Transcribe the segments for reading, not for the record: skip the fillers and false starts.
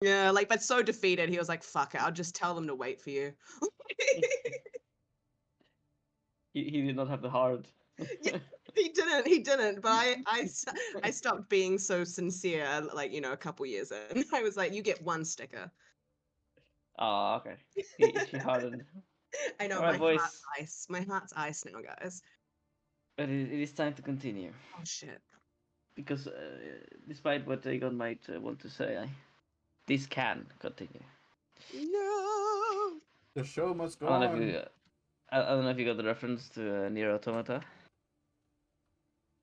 Yeah, like, but so defeated, he was like, "Fuck it, I'll just tell them to wait for you." He did not have the heart. Yeah, he didn't, but I stopped being so sincere, like, a couple years in. I was like, "You get one sticker." Oh, okay. She hardened. I know, All right, my heart's boys. ice. My heart's ice now, guys. But it is time to continue. Oh, shit. Because despite what Aegon might want to say, this can continue. No! The show must I go don't know if on. you, I don't know if you got the reference to Nier Automata,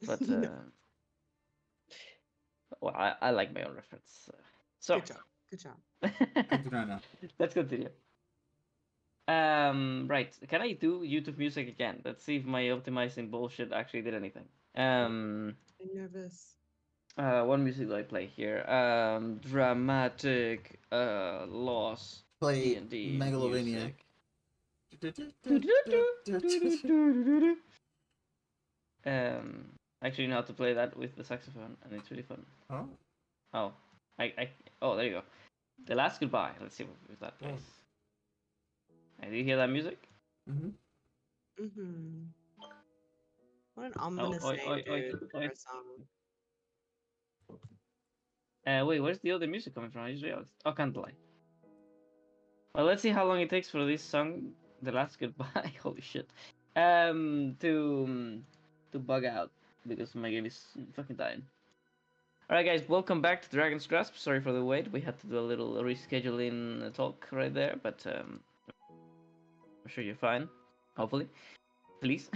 but No. well, I like my own reference. So Good job. Good job. I do not know. let's continue. Right. Can I do YouTube music again? Let's see if my optimizing bullshit actually did anything. I'm nervous. What music do I play here? Dramatic, loss, Play D&D Megalovania. music. Actually, you know how to play that with the saxophone, and it's really fun. Oh. Oh, oh, there you go. The Last Goodbye. Let's see if that plays. Do you hear that music? Mm-hmm. Mm-hmm. What an ominous name, dude, for a song. Wait, where's the other music coming from? I just realized. Oh, Candlelight. Well, let's see how long it takes for this song, The Last Goodbye, holy shit, to bug out, because my game is fucking dying. Alright guys, welcome back to Dragon's Grasp. Sorry for the wait, we had to do a little rescheduling talk right there, but I'm sure you're fine, hopefully. Please.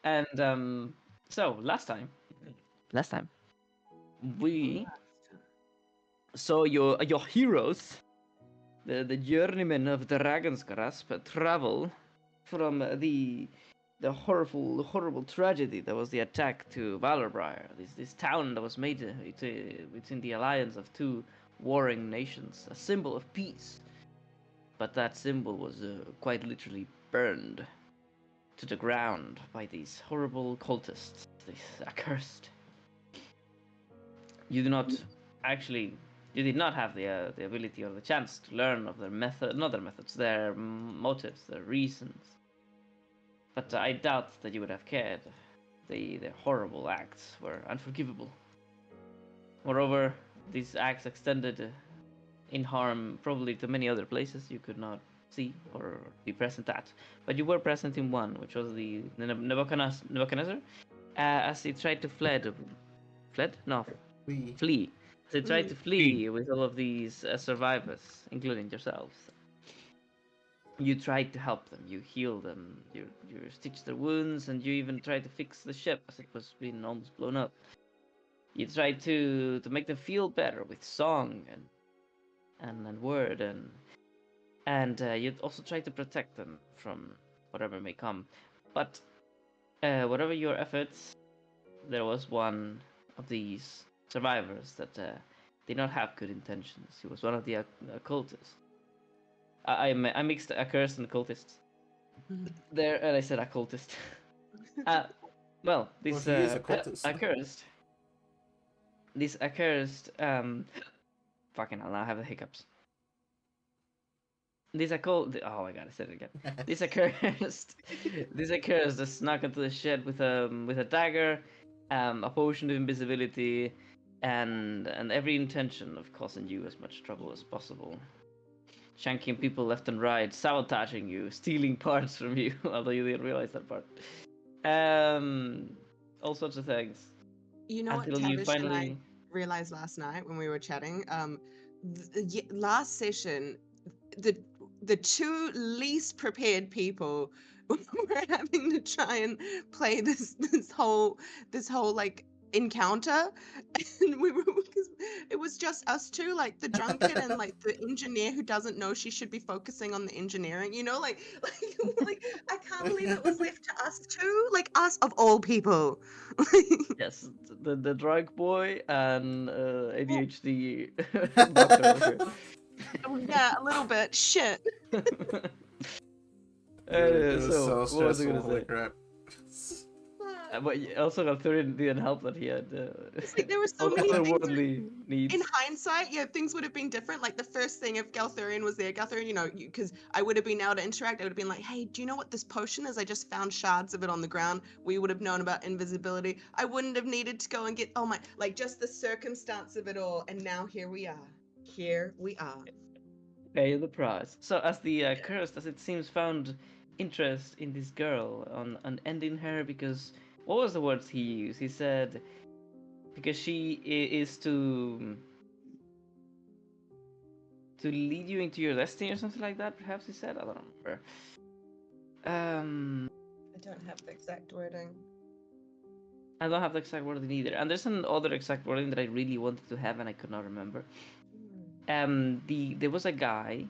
And so, last time, we saw your heroes, the journeymen of Dragon's Grasp, travel from the horrible tragedy that was the attack to Valorbriar, this town that was made between the alliance of two warring nations, a symbol of peace. But that symbol was quite literally burned to the ground by these horrible cultists, these accursed. You do not actually, you did not have the ability or the chance to learn of their not their methods, their motives, their reasons. But I doubt that you would have cared. Their horrible acts were unforgivable. Moreover, these acts extended in harm probably to many other places you could not see or be present at. But you were present in one, which was the Nebuchadnezzar, as he tried to flee. As he tried to flee with all of these survivors, including yourselves. You tried to help them, you healed them, you stitched their wounds, and you even tried to fix the ship as it was being almost blown up. You tried to make them feel better with song and word, and you also tried to protect them from whatever may come. But whatever your efforts, there was one of these survivors that did not have good intentions. He was one of the occultists. I mixed accursed and occultist. There, and I said occultist. Well, this accursed. This accursed. Fucking hell! Now I have the hiccups. This occult. Oh my god! I said it again. This accursed. This accursed just snuck into the shed with a dagger, a potion of invisibility, and every intention of causing you as much trouble as possible. Shanking people left and right, sabotaging you, stealing parts from you, although you didn't realize that part. All sorts of things. You know what Tavish and I realized last night when we were chatting? Last session, the two least prepared people were having to try and play this whole like encounter, and we were, because it was just us two, like the drunkard and like the engineer who doesn't know she should be focusing on the engineering, like I can't believe it was left to us two, like us of all people. Yes, the drug boy and ADHD doctor. Yeah, a little bit. Shit. It was so what was I stressful. gonna Holy say? crap. But also Galthurian didn't help that he had It's like there were so many things. otherworldly needs. In hindsight, yeah, things would have been different. Like the first thing, if Galthurian was there, Galthurian, because I would have been able to interact. I would have been like, "Hey, do you know what this potion is? I just found shards of it on the ground." We would have known about invisibility. I wouldn't have needed to go and get. Oh my! Like just the circumstance of it all, and now here we are. Here we are. Pay the price. So as the cursed, as it seems, found interest in this girl on ending her because what was the words he used? He said because she is to lead you into your destiny or something like that. Perhaps he said. I don't remember. I don't have the exact wording. I don't have the exact wording either. And there's another exact wording that I really wanted to have and I could not remember. There was a guy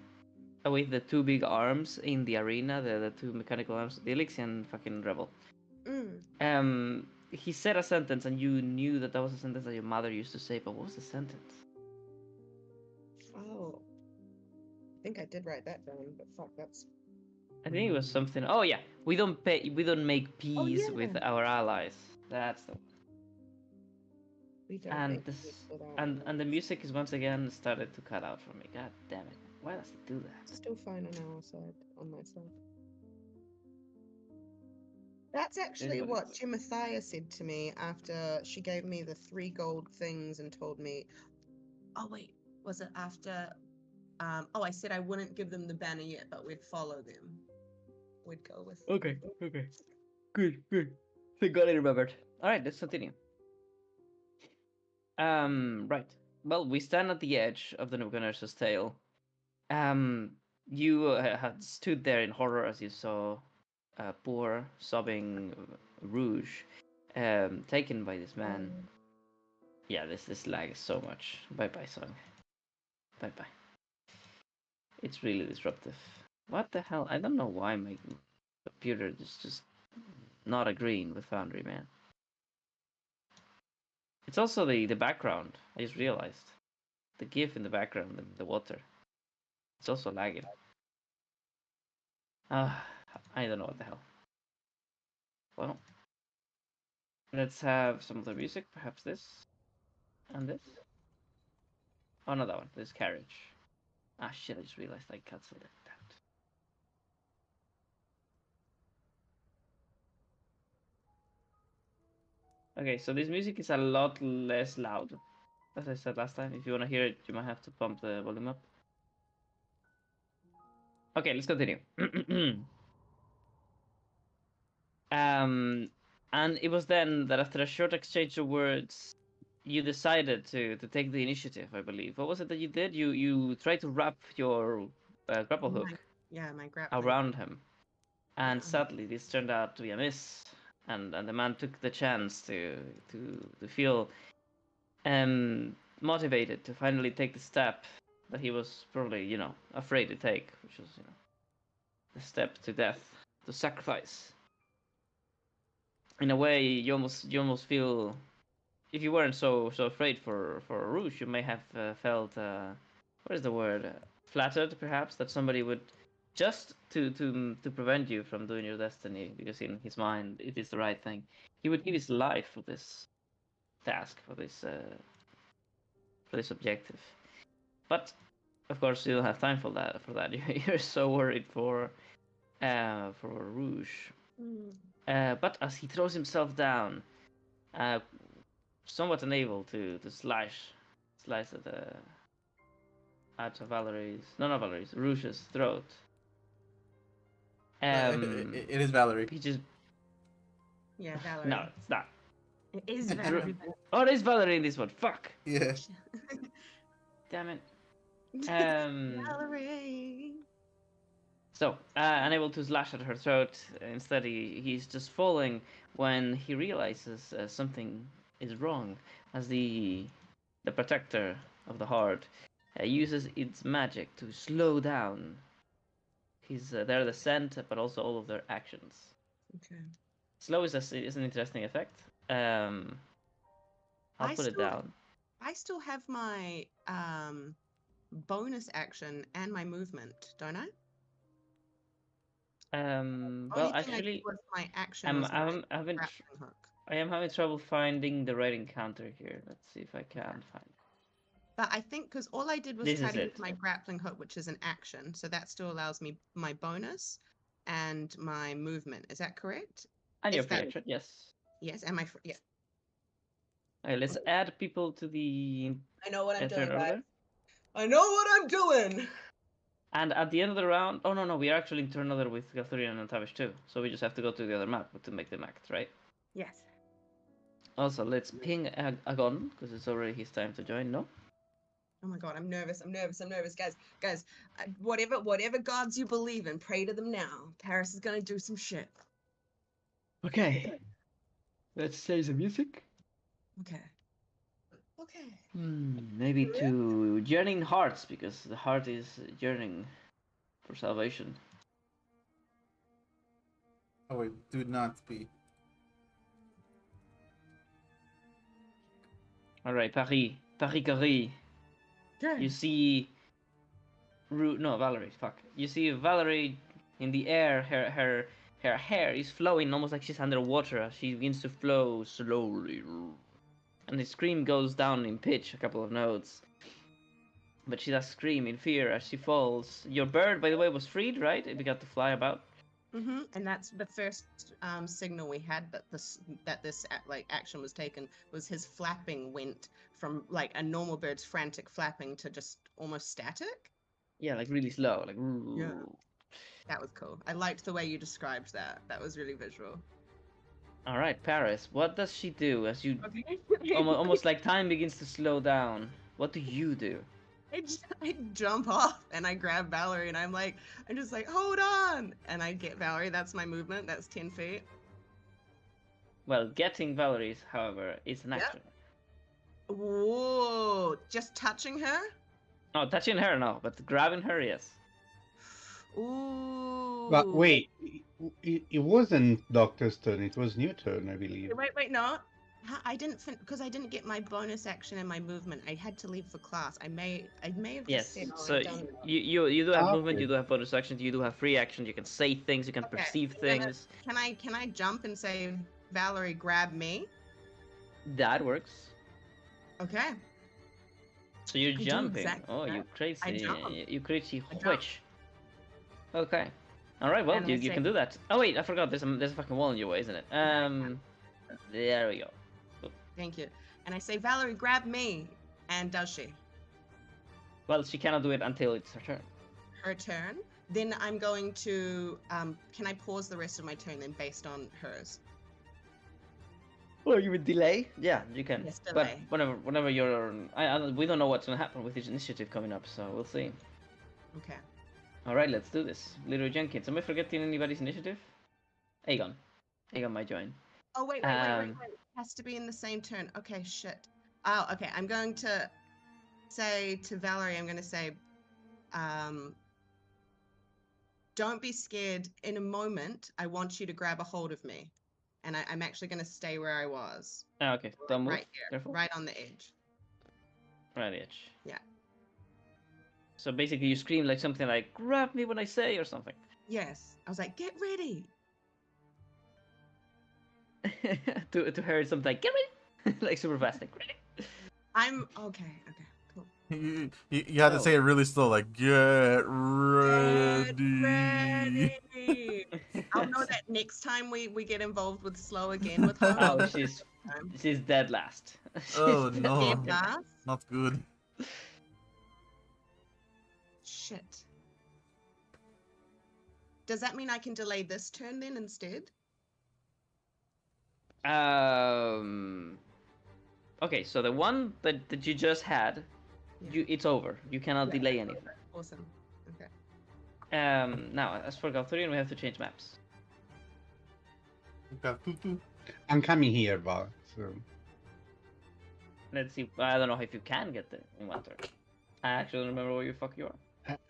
with the two big arms in the arena, the two mechanical arms, the Elixian fucking rebel. He said a sentence and you knew that was a sentence that your mother used to say, but what was the sentence? Oh. I think I did write that down, but fuck, that's... I think it was something. Oh yeah, we don't make peace with our allies. That's the one. We don't And make this peace with our and allies. the music is once again started to cut out for me. God damn it! Why does it do that? Still fine on our side, on my side. That's actually what Timothea said to me after she gave me the 3 gold things and told me, oh wait, was it after, I said I wouldn't give them the banner yet, but we'd follow them. We'd go with them. Okay. Good. Thank God I remembered. Alright, let's continue. Right. Well, we stand at the edge of the Nebuchadnezzar's tail. You had stood there in horror as you saw poor, sobbing Rouge taken by this man. Yeah, this lags so much. Bye-bye, song. Bye-bye. It's really disruptive. What the hell? I don't know why my computer is just not agreeing with Foundry, man. It's also the background. I just realized. The GIF in the background, the water. It's also lagging. I don't know what the hell. Well, let's have some other music. Perhaps this and this. Oh, no, that one. This carriage. Ah, shit! I just realized I cancelled it. Okay, so this music is a lot less loud, as I said last time. If you want to hear it, you might have to pump the volume up. Okay, let's continue. And it was then that after a short exchange of words, you decided to take the initiative, I believe. What was it that you did? You tried to wrap your grapple hook my grapple around him. And sadly, this turned out to be a miss. And the man took the chance to feel motivated to finally take the step that he was probably, afraid to take, which was, the step to death, to sacrifice. In a way, you almost feel, if you weren't so afraid for Rouge, you may have felt, what is the word, flattered perhaps that somebody would just to prevent you from doing your destiny, because in his mind it is the right thing. He would give his life for this task, for this objective. But of course, you don't have time for that. You're so worried for Rouge. But as he throws himself down, somewhat unable to slice at Rouge's throat. It is Valerie. He just... Yeah, Valerie. No, it's not. It is Valerie. Oh, there's Valerie in this one. Fuck. Yeah. Damn it. Valerie. So, unable to slash at her throat, instead he's just falling when he realizes something is wrong, as the protector of the heart uses its magic to slow down their descent, but also all of their actions. Okay. Slow is an interesting effect. I'll put it down. I still have my bonus action and my movement, don't I? Well, actually, my action I haven't. I am having trouble finding the right encounter here. Let's see if I can find it. But I think because all I did was This try is to use it. my grappling hook, which is an action, so that still allows me my bonus and my movement. Is that correct? And your If free that action, yes. yes, and my yeah. Okay, let's add people to the I know what I'm doing, turn guys. order. I know what I'm doing. And at the end of the round, oh no, we are actually in turn order with Gathurian and Tavish too. So we just have to go to the other map to make them act, right? Yes. Also, let's ping Agon, because it's already his time to join, no? Oh my god, I'm nervous. Guys, whatever gods you believe in, pray to them now. Paris is gonna do some shit. Okay. Let's say the music. Okay. Okay. Maybe to Yearning Hearts, because the heart is yearning for salvation. Oh wait, do not be. Alright, Paris. Paris Carré. Okay. You see... Valerie, fuck. You see Valerie in the air, her hair is flowing almost like she's underwater as she begins to flow slowly. And the scream goes down in pitch a couple of notes. But she does scream in fear as she falls. Your bird, by the way, was freed, right? It began to fly about. And that's the first signal we had that this action was taken, was his flapping went from like a normal bird's frantic flapping to just almost static. Yeah, like really slow, like. Yeah. That was cool. I liked the way you described that. That was really visual. All right, Paris. What does she do as you almost like time begins to slow down? What do you do? I jump off and I grab Valerie and I'm just like, hold on, and I get Valerie. That's my movement. That's 10 feet. Well, getting Valerie's, however, is an action. Whoa! Just touching her? No, touching her, no, but grabbing her, yes. Ooh. But wait, it wasn't Doctor's turn. It was new turn, I believe. Wait, no. I didn't because I didn't get my bonus action and my movement. I had to leave for class. I may have yes. Just said, so you do have movement, you do have bonus actions, you do have free actions. You can say things, you can perceive things. Can I jump and say, Valerie, grab me? That works. Okay. So you're jumping. Exactly oh, that. you crazy! You crazy I witch. Okay. All right. Well, you can do that. Oh wait, I forgot. There's a fucking wall in your way, isn't it? There we go. Thank you. And I say, Valerie, grab me. And does she? Well, she cannot do it until it's her turn. Her turn. Then I'm going to. Can I pause the rest of my turn then, based on hers? Or you would delay? Yeah, you can. Yes, delay. But whenever you're, we don't know what's gonna happen with this initiative coming up, so we'll see. Okay. All right, let's do this. Little Jenkins, am I forgetting anybody's initiative? Aegon might join. Oh wait. It has to be in the same turn. Okay, shit. Oh, okay. I'm going to say to Valerie, I'm going to say, don't be scared. In a moment, I want you to grab a hold of me. And I'm actually going to stay where I was. Oh, okay. Don't move. Right here. Careful. Right on the edge. Right on the edge. Yeah. So basically you scream like something like, grab me when I say, or something. Yes. I was like, get ready. to her it's something like, get ready. Like super fast, like, ready. I'm okay, cool. You have to say it really slow, like get ready. Get ready. I'll know that next time we get involved with slow again with her. Oh, she's dead last. Oh no, Dead last? not good. Shit. Does that mean I can delay this turn then instead? Okay, so the one that you just had, it's over. You cannot delay anything. Awesome. Okay. Now, as for Galthurian, we have to change maps. I'm coming here, but so. Let's see. I don't know if you can get there in one turn. I actually don't remember where you fuck you are.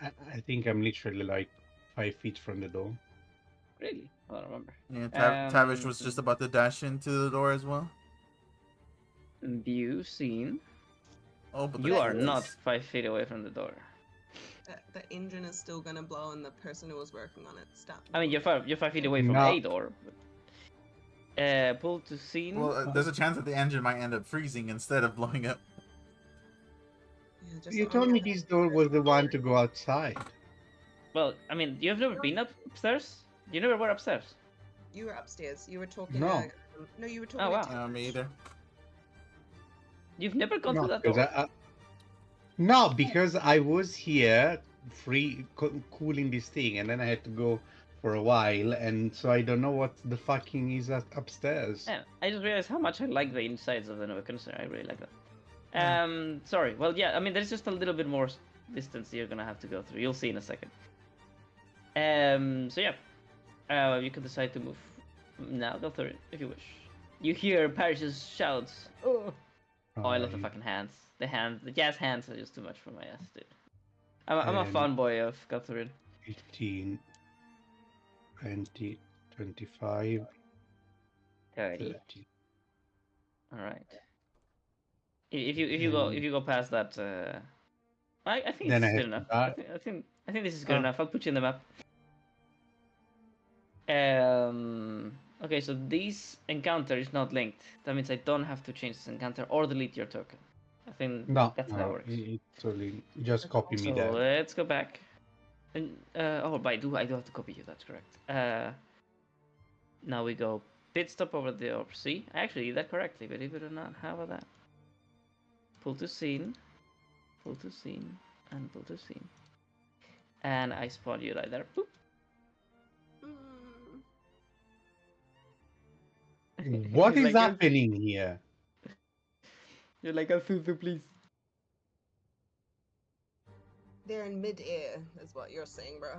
I think I'm literally like 5 feet from the door. Really? I don't remember. Yeah, Tavish was just about to dash into the door as well. View seen. Oh, but You are not 5 feet away from the door. The engine is still gonna blow and the person who was working on it stopped. I mean, you're 5 feet away from No. a door. But... Pull to scene. Well, there's a chance that the engine might end up freezing instead of blowing up. Yeah, just You on told the me other this door was the one to go outside. Well, I mean, you've never been upstairs? You never were upstairs? You were upstairs. You were talking. No. No, you were talking. Oh, wow. to Me either. You've never gone No, through that because door? no, because I was here cooling this thing, and then I had to go for a while, and so I don't know what the fucking is upstairs. Yeah, I just realized how much I like the insides of the Nova Consumer. I really like that. Yeah. Sorry. Well, yeah, I mean, there's just a little bit more distance you're gonna have to go through. You'll see in a second. So yeah, you can decide to move now. Go through it if you wish. You hear Parrish's shouts. Oh, I love the fucking hands. The gas hands are just too much for my ass, dude. I'm a fanboy of Catherine. 15, 20, 25, 30. 30. All right. If you go past that, I think Then this I is have good enough. to I die. think this is good Oh. enough. I'll put you in the map. Okay, so this encounter is not linked. That means I don't have to change this encounter or delete your token. I think No, that's how it works. it's only just copy me So there. let's go back. And oh, but I do have to copy you. That's correct. Now we go pit stop over the see. I actually did that correctly, believe it or not. How about that? Pull to scene, and pull to scene. And I spawn you right there. Boop. What is Like, happening here? You're like a Thuzu, please. They're in mid-air, is what you're saying, bro.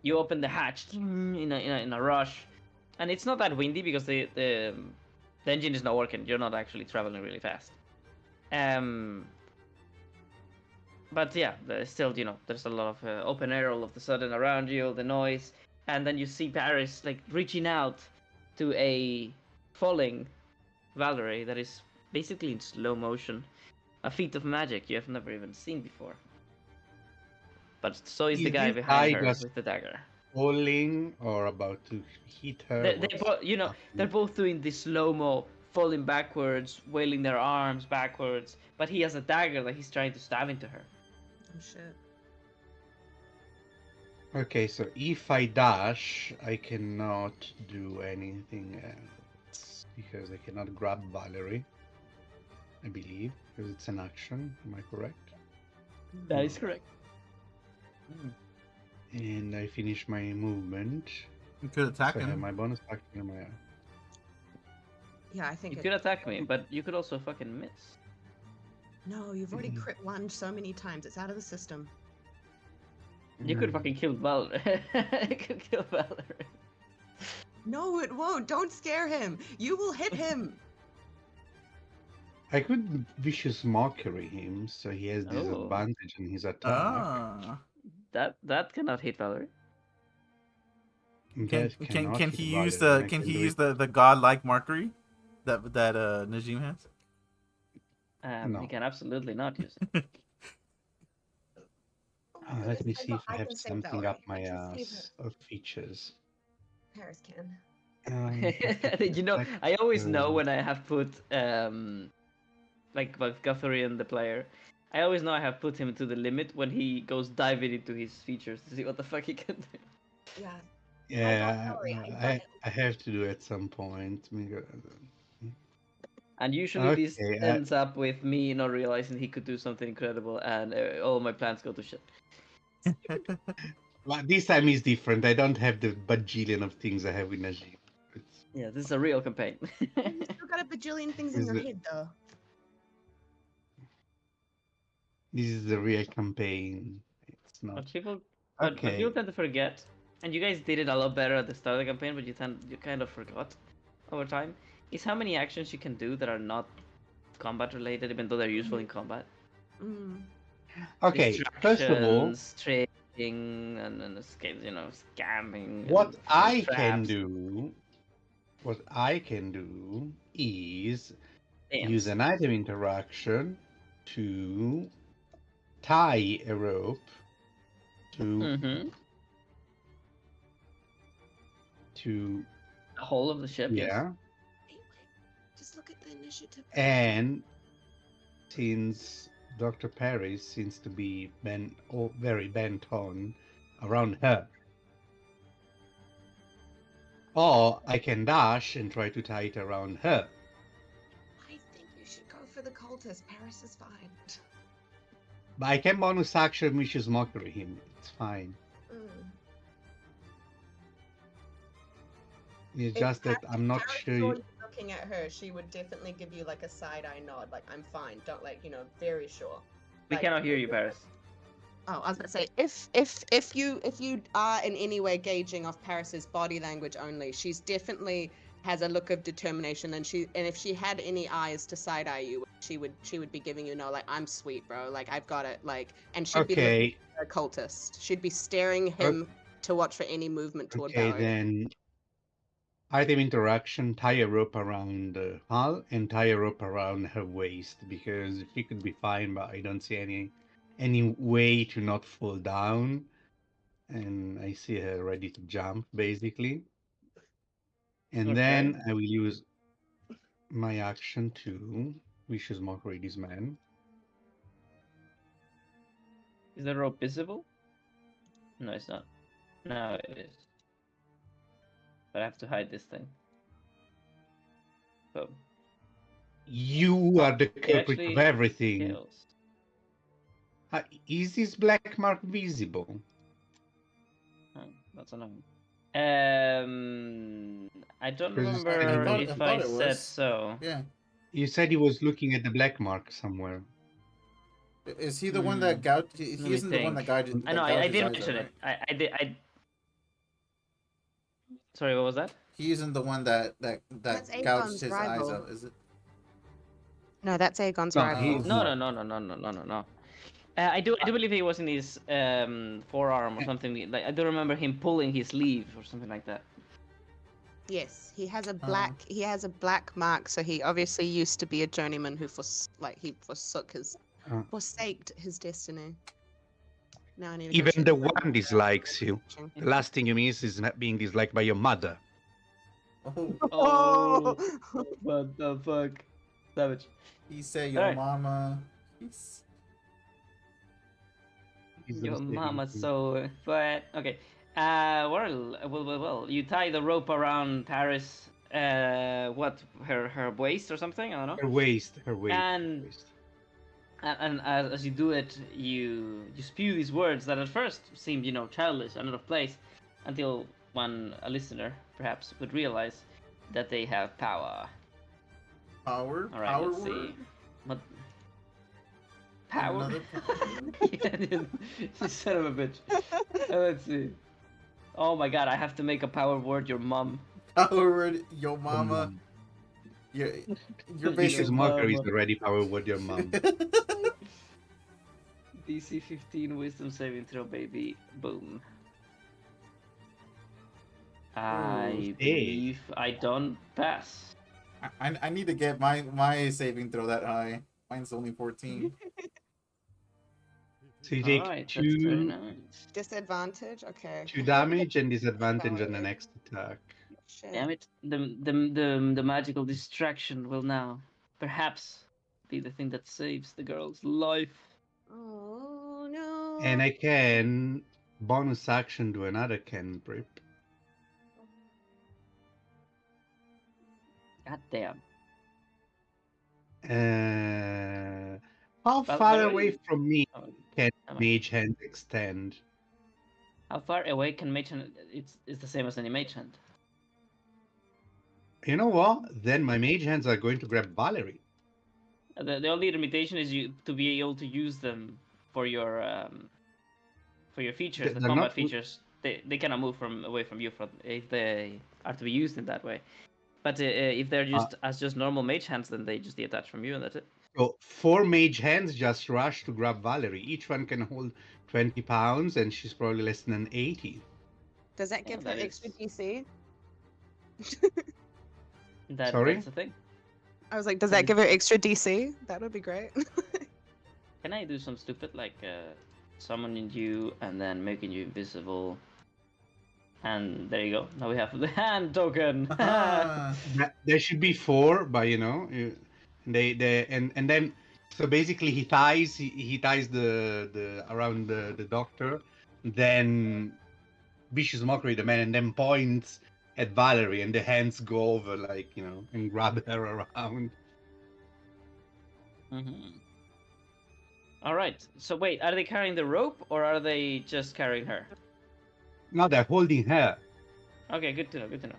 You open the hatch in a rush, and it's not that windy because the engine is not working. You're not actually traveling really fast. But yeah, there's still, there's a lot of open air all of a sudden around you, the noise, and then you see Paris like reaching out to a falling Valerie that is basically in slow motion, a feat of magic you have never even seen before. But so is the guy this behind guy her just with the dagger. falling or about to hit her? They're both doing this slow-mo, falling backwards, wailing their arms backwards, but he has a dagger that he's trying to stab into her. Oh shit. Okay, so if I dash, I cannot do anything else because I cannot grab Valerie, I believe, because it's an action. Am I correct? That is correct. And I finish my movement. You could attack So I have him. my bonus action and my... Yeah, I think You could attack me, but you could also fucking miss. No, you've already crit one so many times. It's out of the system. You could fucking kill Valerie. You could kill Valerie. No, it won't. Don't scare him. You will hit him. I could vicious mockery him, so he has disadvantage in his attack. Ah. That cannot hit Valerie. Can Cannot he hit use Valerie, the I can he do use it. the godlike mockery that Najim has? No. He can absolutely not use it. Let me see if I have can save something Valerie. up my I can save ass of features. Paris can. I always know when I have put like Guthrie and the player. I always know I have put him to the limit when he goes diving into his features to see what the fuck he can do. Yeah. Yeah, I I have to do it at some point. And usually this Okay, ends up with me not realizing he could do something incredible, and all my plans go to shit. But this time is different. I don't have the bajillion of things I have with Najib. Yeah, this is a real campaign. You still got a bajillion things in Is your it- head, though. This is the real campaign. It's not. What people tend to forget, and you guys did it a lot better at the start of the campaign, but you kind of forgot over time, is how many actions you can do that are not combat related, even though they're useful in combat. Mm. Okay, first of all, Distractions, trading, and escape, scamming. what and I traps. can do is Dance. use an item interaction to tie a rope to Mm-hmm. to The whole of the ship, yes. yeah, Just look at the initiative. and since Dr. Paris seems to be very bent on around her. Or I can dash and try to tie it around her. I think you should go for the cultist. Paris is fine. But I can bonus action Vicious Mockery him. It's fine. It's just that I'm not Paris sure. saw you looking at her, she would definitely give you like a side eye nod, like I'm fine. Don't very sure. We Like, cannot hear you, Paris. Oh, I was gonna say if you are in any way gauging off Paris's body language only, she's definitely has a look of determination, and if she had any eyes to side eye you, she would be giving you like I'm sweet, bro, like I've got it, like, and she'd be looking at a cultist. She'd be staring him to watch for any movement toward Okay, Valerie. then item interaction, tie a rope around Hal and tie a rope around her waist, because she could be fine, but I don't see any way to not fall down. And I see her ready to jump, basically. And then I will use my action to Vicious Mockery this man. Is the rope visible? No, it's not. No, it is. But I have to hide this thing. So. You are the culprit of everything. Kills. Is this black mark visible? Oh, that's annoying. I don't remember if I said so. Yeah. You said he was looking at the black mark somewhere. Is he the one that gouged? He isn't the one that guided. I know. I did mention it. I did. Sorry, what was that? He isn't the one that That's gouged Aegon's his rival. eyes out, is it? No, that's Aegon's No, rival. No. I do believe he was in his forearm or something. Like I do remember him pulling his sleeve or something like that. Yes, he has a black mark, so he obviously used to be a journeyman who forsaked his destiny. Now I need to Even the one dislikes you. The last thing you miss is not being disliked by your mother. Oh, what the fuck, savage. He said your mama. Your mama's so fat. Okay. Well. You tie the rope around Paris. Her waist or something? I don't know. Her waist. And as you do it, you spew these words that at first seemed, childish and out of place, until a listener perhaps would realize that they have power. Power. All right. Power Let's word? see. What? Power. You son of a bitch. Let's see. Oh my god, I have to make a power word. Your mom. Power word. Your mama. Your Vicious Mockery is already power word. Your mom. DC 15 Wisdom saving throw, baby. Boom. I believe I don't pass. I need to get my saving throw that high. Mine's only 14. So you take Alright, two that's very nice. Disadvantage. Okay. 2 damage and disadvantage on the next attack. Shit. Damn it! The magical distraction will now perhaps be the thing that saves the girl's life. Oh no. And I can bonus action do another cantrip. God damn. How Well, far by the away way- from me Oh, can am I- Mage Hand extend? How far away can mage hand? It's the same as any mage hand. You know what? Then my Mage Hands are going to grab Valerie. The only limitation is you to be able to use them for your features, the They're combat not- features. They cannot move away from you if they are to be used in that way. But if they're just normal mage hands, then they just detach from you and that's it. So 4 Mage Hands just rush to grab Valerie. Each one can hold 20 pounds, and she's probably less than 80. Does that give her that extra is- DC? Sorry? That's the thing. I was like, does that give her extra DC? That would be great. Can I do some stupid like summoning you and then making you invisible? And there you go. Now we have the hand token. There should be 4, but they and then so basically he ties the around the doctor, then vicious mockery the man, and then points at Valerie, and the hands go over and grab her around. Mm-hmm. All right. So wait, are they carrying the rope or are they just carrying her? No, they're holding her. Okay, good to know. Good to know.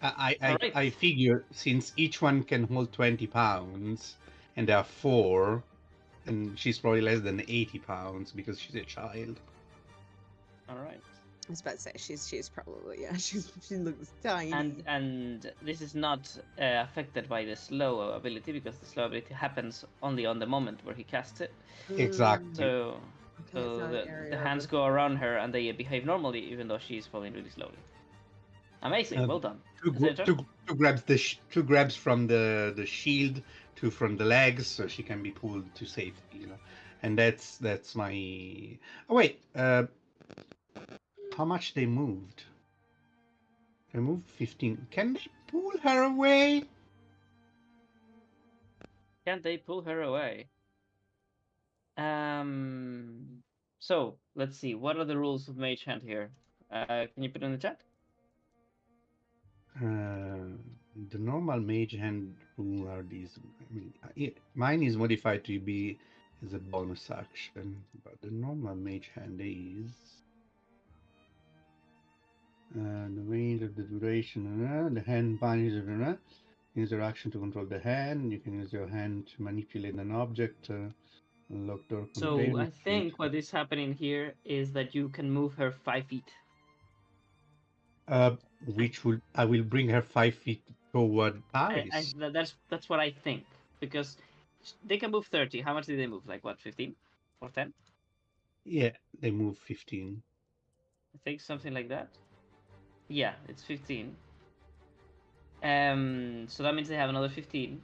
I figure since each one can hold 20 pounds, and there are 4, and she's probably less than 80 pounds because she's a child. All right. I was about to say she's probably she looks tiny. And this is not affected by the slow ability because the slow ability happens only on the moment where he casts it. Exactly. So the hands go around her and they behave normally even though she's falling really slowly. Amazing, well done. Two grabs from the shield, 2 from the legs, so she can be pulled to safety. And that's my. Oh wait, how much they moved? They moved 15. Can they pull her away? Can they pull her away? So let's see. What are the rules of Mage Hand here? Can you put it in the chat? The normal Mage Hand rule are these. I mean, mine is modified to be as a bonus action, but the normal Mage Hand is. The range of the duration, the hand punishes, use your action to control the hand. You can use your hand to manipulate an object, lock door container. So I think what is happening here is that you can move her 5 feet. I will bring her 5 feet toward Paris. That's what I think, because they can move 30. How much did they move? Like what, 15 or 10? Yeah, they move 15. I think something like that. Yeah, it's 15. So that means they have another 15.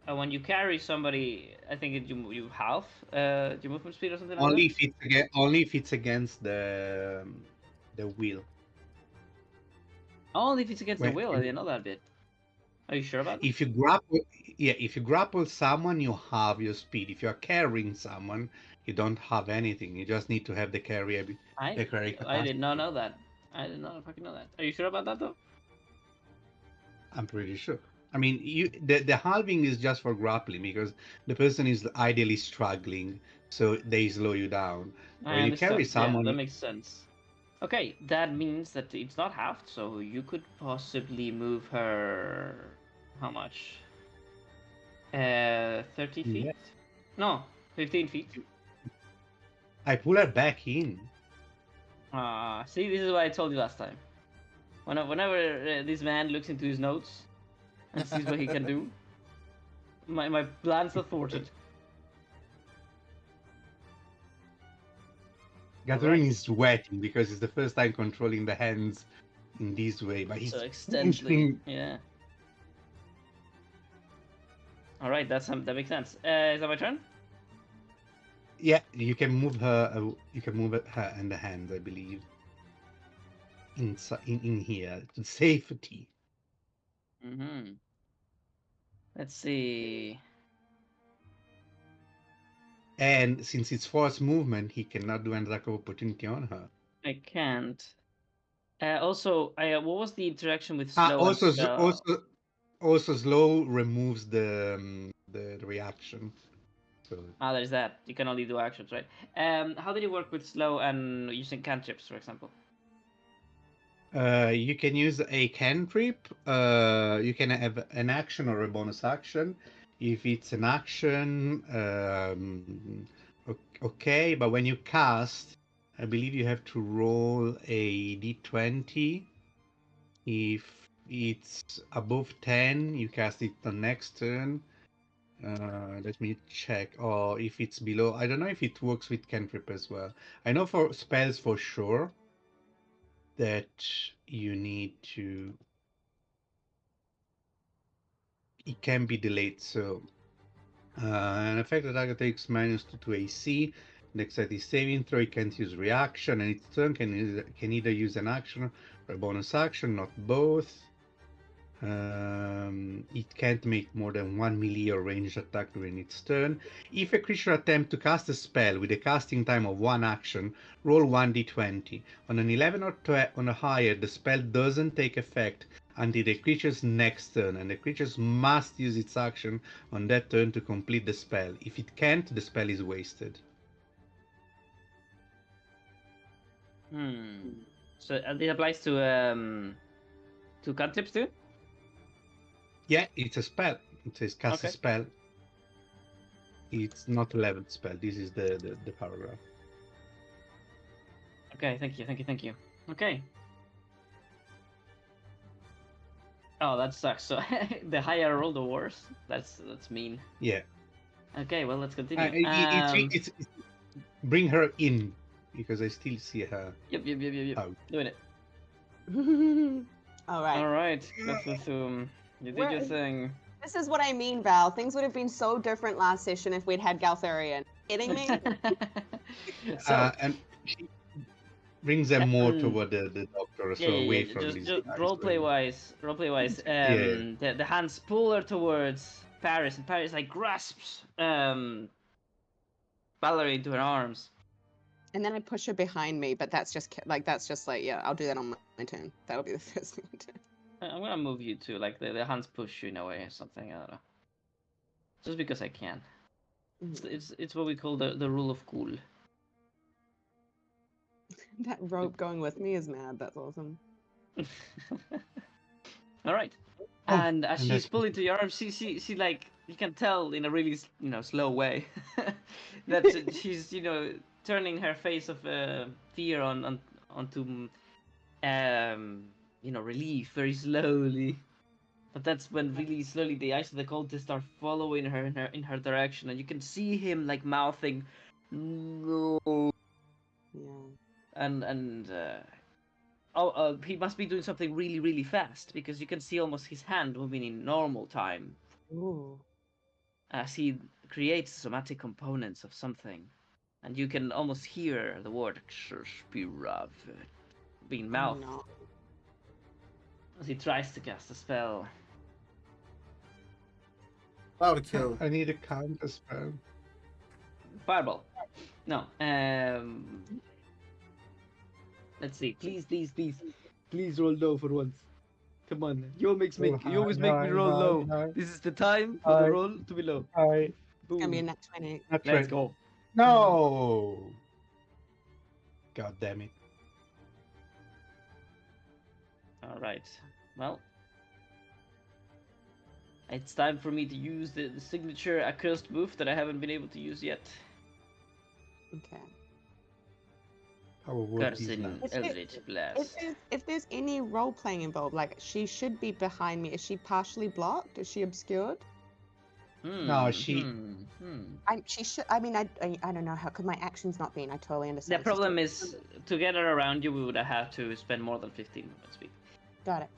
When you carry somebody, I think you half your movement speed or something only like that. Only if it's against the wheel. Only if it's against the wheel. I didn't know that bit. Are you sure about that? If you grapple someone, you have your speed. If you're carrying someone, you don't have anything. You just need to have the carry. I did not know that. I did not fucking know that. Are you sure about that though? I'm pretty sure. I mean, the halving is just for grappling because the person is ideally struggling, so they slow you down. When you carry someone, that makes sense. Okay, that means that it's not halved, so you could possibly move her. How much? 30 feet? Yeah. No, 15 feet. I pull her back in. See, this is what I told you last time. Whenever this man looks into his notes and sees what he can do, my plans are thwarted. Gathering is sweating because it's the first time controlling the hands in this way, but he's so extensively, yeah. All right, that makes sense. Is that my turn? Yeah, you can move her. You can move her and the hand, I believe. In here to safety. Mm-hmm. Let's see. And since it's forced movement, he cannot do an attack of opportunity on her. I can't. Also, what was the interaction with slow? Also, slow removes the reaction. So. There's that. You can only do actions, right? How did it work with slow and using cantrips, for example? You can use a cantrip. You can have an action or a bonus action. If it's an action, okay. But when you cast, I believe you have to roll a d20. If it's above 10, you cast it the next turn. Let me check. Or if it's below, I don't know if it works with cantrip as well. I know for spells for sure that you need to. It can be delayed. So, an effect that target takes -2 to AC. Dexterity saving throw. It can't use reaction, and its turn can either use an action or a bonus action, not both. It can't make more than 1 melee or ranged attack during its turn. If a creature attempts to cast a spell with a casting time of 1 action, roll 1d20. On an 11 or 12 or higher, the spell doesn't take effect until the creature's next turn, and the creature must use its action on that turn to complete the spell. If it can't, the spell is wasted. So it applies to cantrips too? Yeah, it's a spell. It says cast a spell. It's not a leveled spell. This is the paragraph. Okay, thank you. Okay. Oh, that sucks. So the higher I roll, the worse. That's mean. Yeah. Okay, well, let's continue. It's bring her in, because I still see her. Yep. Doing it. All right. All right. Let's assume you did your thing. This is what I mean, Val. Things would have been so different last session if we'd had Galtharian. Kidding me? And she brings them more toward the doctor, so away from these just guys. roleplay wise. The hands pull her towards Paris, and Paris like grasps Valerie into her arms. And then I push her behind me, but that's just like yeah, I'll do that on my turn. That'll be the first thing I do. I'm gonna move you too, like the hands push you in a way or something. I don't know. Just because I can. It's what we call the rule of cool. That rope going with me is mad. That's awesome. All right. And as she's pulling to your arms, she like, you can tell in a really slow way that she's turning her face of fear onto relief very slowly. But that's when really slowly the eyes of the cultist start following her in her direction, and you can see him like mouthing no. Yeah. And he must be doing something really, really fast, because you can see almost his hand moving in normal time. Ooh. As he creates somatic components of something. And you can almost hear the word Xerspirav being mouthed. Oh, no. As he tries to cast a spell. Cloud kill. I need a counter spell. Fireball. No. Let's see. Please roll low for once. Come on. You always make me roll low. This is the time for the roll to be low. Boom. It's gonna be a nat 20. Let's go. No. God damn it. All right. Well, it's time for me to use the signature accursed move that I haven't been able to use yet. Okay. Cursing Eldritch Blast. If there's any role playing involved, like she should be behind me. Is she partially blocked? Is she obscured? No, she. She should. I mean, I don't know how. Could my actions not be? I totally understand. The problem is, to get her around you, we would have to spend more than 15 movement speed. Got it.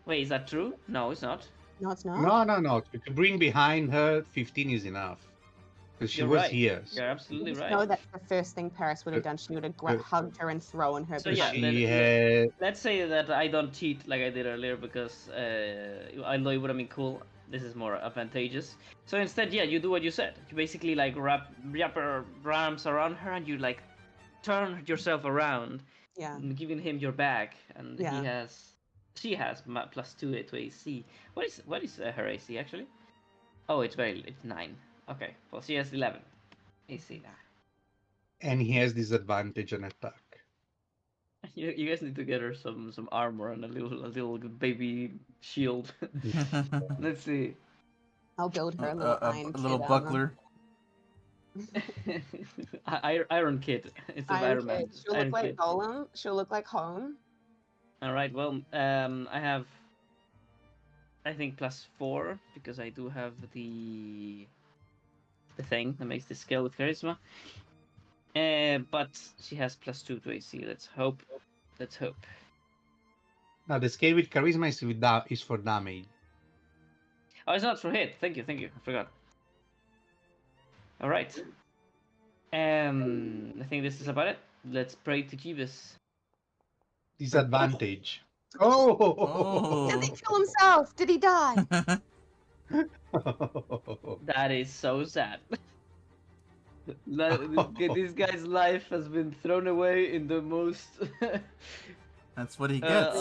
Wait, is that true? No, it's not. No, it's not. No. To bring behind her, 15 is enough. Because she was here. You're absolutely right. No, that's the first thing Paris would have done. She would have hugged her and thrown her. So yeah, let's say that I don't cheat like I did earlier, because although it would have been cool, this is more advantageous. So instead, yeah, you do what you said. You basically like wrap her arms around her, and you like turn yourself around, giving him your back, and she has +2 to AC. What is her AC actually? Oh, it's 9. Okay, well she has 11 AC now. And he has disadvantage on attack. You guys need to get her some armor and a little baby shield. Let's see. I'll build her a little a little buckler. Iron Kid. It's Iron Man. She'll look like Golem. She'll look like home. All right. Well, I have, I think, +4, because I do have the thing that makes the skill with charisma. But she has +2 to AC. Let's hope. Now the scale with charisma is for damage. Oh, it's not for hit. Thank you. I forgot. All right. I think this is about it. Let's pray to Jeebus. Disadvantage. Did Oh! he kill himself? Did he die? That is so sad. This guy's life has been thrown away in the most That's what he gets.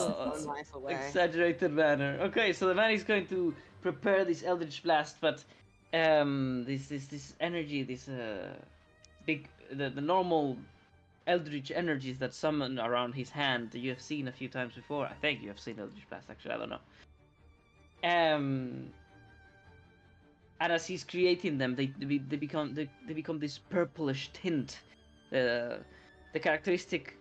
Life away. exaggerated manner. Okay, so the man is going to prepare this Eldritch Blast, but this energy, this the normal Eldritch energies that summon around his hand, you have seen a few times before. I think you have seen Eldritch Blast. Actually, I don't know. And as he's creating them, they become this purplish tint, the characteristic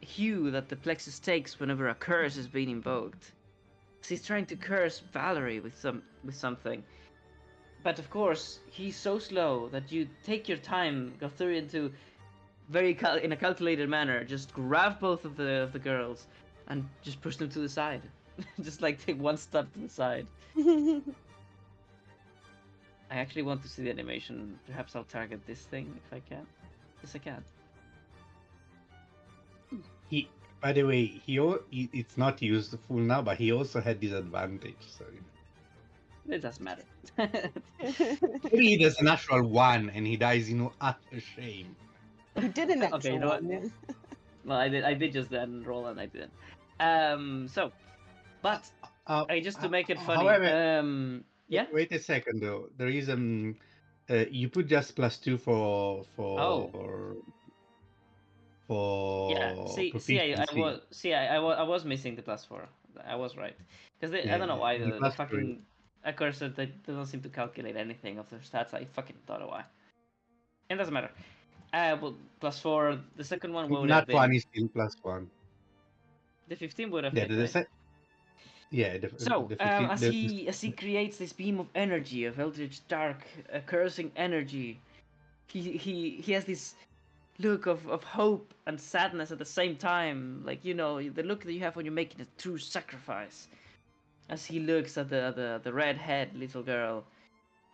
hue that the plexus takes whenever a curse is being invoked. So he's trying to curse Valerie with something, but of course he's so slow that you take your time, go through into in a calculated manner, just grab both of the girls and just push them to the side, just like take one step to the side. I actually want to see the animation. Perhaps I'll target this thing if I can. Yes, I can. By the way, it's not used full now, but he also had disadvantage. So It doesn't matter. maybe there's a natural one, and he dies in utter shame. He did an actual Okay, you know what? one. Well, I did just then roll and I didn't. But just to make it funny. However, yeah. Wait a second though. There is you put just +2 for Yeah. I was missing the +4. I was right because I don't know why the fucking cursor they don't seem to calculate anything of their stats. I fucking don't know why. It doesn't matter. Well, +4. The second one would have been. Not one is still +1. The 15 would have Yeah, hit. Right? So, the 15, as he creates this beam of energy, of eldritch dark, cursing energy, he has this look of hope and sadness at the same time, like the look that you have when you're making a true sacrifice. As he looks at the red-haired little girl,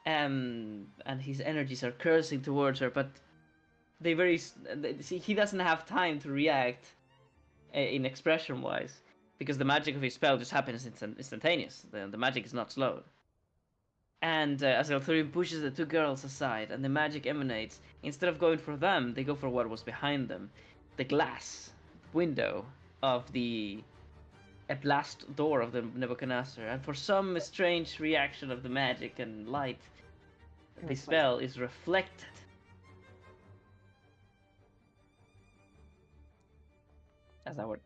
and his energies are cursing towards her, but he doesn't have time to react in expression-wise. Because the magic of his spell just happens instantaneous. The magic is not slowed. And as Elthurian pushes the two girls aside and the magic emanates, instead of going for them, they go for what was behind them. The glass window of a blast door of the Nebuchadnezzar. And for some strange reaction of the magic and light, the spell is reflected. Does that work?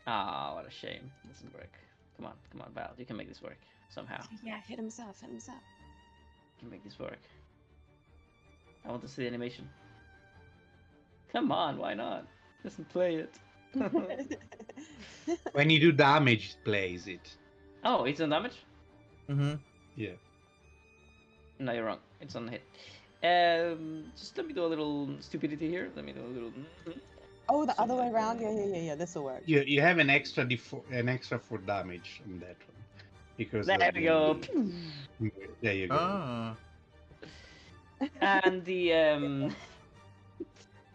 Ah, what a shame. It doesn't work. Come on, Val. You can make this work somehow. Yeah, hit himself. You can make this work. I want to see the animation. Come on, why not? Doesn't play it. when you do damage, it plays it. Oh, it's on damage? Mm-hmm. Yeah. No, you're wrong. It's on hit. Just let me do a little stupidity here. Let me do a little... Oh, the other way around? Yeah. This will work. You have an extra for damage on that one. Because there we go. There you go. Oh. And the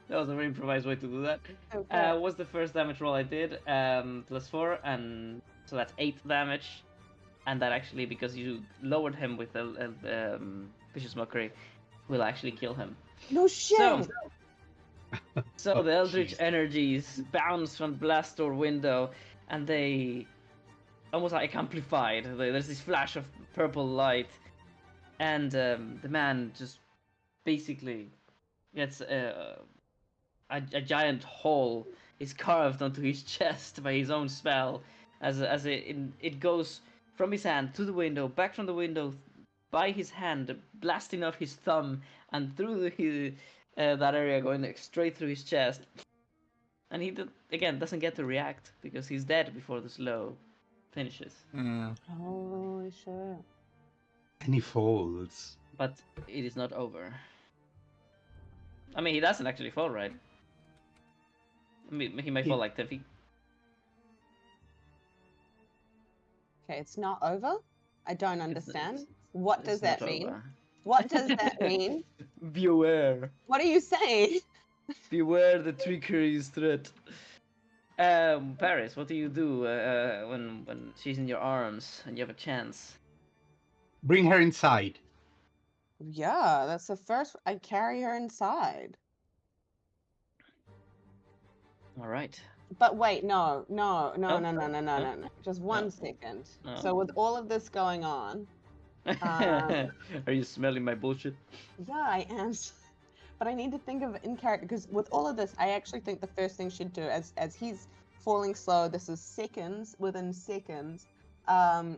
that was a very improvised way to do that. Okay. Was the first damage roll I did, +4, and so that's 8 damage. And that actually, because you lowered him with the vicious mockery, will actually kill him. No shit! So the eldritch energies bounce from the blast door window, and they almost like amplified. There's this flash of purple light, and the man just basically gets a giant hole is carved onto his chest by his own spell, as it goes from his hand to the window, back from the window, by his hand, blasting off his thumb and through that area, going straight through his chest. And he doesn't get to react because he's dead before the slow finishes. Yeah. Holy shit. And he falls. But it is not over. I mean, he doesn't actually fall, right? I mean, he might fall like 10 feet. Okay, it's not over? I don't understand. What does that mean? Over. What does that mean? Beware. What are you saying? Beware the trickery's threat. Paris, what do you do when she's in your arms and you have a chance? Bring her inside. Yeah, that's the first. I carry her inside. All right. But wait, no. Just No. 1 second. No. So with all of this going on, Are you smelling my bullshit? yeah, I am. But I need to think of in character because with all of this, I actually think the first thing she'd do, as he's falling slow, this is seconds within seconds. Should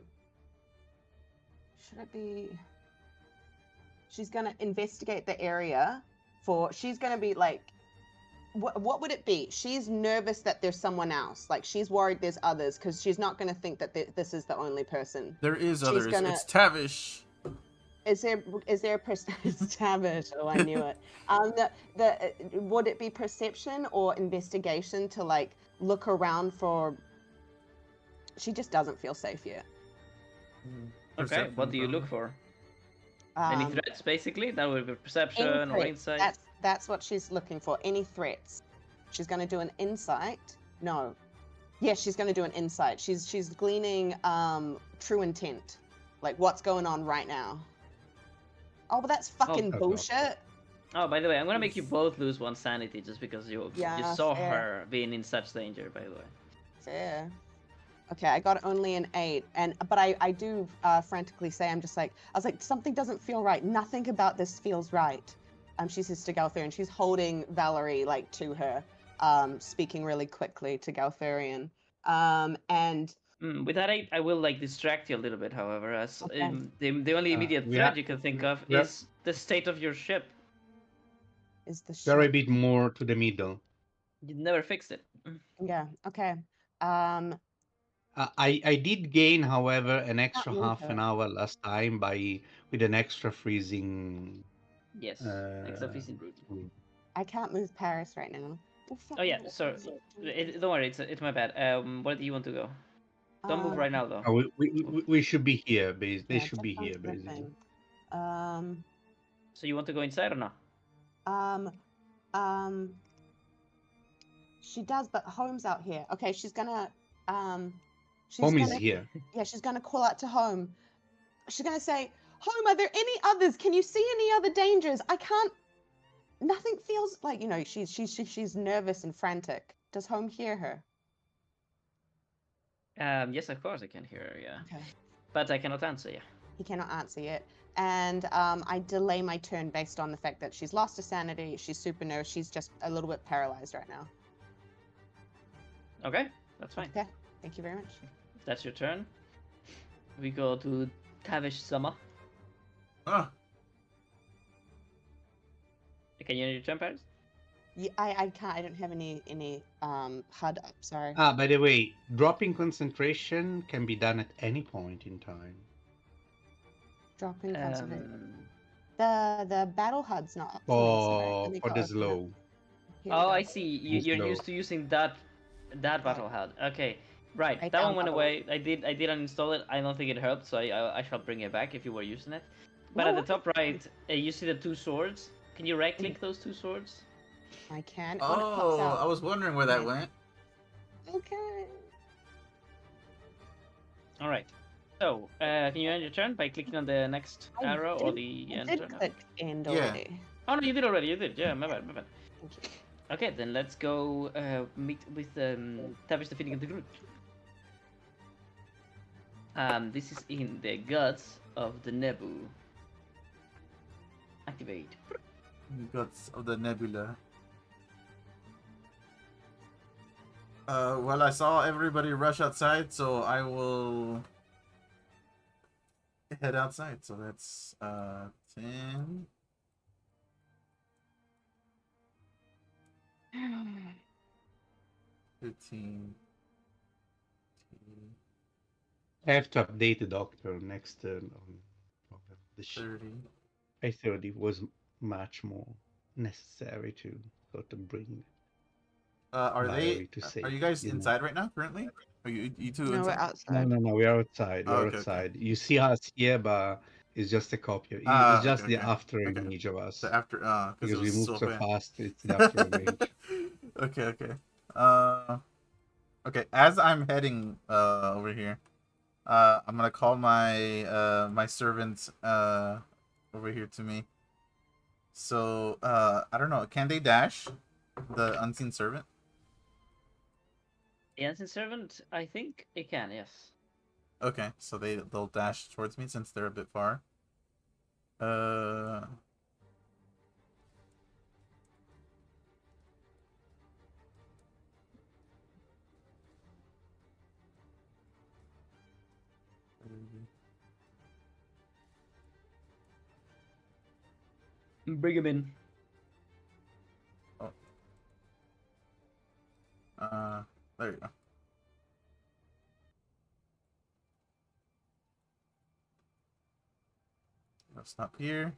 it be? She's gonna investigate the area for. She's gonna be like, what would it be? She's nervous that there's someone else. Like she's worried there's others because she's not gonna think that this is the only person. There is She's others. gonna- It's Tavish. Is there a it's Tavish? Oh, I knew it. Would it be perception or investigation to like look around for? She just doesn't feel safe yet. Okay, what do you look for? Any threats, basically? That would be perception or insight. That's what she's looking for. Any threats? She's going to do an insight. No. Yes, she's going to do an insight. She's gleaning true intent, like what's going on right now. Oh, but that's fucking bullshit. Oh, by the way, I'm gonna make you both lose 1 sanity just because you saw her being in such danger. By the way. Fair. Okay, I got only an 8, but I do frantically say I was like something doesn't feel right. Nothing about this feels right. She says to Galthurian, and she's holding Valerie like to her, speaking really quickly to Galthurian. And with that 8, I will like distract you a little bit. However, as Okay. the only immediate threat you can think of is the state of your ship. is the They're a ship. bit more to the middle. You never fixed it. Yeah. Okay. I did gain, however, an extra move half her. an hour last time with an extra freezing. Yes. Except he's in route. I can't move Paris right now. Oh yeah. So don't worry. It's my bad. Where do you want to go? Don't move right now, though. Oh, we should be here. They Yeah, should be just here, on the basically. thing. So you want to go inside or not? She does, but Home's out here. Okay, she's gonna Home is here. Yeah, she's gonna call out to Home. She's gonna say, Home, are there any others? Can you see any other dangers? I can't. Nothing feels like she's nervous and frantic. Does Home hear her? Yes, of course I can hear her. Yeah. Okay. But I cannot answer. Yeah. He cannot answer yet. And I delay my turn based on the fact that she's lost her sanity. She's super nervous. She's just a little bit paralyzed right now. Okay, that's fine. Okay. Thank you very much. If that's your turn, we go to Tavish Sama. Ah, Can you end your turn, Paris? Yeah, I can't. I don't have any HUD up. Sorry. By the way, dropping concentration can be done at any point in time. Dropping concentration. The battle HUD's not up. For me, sorry. Let me For go the open it. slow. Here we Oh, go. I see. You're slow. used to using that battle HUD. Okay, right. Right That down one went battle. away. I did uninstall it. I don't think it helped, so I shall bring it back if you were using it. But No, at the top right, you see the 2 swords. Can you right click those 2 swords? I can. When it pops oh, out. I was wondering where that Okay. went. Okay. All right. So, can you end your turn by clicking on the next I arrow or did- the I end did turn? click end Yeah. already. Oh no, you did already. You did. Yeah, my bad. My bad. Thank you. Okay, then let's go meet with Tavish defeating of the group. This is in the guts of the Nebu. Activate. Guts of the nebula. Well, I saw everybody rush outside, so I will head outside. So that's 10. 15. I have to update the doctor next turn. The 30. I thought it was much more necessary to sort of bring. Are Valerie they? to save, Are you guys you know. inside right now? Currently? Are you two No, we're inside? outside. No, we are outside. Oh, We're okay, okay. outside. You see us here, but It's just a copy. Ah, It's just okay, the okay. after Okay. image of us. The after, because it Because we was move so so fast. fast, it's the after image. Okay, okay. Okay. As I'm heading over here, I'm gonna call my my servant over here to me. So I don't know. Can they dash the unseen servant? The Unseen Servant, I think it can, yes. Okay, so they'll dash towards me since they're a bit far. Uh. Bring him in. Oh. There you go. I'll stop here,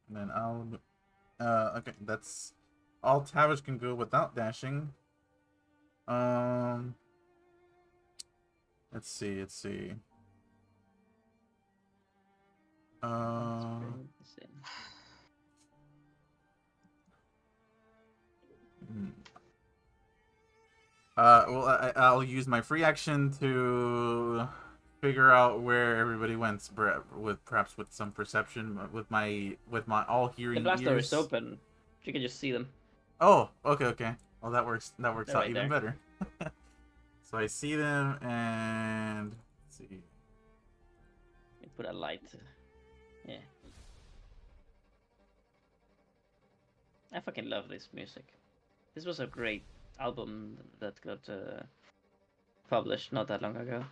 and then I'll. Okay, that's all. Tavish can go without dashing. Um. Let's see. Let's see. Let's Uh. bring this in. hmm. Well, I'll use my free action to figure out where everybody went, perhaps with some perception, with my all The hearing blast door is ears. open. You can just see them. Oh, okay, okay. Well, that works. That works They're out right even there. better. So I see them, and let's see. You put a light. Yeah. I fucking love this music. This was a great album that got published not that long ago.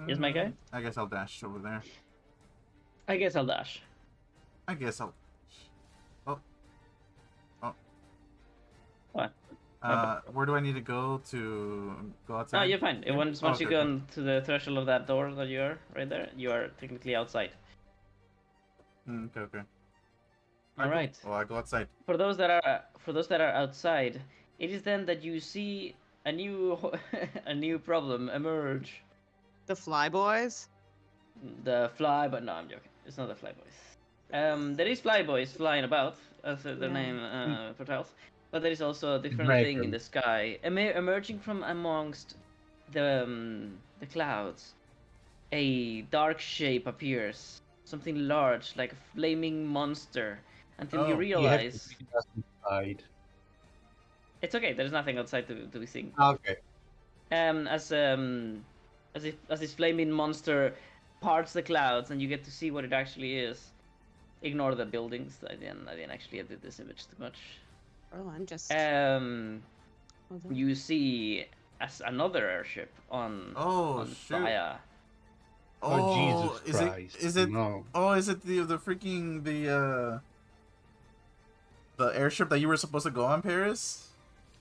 Is my guy? I guess I'll dash over there. I guess I'll dash. I guess I'll. Oh. Oh. What? Where do I need to go go outside? No, you're fine. Yeah? Once Oh, you okay, go okay. on to the threshold of that door that you are right there, you are technically outside. Okay, okay. All right. Well, I go outside. For those that are outside, it is then that you see a new a new problem emerge. The flyboys. The fly, but no, I'm joking. It's not the flyboys. There is flyboys flying about, as their Yeah. name foretells, but there is also a different thing in Dragon. the sky, emerging from amongst the clouds. A dark shape appears, something large, like a flaming monster. Until you Oh. You have to realize bring us inside. it's okay. There's nothing outside to be seen. Okay. As this flaming monster parts the clouds, and you get to see what it actually is. Ignore the buildings. I didn't actually edit this image too much. Oh, I'm just. Hold on. You see as another airship on shoot. fire. Oh, Jesus is Christ. Is it? No. Oh, is it the freaking the airship that you were supposed to go on, Paris?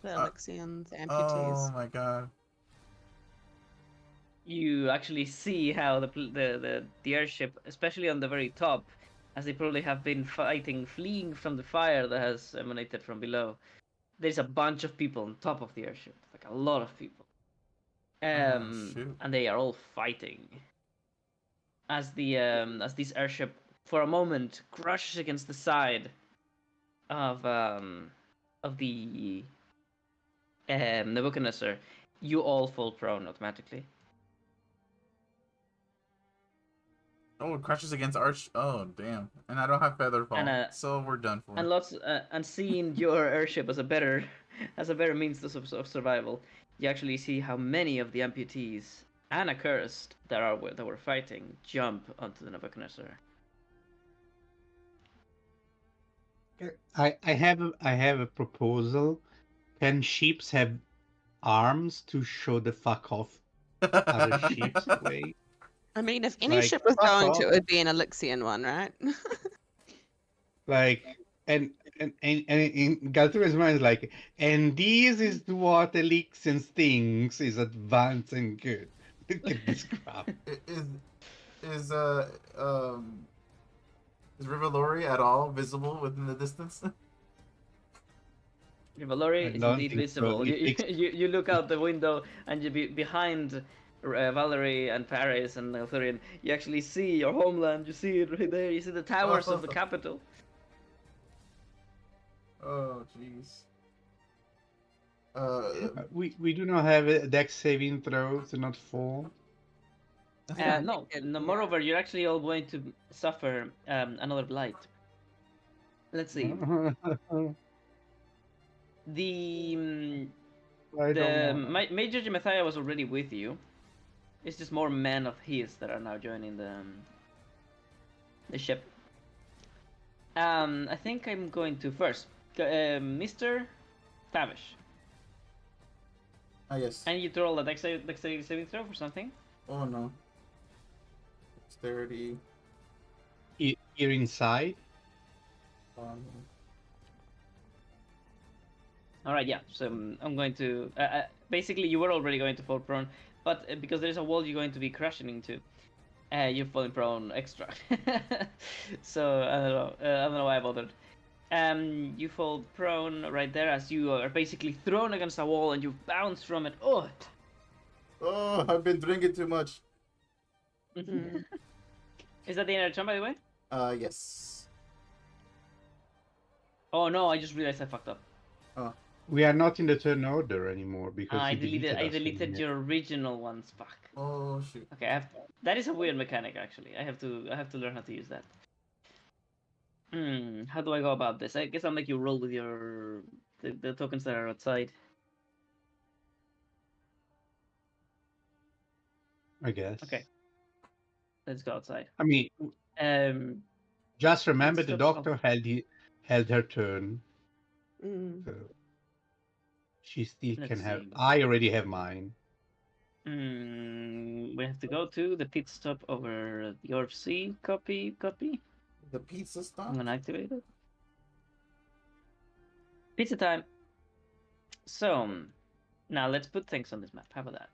The Alexians, the amputees. Oh my god. You actually see how the airship, especially on the very top, as they probably have been fighting, fleeing from the fire that has emanated from below. There's a bunch of people on top of the airship, like a lot of people, shoot. and they are all fighting. As this airship, for a moment, crushes against the side of the Nebuchadnezzar, you all fall prone automatically. Oh, it crashes against Arch. Oh, damn. And I don't have feather fall, And, so we're done for. And seeing your airship as a better means of survival, you actually see how many of the amputees and accursed that were fighting jump onto the Nebuchadnezzar. I have a proposal. Can ships have arms to show the fuck off other ships way? I mean, if any Like, ship was fuck going off. to, it would be an Alexian one, right? Like, and in Galtura's mind is like, and this is what Elixion thinks is advanced and good. Look at this crap. Is Rivalori at all visible within the distance? Valori I is don't indeed think so. visible. It takes You look out the window and you behind Valerie and Paris and Thurian. You actually see your homeland. You see it right there. You see the towers of the capital. Oh, jeez. we do not have a dex saving throw to not fall. Yeah, I No, think no. yeah. Moreover, you're actually all going to suffer another blight. Let's see. The I don't know. Major Jemathia was already with you. It's just more men of his that are now joining the ship. I think I'm going to first, Mr. Tavish. Ah, yes. And you throw a dexterity saving throw for something. Oh no. Dexterity. Here inside. All right, yeah. So I'm going to. Basically, you were already going to fall prone, but because there's a wall you're going to be crashing into, you're falling prone extra. So I don't know. I don't know why I bothered. You fall prone right there as you are basically thrown against a wall and you bounce from it. Oh. Oh, I've been drinking too much. Is that the end of the turn, by the way? Yes. Oh no! I just realized I fucked up. Oh. We are not in the turn order anymore because I you deleted. I us from deleted here. your original ones. Fuck. Oh shoot. Okay, that is a weird mechanic actually. I have to learn how to use that. How do I go about this? I guess I'll make you roll with the tokens that are outside. I guess. Okay. Let's go outside. I mean, just remember the doctor held her turn. So she still can have. I already have mine. We have to go to the pit stop over your C. Copy. The pizza stop? I'm gonna activate it. Pizza time. So, now let's put things on this map. How about that?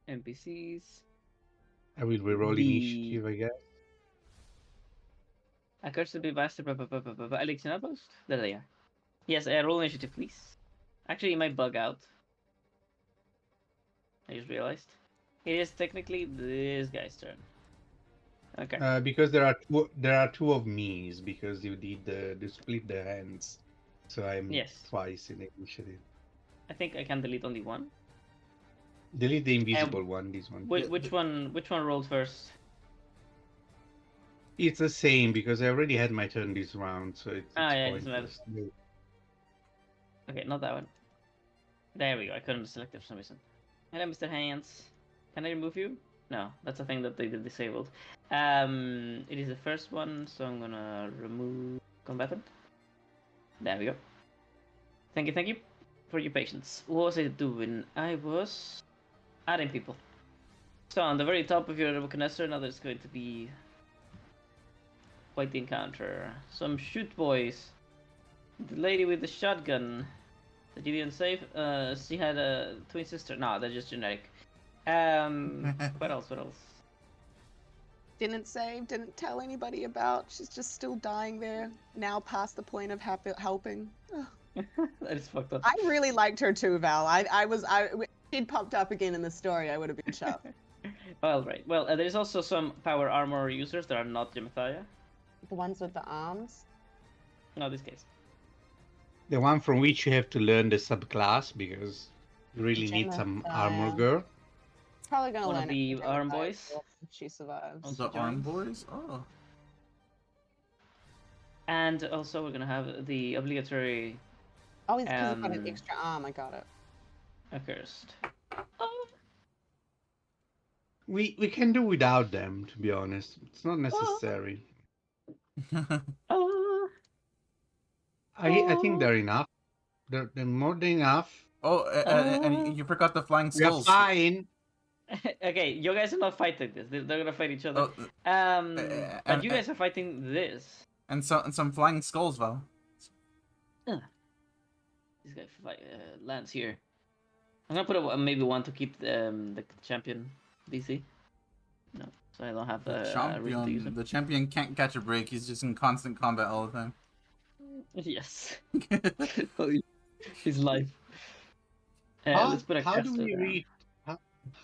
NPCs. I will reroll initiative, I guess. A curse to be master. Elixir post. There they are. Yes, roll initiative, please. Actually, it might bug out. I just realized. It is technically this guy's turn. Okay. Because there are two of me's because you did the split the hands, so I'm twice in the initiative. I think I can delete only one. Delete the invisible one. This one. Which one rolled first? It's the same because I already had my turn this round, so it's pointless. Okay, not that one. There we go. I couldn't select it for some reason. Hello, Mr. Hands. Can I remove you? No, that's a thing that they did disabled. It is the first one, so I'm gonna remove combatant. There we go. Thank you for your patience. What was I doing? I was adding people. So on the very top of your Nebuchadnezzar, now there's going to be quite the encounter. Some shoot boys. The lady with the shotgun that you didn't save, she had a twin sister. No, they're just generic. What else? Didn't save, didn't tell anybody about. She's just still dying there, now past the point of helping. That is fucked up. I really liked her too, Val. If she'd popped up again in the story, I would have been shocked. Well, right. Well, there's also some power armor users that are not Jemathia. The ones with the arms? No, this case. The one from which you have to learn the subclass because you really need some armor girl. Probably gonna one learn of the arm boys. If she survives. The arm boys? Oh. And also we're gonna have the obligatory. Oh, it's because it's got an extra arm. I got it. Accursed. We can do without them, to be honest. It's not necessary. I think they're enough. They're more than enough. Oh, and you forgot the flying skulls. We're fine. Okay, you guys are not fighting this. They're gonna fight each other. But you guys are fighting this. And some flying skulls, Val. This guy lands here. I'm gonna put maybe one to keep the champion DC. No. so I don't have The a reason to use him. the champion can't catch a break. He's just in constant combat all the time. Yes. His life. How, Let's put a how do caster we down. reach?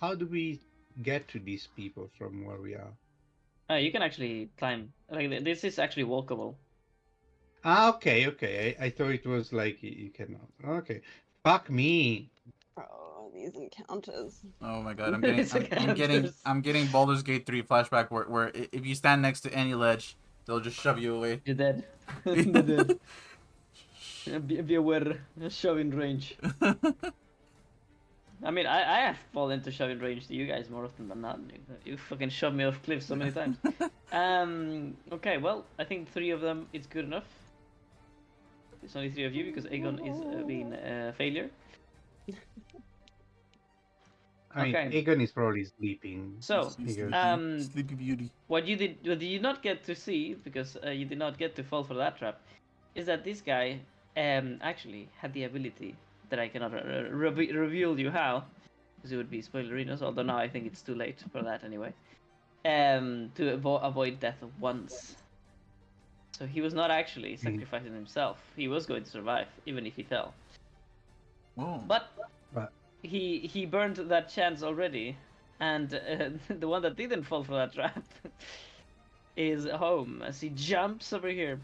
How do we get to these people from where we are? You can actually climb. Like this is actually walkable. Ah, okay. I thought it was like you cannot. Okay. Fuck me. Oh, these encounters. Oh my god, It's encounters. I'm getting Baldur's Gate 3 flashback where if you stand next to any ledge, they'll just shove you away. You're dead. They're dead. Be aware. Shove in range. I mean, I have fallen into shoving range to you guys more often than not. You fucking shoved me off cliffs so many times. Okay, well, I think 3 of them is good enough. It's only 3 of you because Aegon is being a failure. I mean, Okay. Aegon is probably sleeping. So, Sleepy Beauty. what you did not get to see, because you did not get to fall for that trap, is that this guy actually had the ability that I cannot reveal you how, because it would be spoilerinos, although now I think it's too late for that anyway, to avoid death once. So he was not actually sacrificing himself. He was going to survive, even if he fell. Whoa. But he burned that chance already, and the one that didn't fall for that trap is home as he jumps over here.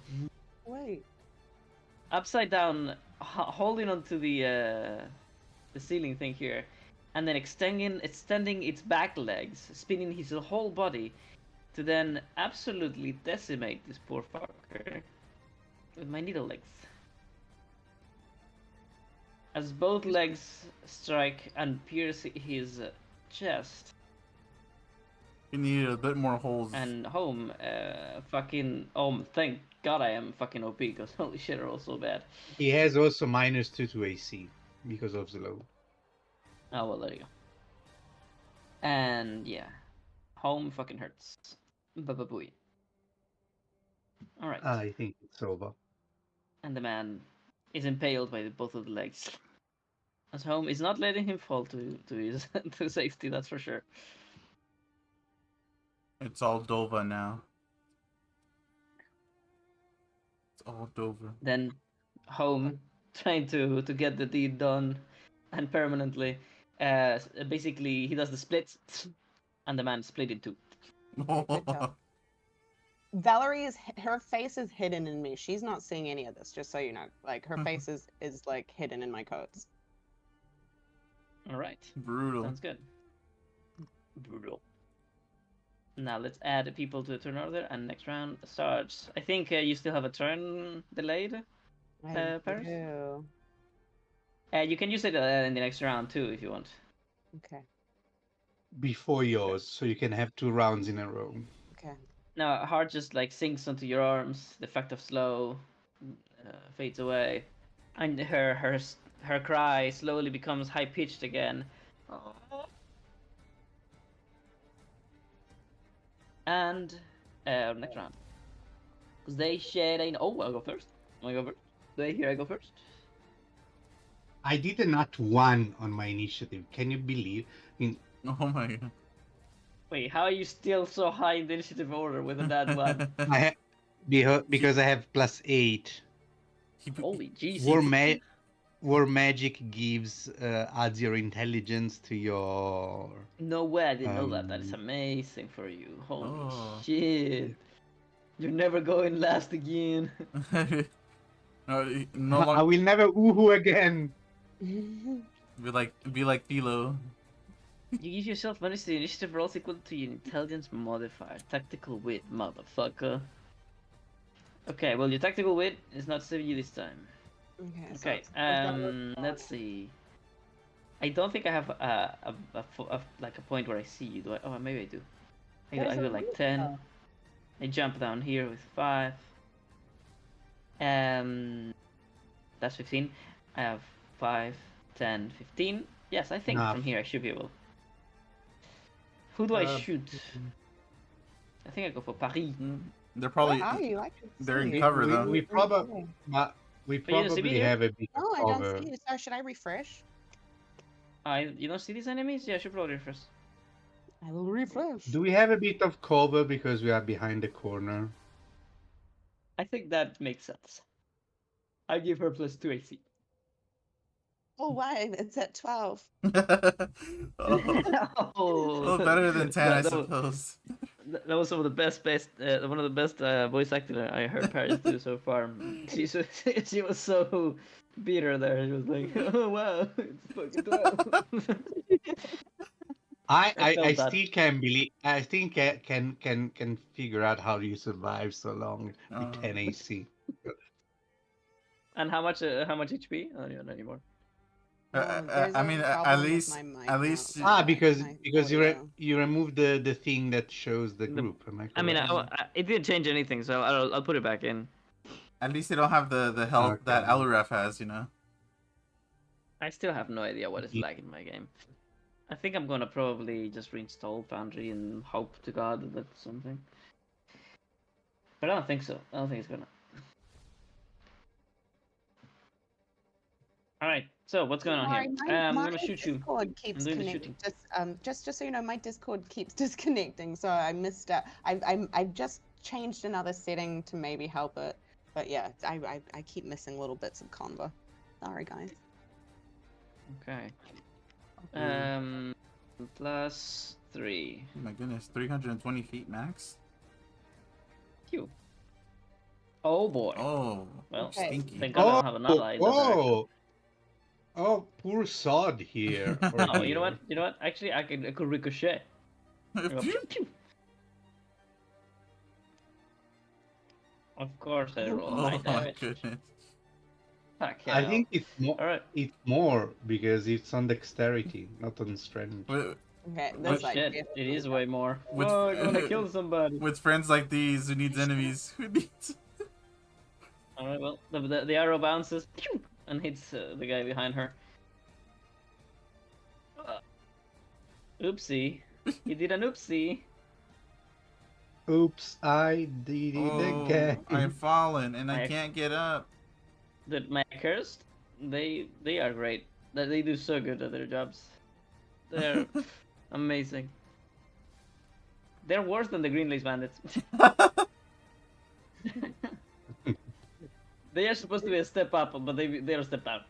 Wait. Upside down, holding onto the ceiling thing here, and then extending its back legs, spinning his whole body, to then absolutely decimate this poor fucker with my needle legs. As both legs strike and pierce his chest. You need a bit more holes. And home, fucking, thank God I am fucking OP, because holy shit, are all so bad. He has also -2 to AC because of the low. Oh, well, there you go. And yeah, home fucking hurts. Ba-ba-booey. Alright. I think it's over. And the man is impaled by both of the legs. As home is not letting him fall to his to safety, that's for sure. It's all Dova now. It's all Dover. Then home, trying to get the deed done and permanently, basically he does the splits, and the man split in 2. Valerie's her face is hidden in me. She's not seeing any of this, just so you know. Like her face is like hidden in my codes. All right. Brutal. Sounds good. Brutal. Now let's add people to the turn order, and next round starts. I think you still have a turn delayed, Paris? Do. You can use it in the next round too if you want. Okay. Before yours, so you can have 2 rounds in a row. Okay. Now heart just like sinks onto your arms. The effect of slow fades away, and her cry slowly becomes high pitched again. And next round, because they share a. Oh, I'll go first. I go first. I go first. I did a nat 1 on my initiative. Can you believe? I mean, Oh my god. Wait, how are you still so high in the initiative order with a bad one? because I have +8. Holy Jesus! War magic gives adds your intelligence to your. No way, I didn't know that. That is amazing for you. Holy Oh. shit! You're never going last again. No I longer will never woohoo again. be like Philo. You give yourself bonus to the initiative rolls equal to your intelligence modifier. Tactical wit, motherfucker. Okay, well your tactical wit is not saving you this time. Okay, let's see. I don't think I have like a point where I see you. Do I? Oh, maybe I do. I go like 10. I jump down here with 5. That's 15. I have 5, 10, 15. Yes, I think from here I should be able. Who do I shoot? I think I go for Paris. They're probably they're in cover though. We probably have a bit Oh, of I cover. don't see it. Sorry, should I refresh? You don't see these enemies? Yeah, I should probably refresh. I will refresh. Do we have a bit of cover because we are behind the corner? I think that makes sense. I give her +2 AC. Oh, why? It's at 12. Oh, better than 10, I that was- suppose. That was some of the one of the best voice acting I heard Paris do so far. She was so bitter there. She was like, "Oh wow, it's fucking 12." I felt that. still can believe. I think can figure out how you survive so long with 10 AC. And how much HP? I don't even know anymore. There's I a mean, problem with my mic at now, least. so Because my you audio. you removed the thing that shows the group. Am I correct? I mean, it didn't change anything, so I'll put it back in. At least they don't have the health that Okay. Aluref has, you know. I still have no idea what is lag in my game. I think I'm gonna probably just reinstall Foundry and hope to God that that's something. But I don't think so. I don't think it's gonna. All right. So what's going on here? I'm gonna shoot you. Discord keeps doing the connecting. Just so you know, my Discord keeps disconnecting, so I missed it. I've just changed another setting to maybe help it, but yeah, I keep missing little bits of convo. Sorry, guys. Okay. +3. Oh my goodness, 320 feet max. Q. Oh boy. Oh, Well, Okay. stinky. thank God I don't have an ally in that direction. Oh, poor sod here. or Oh, you know here. what? You know what? Actually, I could ricochet. I go, pew, pew. Of course, I roll Oh high my damage. goodness. Fuck I hell. think it's more. All right. It's more because it's on dexterity, not on strength. With, Okay, Oh that's like shit! It is way more. With- Oh, I'm gonna kill somebody. with friends like these, who needs enemies? Who needs? All right. Well, the arrow bounces pew, and hits the guy behind her. Oopsie! He did an oopsie. Oops, I did it Oh, again. I've fallen and I I- can't get up. My cursed, they are great. They do so good at their jobs. They're amazing. They're worse than the Green Lace Bandits. They are supposed to be a step up, but they are a step down.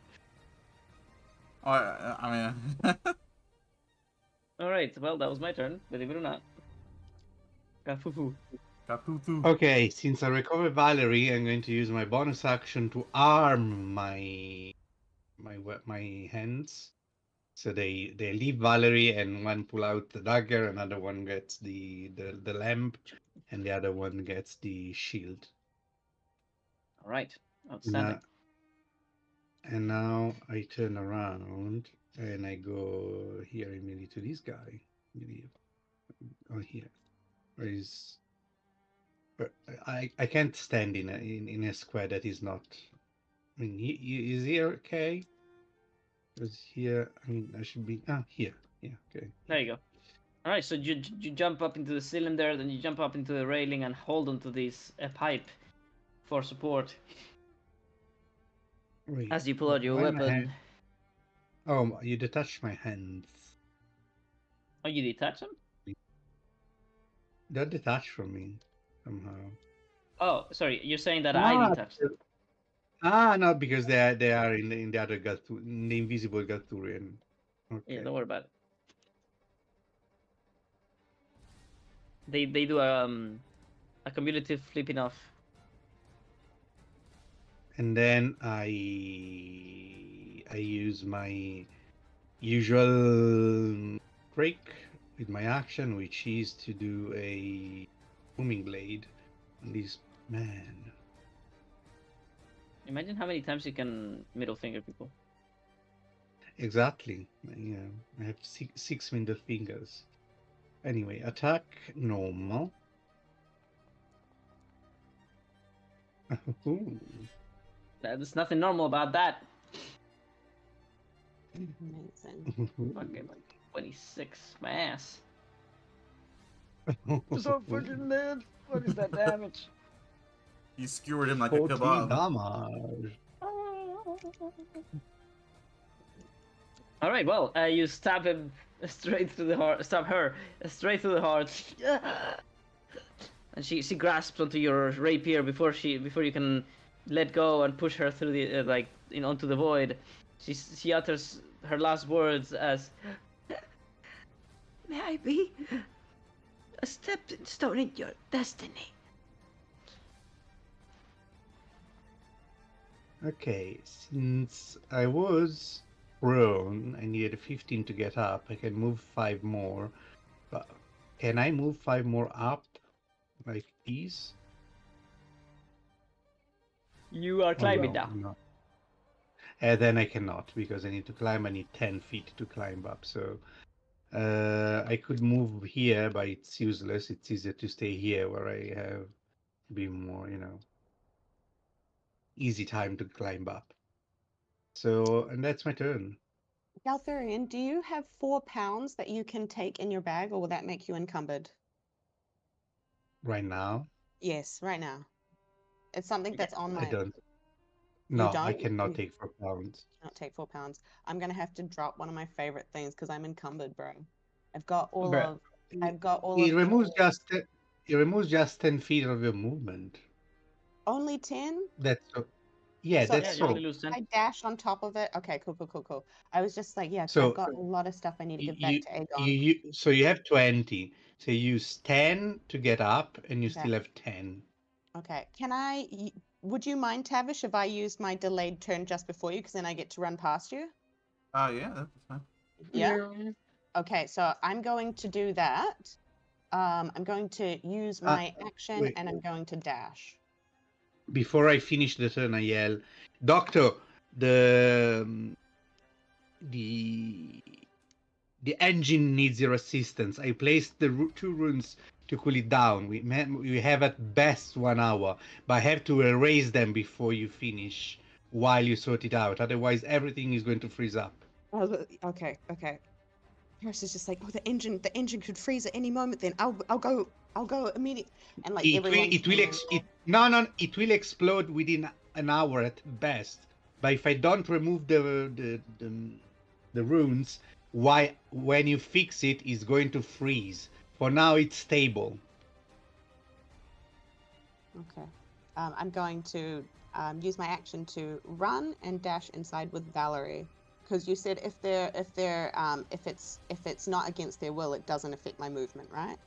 Oh, I mean, All right, well that was my turn. Believe it or not. Gafufu. Kaputu. Okay, since I recover Valerie, I'm going to use my bonus action to arm my hands. So they leave Valerie, and one pull out the dagger, another one gets the lamp, and the other one gets the shield. All right, outstanding. And now I turn around and I go here immediately to this guy. Oh, here. Where is? But I can't stand in a square that is not. I mean, is he okay? Because here, I mean, I should be. Here. Yeah, okay. There you go. All right, so you jump up into the cylinder, then you jump up into the railing and hold onto this pipe for support Wait, as you pull out your why my weapon. hand- Oh, you detached my hands. Oh, you detach them? They're detached from me somehow. Oh, sorry, you're saying that I detached them. No, because they are in the other in the invisible Galturian. Okay. Yeah, don't worry about it. They do a cumulative flipping off. And then I use my usual trick with my action, which is to do a booming blade on this man. Imagine how many times you can middle finger people. Exactly. Yeah, I have six middle fingers. Anyway, attack normal. There's nothing normal about that. Amazing. Fucking 26, my ass. So fucking dead. What is that damage? You skewered him like a 14 kebab. damage. All right, well, you stab him straight through the heart. Stab her straight through the heart. And she grasps onto your rapier before you can let go and push her through the onto the void. She utters her last words as, "May I be a stepping stone in your destiny?" Okay, since I was prone, I needed 15 to get up. I can move 5 more. But can I move 5 more up? Like these? You are climbing now. No. And then I cannot, because I need to climb. I need 10 feet to climb up. So I could move here, but it's useless. It's easier to stay here where I have be more, easy time to climb up. So, and that's my turn. Galthurian, do you have 4 pounds that you can take in your bag, or will that make you encumbered? Right now? Yes, right now. It's something that's on my... I don't. You No, don't? I cannot take 4 pounds. Cannot take 4 pounds. I'm gonna have to drop one of my favorite things because I'm encumbered, bro. I've got all Bruh. of... I've got all It of removes the... just it removes just 10 feet of your movement. Only 10? That's so. Yeah, So Yeah, that's you only so. lose 10. I dash on top of it. Okay, cool. I was just like, yeah, because I've So got a lot of stuff I need to give back you, to Aegon. so you have 20. So you use 10 to get up, and you Okay. still have 10. Okay, would you mind, Tavish, if I used my delayed turn just before you, because then I get to run past you? Yeah, that's fine. Yeah? Okay, so I'm going to do that. I'm going to use my action, wait. and I'm going to dash. Before I finish the turn, I yell, "Doctor, the the the engine needs your assistance. I placed the 2 runes to cool it down. We have at best 1 hour, but I have to erase them before you finish while you sort it out. Otherwise, everything is going to freeze up." Okay. Paris is just like, oh, the engine could freeze at any moment. Then I'll go immediately. And like everyone. It will explode within an hour at best. But if I don't remove the runes, when you fix it, it's going to freeze. For now, it's stable. Okay. I'm going to use my action to run and dash inside with Valerie, because you said if it's not against their will, it doesn't affect my movement, right?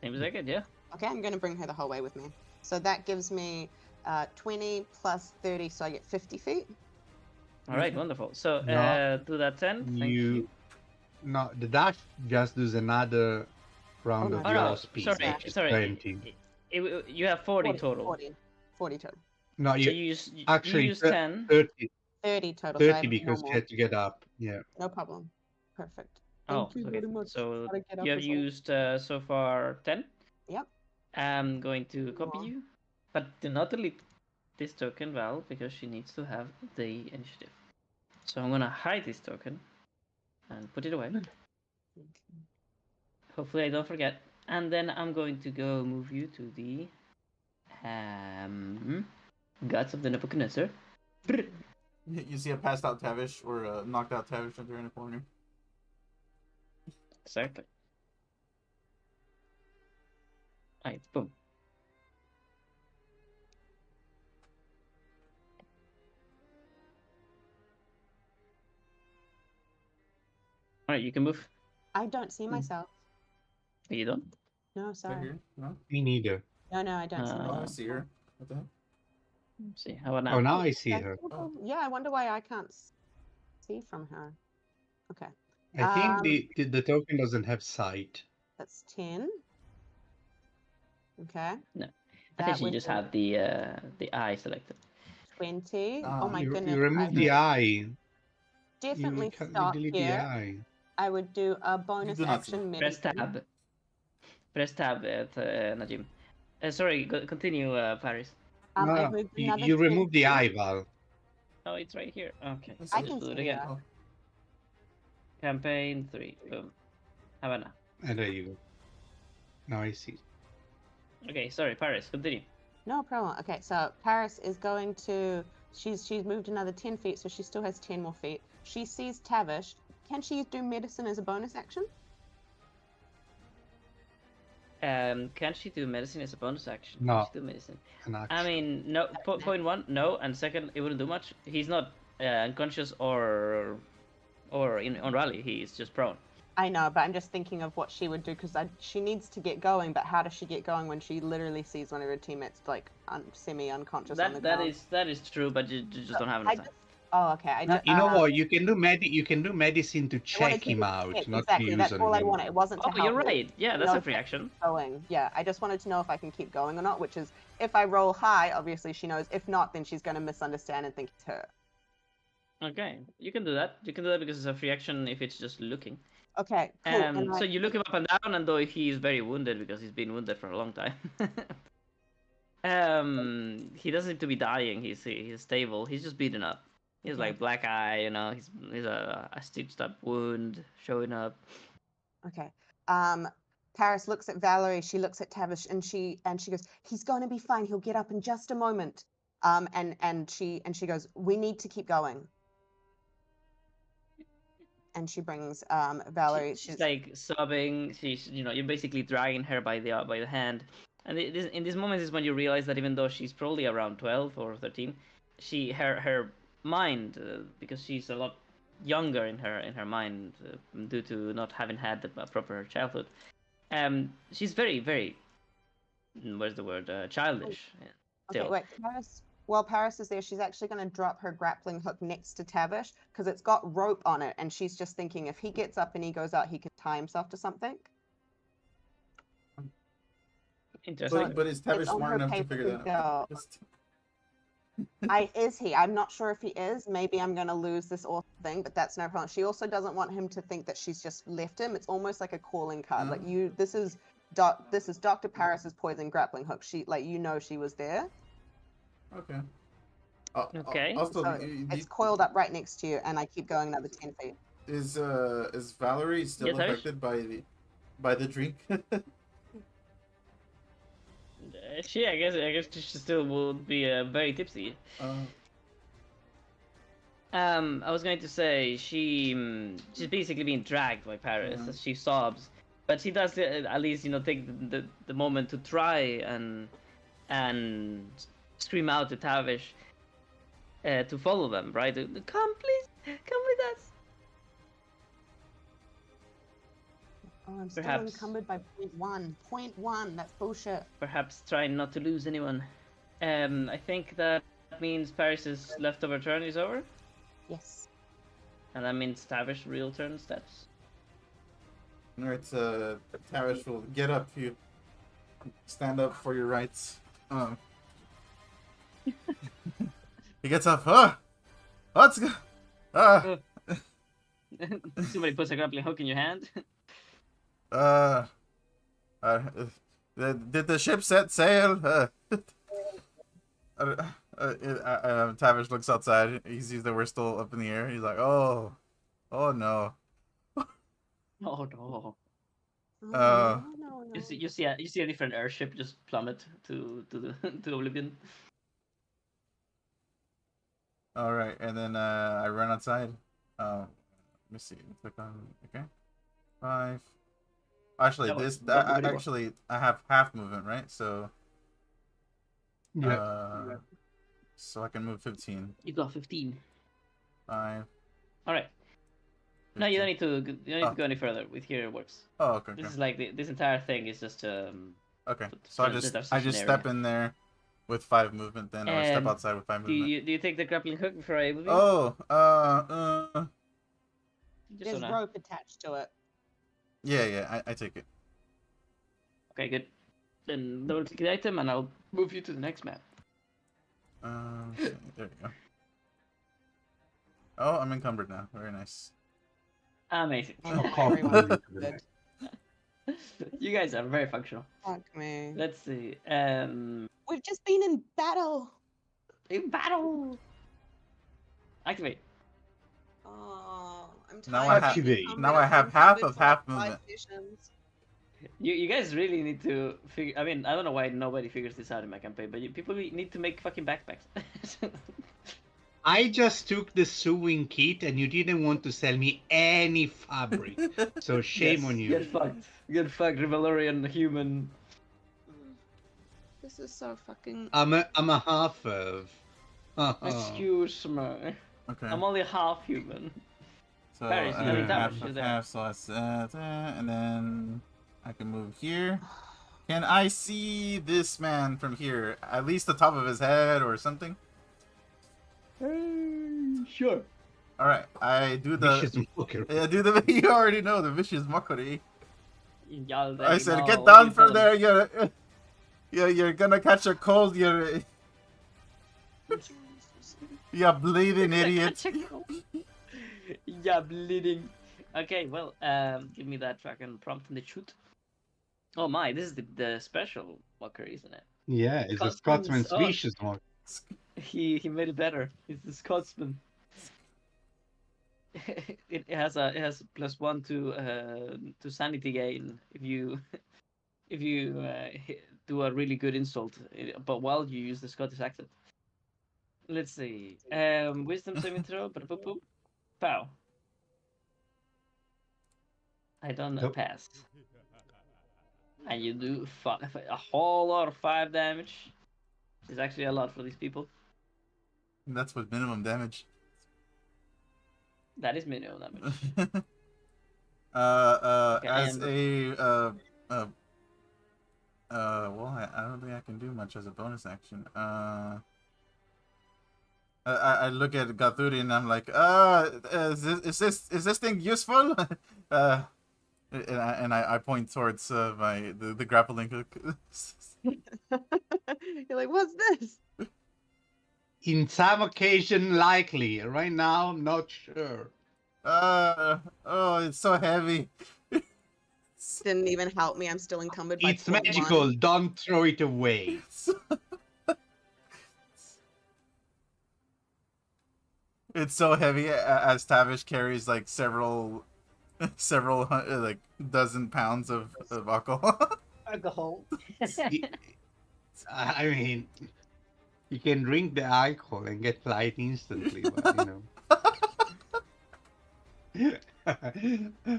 Seems like it, yeah. Okay, I'm going to bring her the whole way with me. So that gives me 20 plus 30, so I get 50 feet. All right, wonderful. So do that 10. Thank you. No, the dash just does another round of Oh, your no, speed. sorry, which is sorry. 20. You have 40 total. 40 total. No, So you you actually use 10. 30. 30 total. So I 30 have because you normal. had to get up. Yeah. No problem. Perfect. Oh, Thank you okay. very much. So Gotta get up you have as well. used so far 10. Yep. I'm going to copy Aw. you, but do not delete this token, Val, because she needs to have the initiative. So I'm gonna hide this token and put it away. Okay. Hopefully I don't forget. And then I'm going to go move you to the Guts of the Nebuchadnezzar. You see a passed out Tavish or a knocked out Tavish in there in the corner. Exactly. Alright, boom. Alright, you can move. I don't see myself. You don't? No, Right sorry. here? No? Me neither. No, I don't see Oh, I myself. see her. What the heck? Let's see, how about now? Oh, now I see That's her. cool. Yeah, I wonder why I can't see from her. Okay. I think the token doesn't have sight. That's 10. Okay. No. I That think she would just be had the eye selected. 20. Ah. Oh my you goodness. remove I the would eye. definitely You stop delete here. the eye. I would do a bonus do not see. action Press medicine. tab. Press tab at Najim. Sorry, continue, Paris. I No, moved another you 10 remove the feet. eye, Val. Oh, it's right here. Okay. I I Let's can do it see again. her. Oh. Campaign 3. Boom. How about now? And there you go. Now I see. Okay, sorry, Paris, continue. No problem. Okay, so Paris is going to... She's moved another 10 feet, so she still has 10 more feet. She sees Tavish. can she do medicine as a bonus action? Can she do medicine as a bonus action? No. Can she do medicine? An action. I mean, no. Point one, no, and second, it wouldn't do much. He's not unconscious or on rally. He's just prone. I know, but I'm just thinking of what she would do because she needs to get going. But how does she get going when she literally sees one of her teammates like semi-unconscious on the ground? That is true, but you just don't have enough time. Oh, okay. You know what? You can do medicine to I wanted check to him out, check, not exactly. to use That's on all I him. wanted. It wasn't to Oh, help you're me. right. Yeah, that's a free action. Going. Yeah, I just wanted to know if I can keep going or not. Which is, if I roll high, obviously she knows. If not, then she's going to misunderstand and think it's her. Okay, you can do that. You can do that because it's a free action if it's just looking. Okay, cool. So you look him up and down, and though he is very wounded because he's been wounded for a long time, he doesn't seem to be dying. He's stable. He's just beaten up. He's like black eye, you know. He's a stitched up wound showing up. Okay. Paris looks at Valerie. She looks at Tavish, and she goes, "He's going to be fine. He'll get up in just a moment." And she goes, "We need to keep going." And she brings Valerie. She's like sobbing. You're basically dragging her by the hand. And in this moment is when you realize that even though she's probably around 12 or 13, her mind, because she's a lot younger in her mind due to not having had a proper childhood, she's very, very, what's the word, childish. Okay, wait, Paris. While Paris is there, she's actually going to drop her grappling hook next to Tavish because it's got rope on it, and she's just thinking if he gets up and he goes out, he can tie himself to something. Interesting. But is Tavish smart enough to figure that out? Is he? I'm not sure if he is. Maybe I'm going to lose this author thing, but that's no problem. She also doesn't want him to think that she's just left him. It's almost like a calling card. Like this is Dr. Paris's poison grappling hook. She she was there. Okay. Okay. Also, So it's coiled up right next to you, and I keep going another 10 feet. Is Valerie still affected by the drink? I guess she still would be very tipsy. I was going to say she's basically being dragged by Paris as she sobs, but she does at least take the moment to try and scream out to Tavish to follow them, right? Come, please, come with us. Oh, I'm still encumbered by 0.1. 0.1, that's bullshit. Perhaps trying not to lose anyone. I think that means Paris's leftover turn is over. Yes. And that means Tavish's real turn steps. Alright, Tavish will get up. You stand up for your rights. He gets up. Let's go. Somebody puts a grappling hook in your hand. Did the ship set sail? Tavish looks outside. He sees that we're still up in the air. He's like, oh no. Oh no. No. You see a different airship just plummet to oblivion. All right, and then I run outside. Let me see. Click on. Okay. 5. Actually, I have half movement, right? So. Yeah. So I can move 15. You got 15. 5. All right. 15. No, you don't need to go any further. With here it works. Oh, okay. This is like this entire thing is just Okay, so I just step in there with 5 movement then, or step outside with 5 movement. Do you take the grappling hook before I move? Oh, There's rope attached to it. Yeah, I take it. Okay, good. Then double click the item and I'll move you to the next map. Okay, there you go. Oh, I'm encumbered now. Very nice. Amazing. You guys are very functional. Fuck me. Let's see. We've just been in battle. In battle. Activate. Oh, I'm Activate. Now I have half movement. You guys really need to figure. I mean, I don't know why nobody figures this out in my campaign, but people need to make fucking backpacks. I just took the sewing kit and you didn't want to sell me any fabric. So shame on you. Get fucked. Get fucked, Revelorian human. This is so fucking. I'm a half elf. Excuse me. Okay. I'm only half human. So Paris, you need damage, half you're of there. half, so that's and then I can move here. Can I see this man from here? At least the top of his head or something? Sure. Alright, I do the... Vicious mockery. I do the... You already know, the vicious mockery. You I already said, know get what down you've from done. there, you're gonna catch a cold, you're bleeding idiot. Yeah, bleeding. Okay, well, give me that fucking prompt and the shoot. Oh my, this is the special walker, isn't it? Yeah, it's a Scotsman's- Scotsman's oh. vicious mockery. He made it better. He's the Scotsman. it has +1 to sanity gain if you do a really good insult, but while you use the Scottish accent. Let's see. Wisdom saving throw. Ba-da-boop-boop. Pow. I don't Nope. pass. And you do a whole lot of 5 damage. It's actually a lot for these people. That's what minimum damage. That is minimum damage. As and- a well, I don't think I can do much as a bonus action. I look at Gathuri and I'm like, is this thing useful? And I point towards the grappling hook. You're like, what's this? In some occasion, likely. Right now, I'm not sure. Oh, it's so heavy. Didn't even help me. I'm still encumbered by It's 0.1. magical. Don't throw it away. It's so heavy as Tavish carries like several like dozen pounds of alcohol. Alcohol. I mean, you can drink the alcohol and get light instantly, but you know.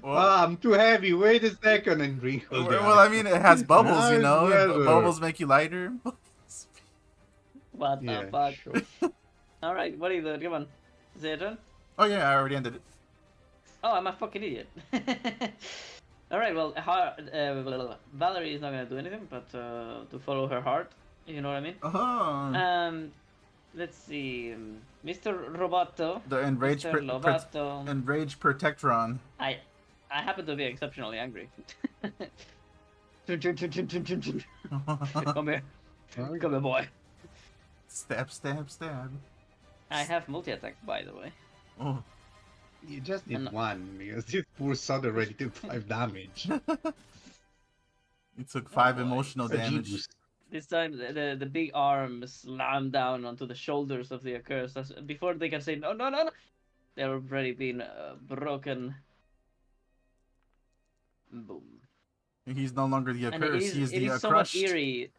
I'm too heavy. Wait a second and drink all the Well, I mean, it has bubbles, you know. Together. Bubbles make you lighter. What the Yeah, fuck? sure. Alright, what are you doing? Come on. Is it your turn? Oh yeah, I already ended it. Oh, I'm a fucking idiot. Alright, well, Valerie is not gonna do anything but to follow her heart. You know what I mean? Oh. Let's see. Mr. Roboto. The enraged Mr. Lobato. enraged protectron. I happen to be exceptionally angry. Come here. Come here, boy. Stab, stab, stab. I have multi-attack, by the way. Oh. You just need And- one because this poor son already took 5 damage. You took 5 boy. emotional damage. Jesus. This time, the big arm slammed down onto the shoulders of the accursed. Before they can say no, no, no, no, they're already been broken. Boom. He's no longer the And it accursed. is, He is it the is somewhat crushed. eerie.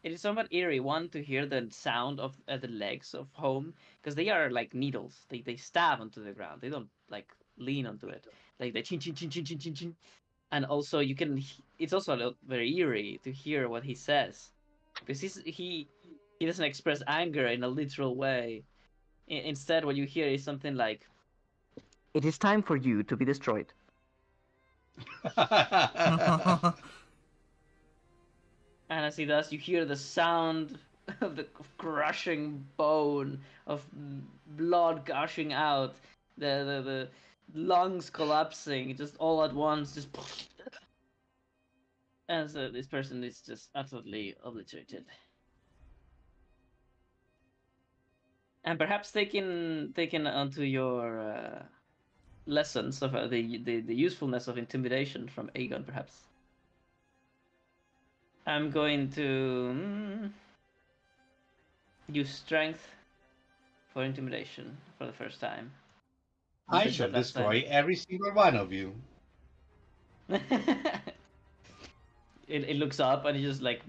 It is somewhat eerie, one, to hear the sound of the legs of home, because they are like needles. They stab onto the ground. They don't like lean onto it. Like they chin chin chin chin chin chin chin. And also you can. It's also a little very eerie to hear what he says, because he doesn't express anger in a literal way. Instead, what you hear is something like, "It is time for you to be destroyed." And as he does, you hear the sound of the crushing bone, of blood gushing out, the lungs collapsing, just all at once, just as this person is just absolutely obliterated. And perhaps taking onto your lessons of the usefulness of intimidation from Aegon, perhaps. I'm going to use strength for intimidation for the first time. I Did shall that last destroy every single one of you. It looks up and he just like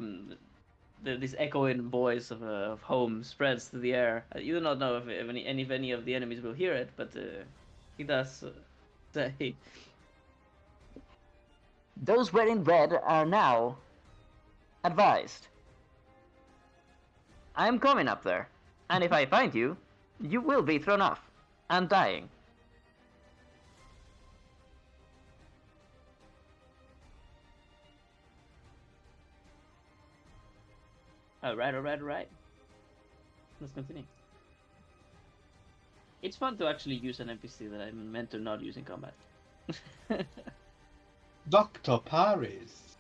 this echoing voice of home spreads through the air. You do not know if any of the enemies will hear it, but he does say, Those wearing red are now advised. I am coming up there, and if I find you, you will be thrown off and dying. all right. Let's continue. It's fun to actually use an NPC that I'm meant to not use in combat. Dr. Paris.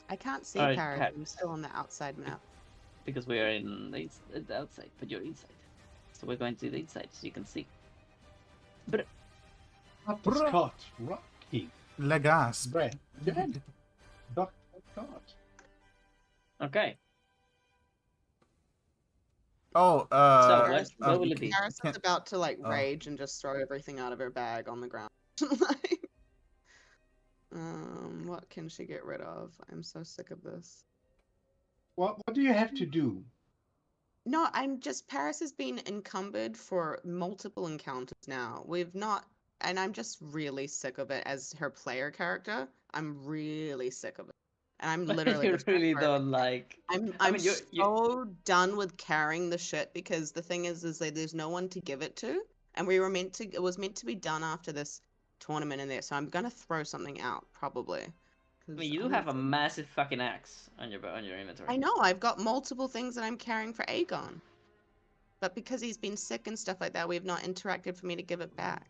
I can't see Alright, Paris. Paris. I'm still on the outside map. Because we are in the outside, but you're inside. So we're going to the inside so you can see. Dr. Scott. Rocky. Legas. Brett. Dead. Dr. Scott. Okay. Oh, So what will you it be? Paris is about to like Oh. rage and just throw everything out of her bag on the ground. Like, what can she get rid of? I'm so sick of this. What do you have to do? No, I'm just Paris has been encumbered for multiple encounters now. We've not, and I'm just really sick of it as her player character. I'm really sick of it, and I'm literally You just gonna really throw don't like. I'm mean, you're- so done with carrying the shit because the thing is that there's no one to give it to, and it was meant to be done after this tournament in there, so I'm gonna throw something out probably. I mean, you do have a massive fucking axe on your inventory. I know I've got multiple things that I'm carrying for Aegon, but because he's been sick and stuff like that, we've not interacted for me to give it back.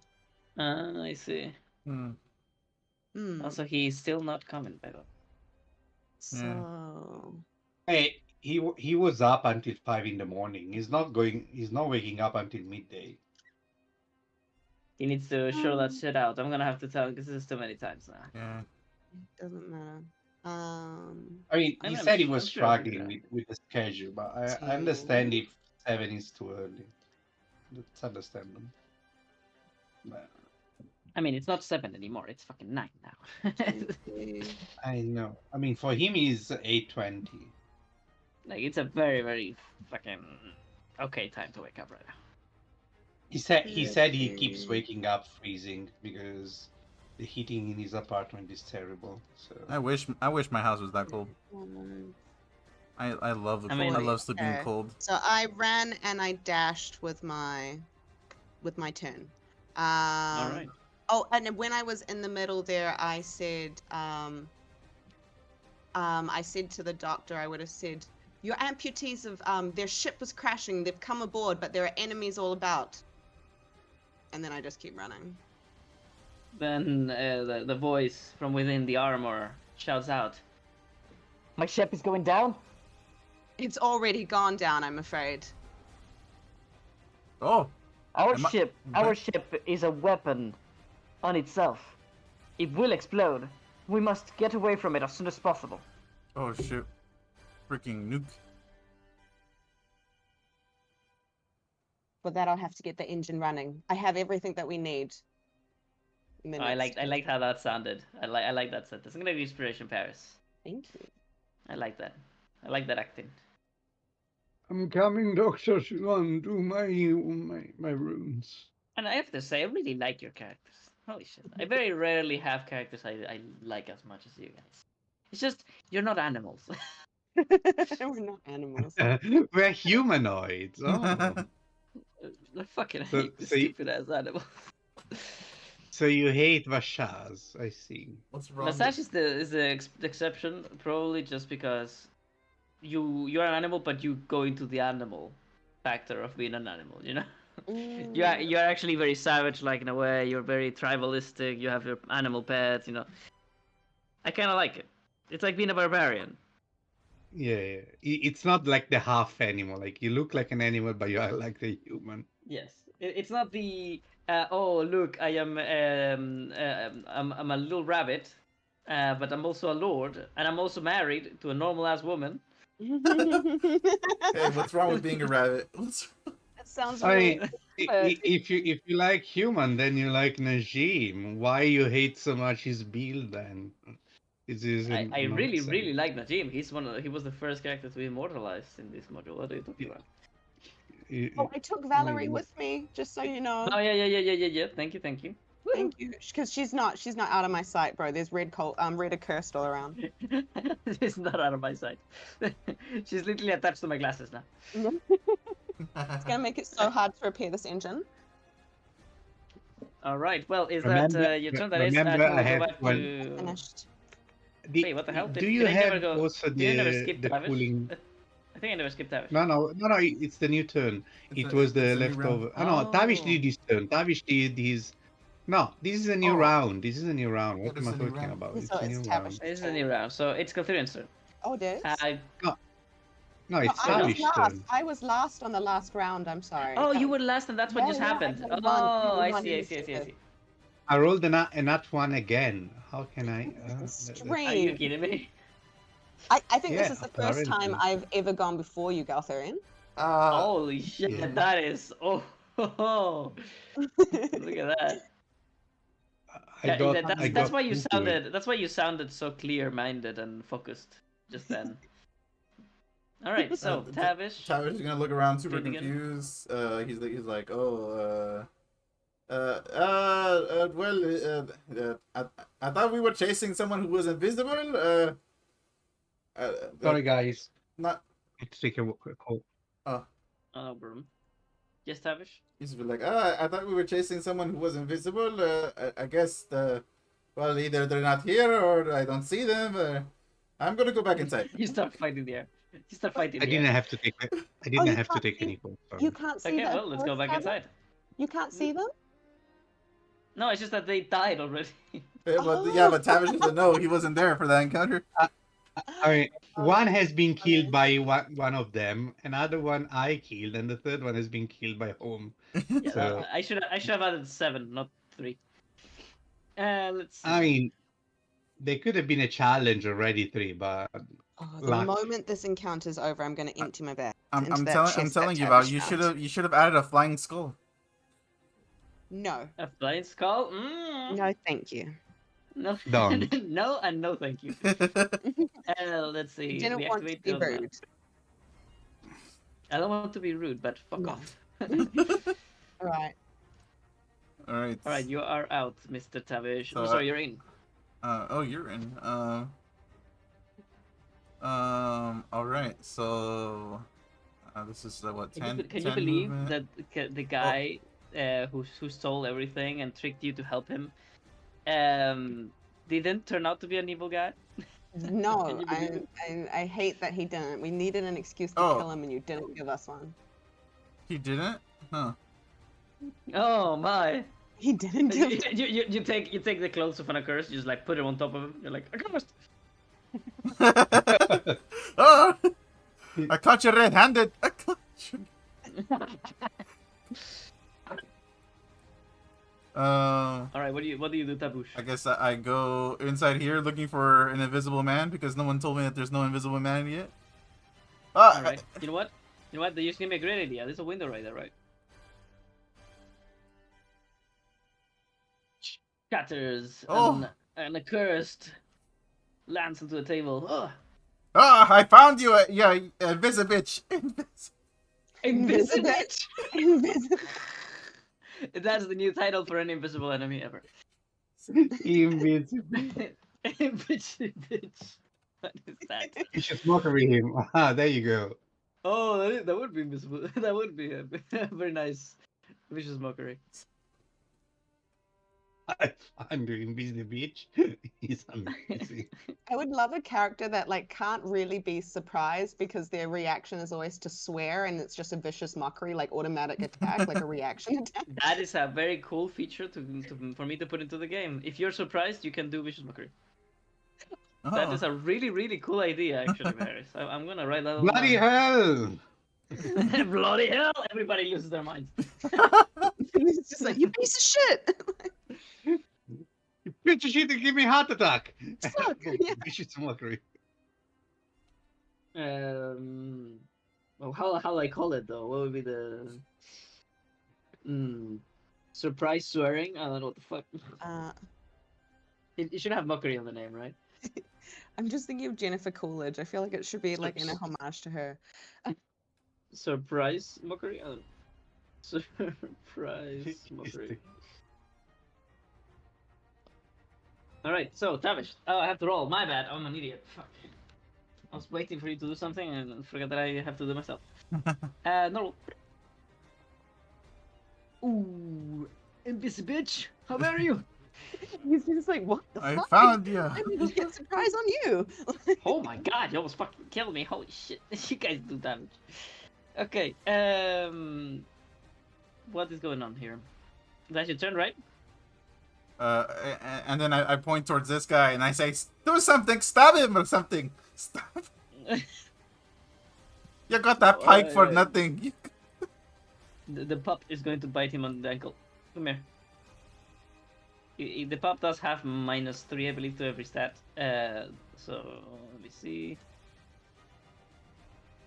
I see. Hmm. Also, he's still not coming, by the way. So Hey, he was up until 5 in the morning. He's not waking up until midday. He needs to show that shit out. I'm gonna have to tell him because this is too many times now. Yeah. it doesn't matter. I mean, I he mean, said he I'm was sure I can do struggling that. with the schedule, but I understand if 7 is too early. That's understandable. But I mean, it's not 7 anymore. It's fucking 9 now. I know. I mean, for him, he's 8:20. Like, it's a very, very fucking okay time to wake up right now. He said he keeps waking up freezing because the heating in his apartment is terrible. So I wish my house was that cold. I love the I cold. mean- I love sleeping in Okay. cold. So I ran and I dashed with my turn. All right. Oh, and when I was in the middle there, I said to the doctor, I would have said, "Your amputees of their ship was crashing. They've come aboard, but there are enemies all about." And then I just keep running. Then the voice from within the armor shouts out, My ship is going down? It's already gone down, I'm afraid. Oh, Our Am I- ship is a weapon on itself. It will explode. We must get away from it as soon as possible. oh shoot! Freaking nuke. For that, I'll have to get the engine running. I have everything that we need. Oh, I liked how that sounded. I like that sentence. I'm gonna give you inspiration, Paris. Thank you. I like that. I like that acting. I'm coming, Doctor, to undo my runes. And I have to say, I really like your characters. Holy shit. I very rarely have characters I like as much as you guys. It's just, you're not animals. We're not animals. We're humanoids. Oh. I fucking So- hate this so you- stupid ass animal. So you hate Vashaz, I see. What's wrong? Massage is the exception, probably just because you're an animal, but you go into the animal factor of being an animal, you know? You're actually very savage, like in a way. You're very tribalistic. You have your animal pets, you know. I kind of like it. It's like being a barbarian. Yeah. It's not like the half animal. Like you look like an animal, but you are like the human. Yes, it's not the oh look, I'm a little rabbit, but I'm also a lord, and I'm also married to a normal ass woman. Hey, what's wrong with being a rabbit? That sounds I really mean, good. if you like human, then you like Najim. Why you hate so much his build then? This is I really like Najim. He was the first character to be immortalized in this module. What are you talking about? Oh, I took Valerie with me, just so you know. Oh yeah. Thank you. Thank you, because she's not out of my sight, bro. There's red accursed all around. She's not out of my sight. She's literally attached to my glasses now. It's gonna make it so hard to repair this engine. All right. Well, is Remember- that your turn? That is. remember Can we I go have back one- to... Finished. Wait, what the hell? Do Did you I never have go... also Did I never skip the Tavish? cooling? I think I never skipped Tavish. No, it's the new turn. It was the it's a new round. leftover. Oh no, Tavish Oh. did his turn. Tavish did his. No, this is a new Oh. round. This is a new round. What It is am I a new talking round. about? So It's a it's new Tavish. round. This is a new round, so it's Katherine's turn. Oh, it is. No, it's I was Tavish's last. turn. I was last on the last round. I'm sorry. Oh, you were last, and that's what Yeah, just yeah, I happened. had one. Oh, I I had see. one. I rolled a nat one again. How can I? Are you Strange. kidding me? I think this Yeah, is the first time apparently. I've ever gone before you, Galtharian. Holy shit, yeah. that is... Oh, look at that. I Yeah, got. that's, I that's got why you into it. sounded. That's why you sounded so clear-minded and focused just then. All right, so Tavish. Tavish is gonna look around, super Do it again. confused. He's like, I thought we were chasing someone who was invisible. Sorry, guys. Not. Let's take a call. Oh, bro. Yes, Tavish. He's like, I thought we were chasing someone who was invisible. I guess well, either they're not here or I don't see them. I'm gonna go back inside. You start fighting the air. You start fighting I the didn't air. have to take. I you didn't have to can't take see- any calls. sorry. You can't see Okay, them. well, let's go back inside. You can't see them. No, it's just that they died already. But Tavish doesn't know he wasn't there for that encounter. I mean, one has been killed by one of them, another one I killed, and the third one has been killed by home. Yeah, So- I should have added 7, not 3. Let's see. I mean, there could have been a challenge already 3, but Oh, the Luck. moment this encounter's over, I'm gonna empty my bag. I'm into that telling chest that you about. Tavish You should have added a flying skull. No, A flying skull? Mm. no, thank you. No. Don't. No, and no, thank you. Let's see. You didn't want to Reactivate be the- rude. I don't want to be rude, but fuck No. off. All right. All right. All right, you are out, Mr. Tavish. So, Oh, sorry, you're in. You're in. All right. So, this is what Can 10. you, can 10 you believe movement. that the guy who stole everything and tricked you to help him didn't turn out to be an evil guy? No, Can you believe I hate that he didn't. We needed an excuse to Oh. kill him, and you didn't give us one. He didn't? Huh. Oh my! He didn't You, give. you take the clothes of an accursed, you just like put it on top of him. You're like accursed. Oh! I caught you red-handed. I caught you. All right, what do you do, Tabush? I guess I go inside here looking for an invisible man because no one told me that there's no invisible man yet. All right. You know what? You know what? They just gave me a great idea. There's a window right there, right? Shatters Oh. and accursed lands into the table. Oh. I found you, Invisibitch. Invisible. Invisible. That's the new title for an invisible enemy ever. invincible. Bitch. What is that? You should mockery him. Ah, there you go. Oh, that would be invisible. That would be a very nice vicious mockery. I found you invisible bitch. He's amazing. I would love a character that like can't really be surprised because their reaction is always to swear, and it's just a vicious mockery, like automatic attack, like a reaction attack. That is a very cool feature for me to put into the game. If you're surprised, you can do vicious mockery. That is a really, really cool idea, actually, Maris. I'm gonna write that. Bloody hell! Bloody hell! Everybody loses their minds. It's just like, you piece of shit. You bitch of shit and give me a heart attack. Suck, yeah. Vicious mockery. Well, how I call it though? What would be the surprise swearing? I don't know what the fuck. Uh, It should have mockery on the name, right? I'm just thinking of Jennifer Coolidge. I feel like it should be like in a homage to her. Surprise mockery. Surprise mockery. All right, so Tavish. Oh, I have to roll. My bad. I'm an idiot. Fuck. I was waiting for you to do something and forgot that I have to do myself. No. Ooh, NPC bitch. How are you? He's just like, what the I fuck? found you. I didn't get surprise on you. Oh my god, you almost fucking killed me. Holy shit. You guys do damage. Okay, what is going on here? That's your turn, right? And then I point towards this guy and I say, do something, stab him or something. Stop. You got that pike for nothing. The pup is going to bite him on the ankle. Come here. The pup does have -3, I believe, to every stat. So let me see.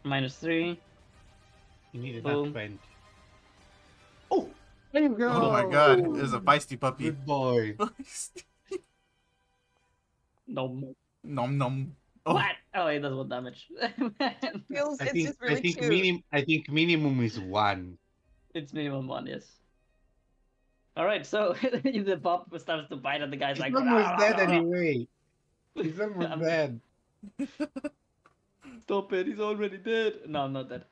-3. You needed Boom. that 20. Oh, there you go. Oh my god, there's a feisty puppy. Good boy. No. Nom nom. Oh. What? Oh, it does 1 damage. Feels, I it's think just really I think cute. I think minimum is 1. It's minimum 1, yes. All right, so the pup starts to bite, and the guy's He's like, almost dead anyway. He's almost I'm- dead. Stop it, he's already dead. No, I'm not dead.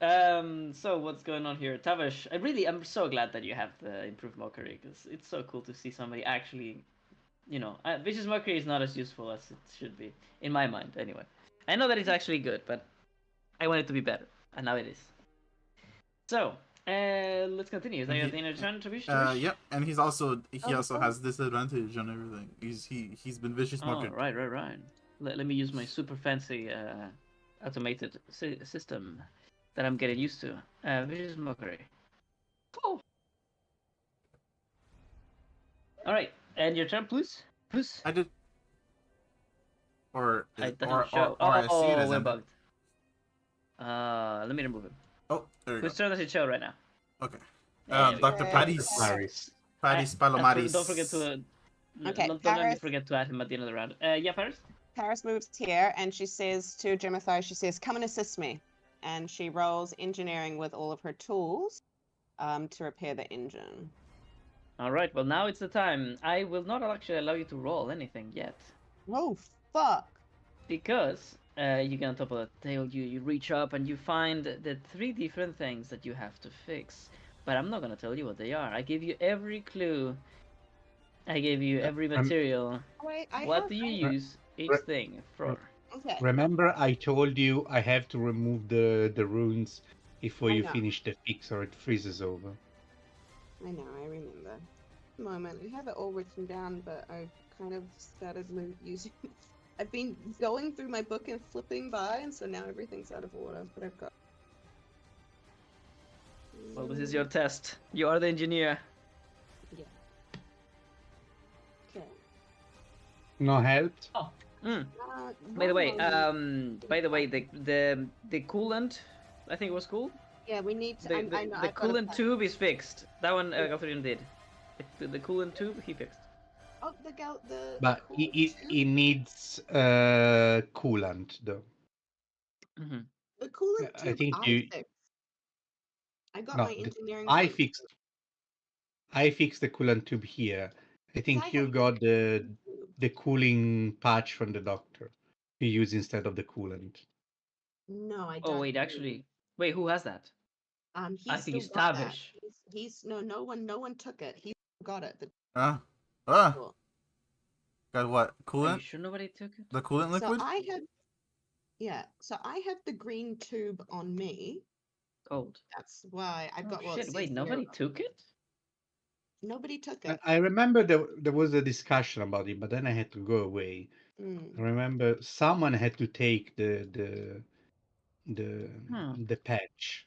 So what's going on here? Tavish, I'm so glad that you have the improved mockery, because it's so cool to see somebody actually, you know, vicious mockery is not as useful as it should be, in my mind, anyway. I know that it's actually good, but I want it to be better, and now it is. So, let's continue. Is that your dinner turn, Tavish? Yep, and he also has disadvantage on everything. He's been vicious mockered. Oh, right. Let me use my super fancy automated system that I'm getting used to. Vicious mockery. Oh. All right, and your turn, please. I did. Or It or doesn't show. I see it as we're an- bugged. Let me remove him. Oh, there you Whose go. turn does it show right now? Okay. There we Dr. go. Paris. Paris. Paris Palomares. Don't forget to. Okay, Don't let me Paris. forget to add him at the end of the round. Yeah, Paris. Paris moves here and she says to Jimotho, she says, come and assist me. And she rolls engineering with all of her tools to repair the engine. All right. Well, now it's the time. I will not actually allow you to roll anything yet, Oh, fuck. because you get on top of the tail. You reach up and you find the 3 different things that you have to fix. But I'm not gonna tell you what they are. I gave you every clue. I gave you every material. Wait, What do you use each thing for? Okay. Remember, I told you I have to remove the runes before I you know. finish the fix, or it freezes over. I know, I remember. Moment, I have it all written down, but I've kind of started using. I've been going through my book and flipping by, and so now everything's out of order. But I've got. Well, this is your test. You are the engineer. Yeah. Okay. No help? Mm. By the way, the coolant, I think it was cool. Yeah, we need to. The I know, the I've got a coolant plan. tube is fixed. That one Catherine did. The coolant tube he fixed. Oh, the. But coolant it tube? needs coolant, though. Mm-hmm. The coolant I tube think I you- fixed. I got No, my engineering. I tools. fixed the coolant tube here. I think I you have got the tube. cooling patch from the doctor to use instead of the coolant. No, I don't. Oh wait, actually, wait, who has that? He I think still it's got that. Tavish. He's no one took it. He got it. Got what? Are you Coolant? sure nobody took it? The coolant liquid? So I have the green tube on me. Cold. That's why I've got. Oh Well, it shit! Wait, says nobody here, took it? Nobody took it. I remember there was a discussion about it, but then I had to go away. I remember someone had to take the patch.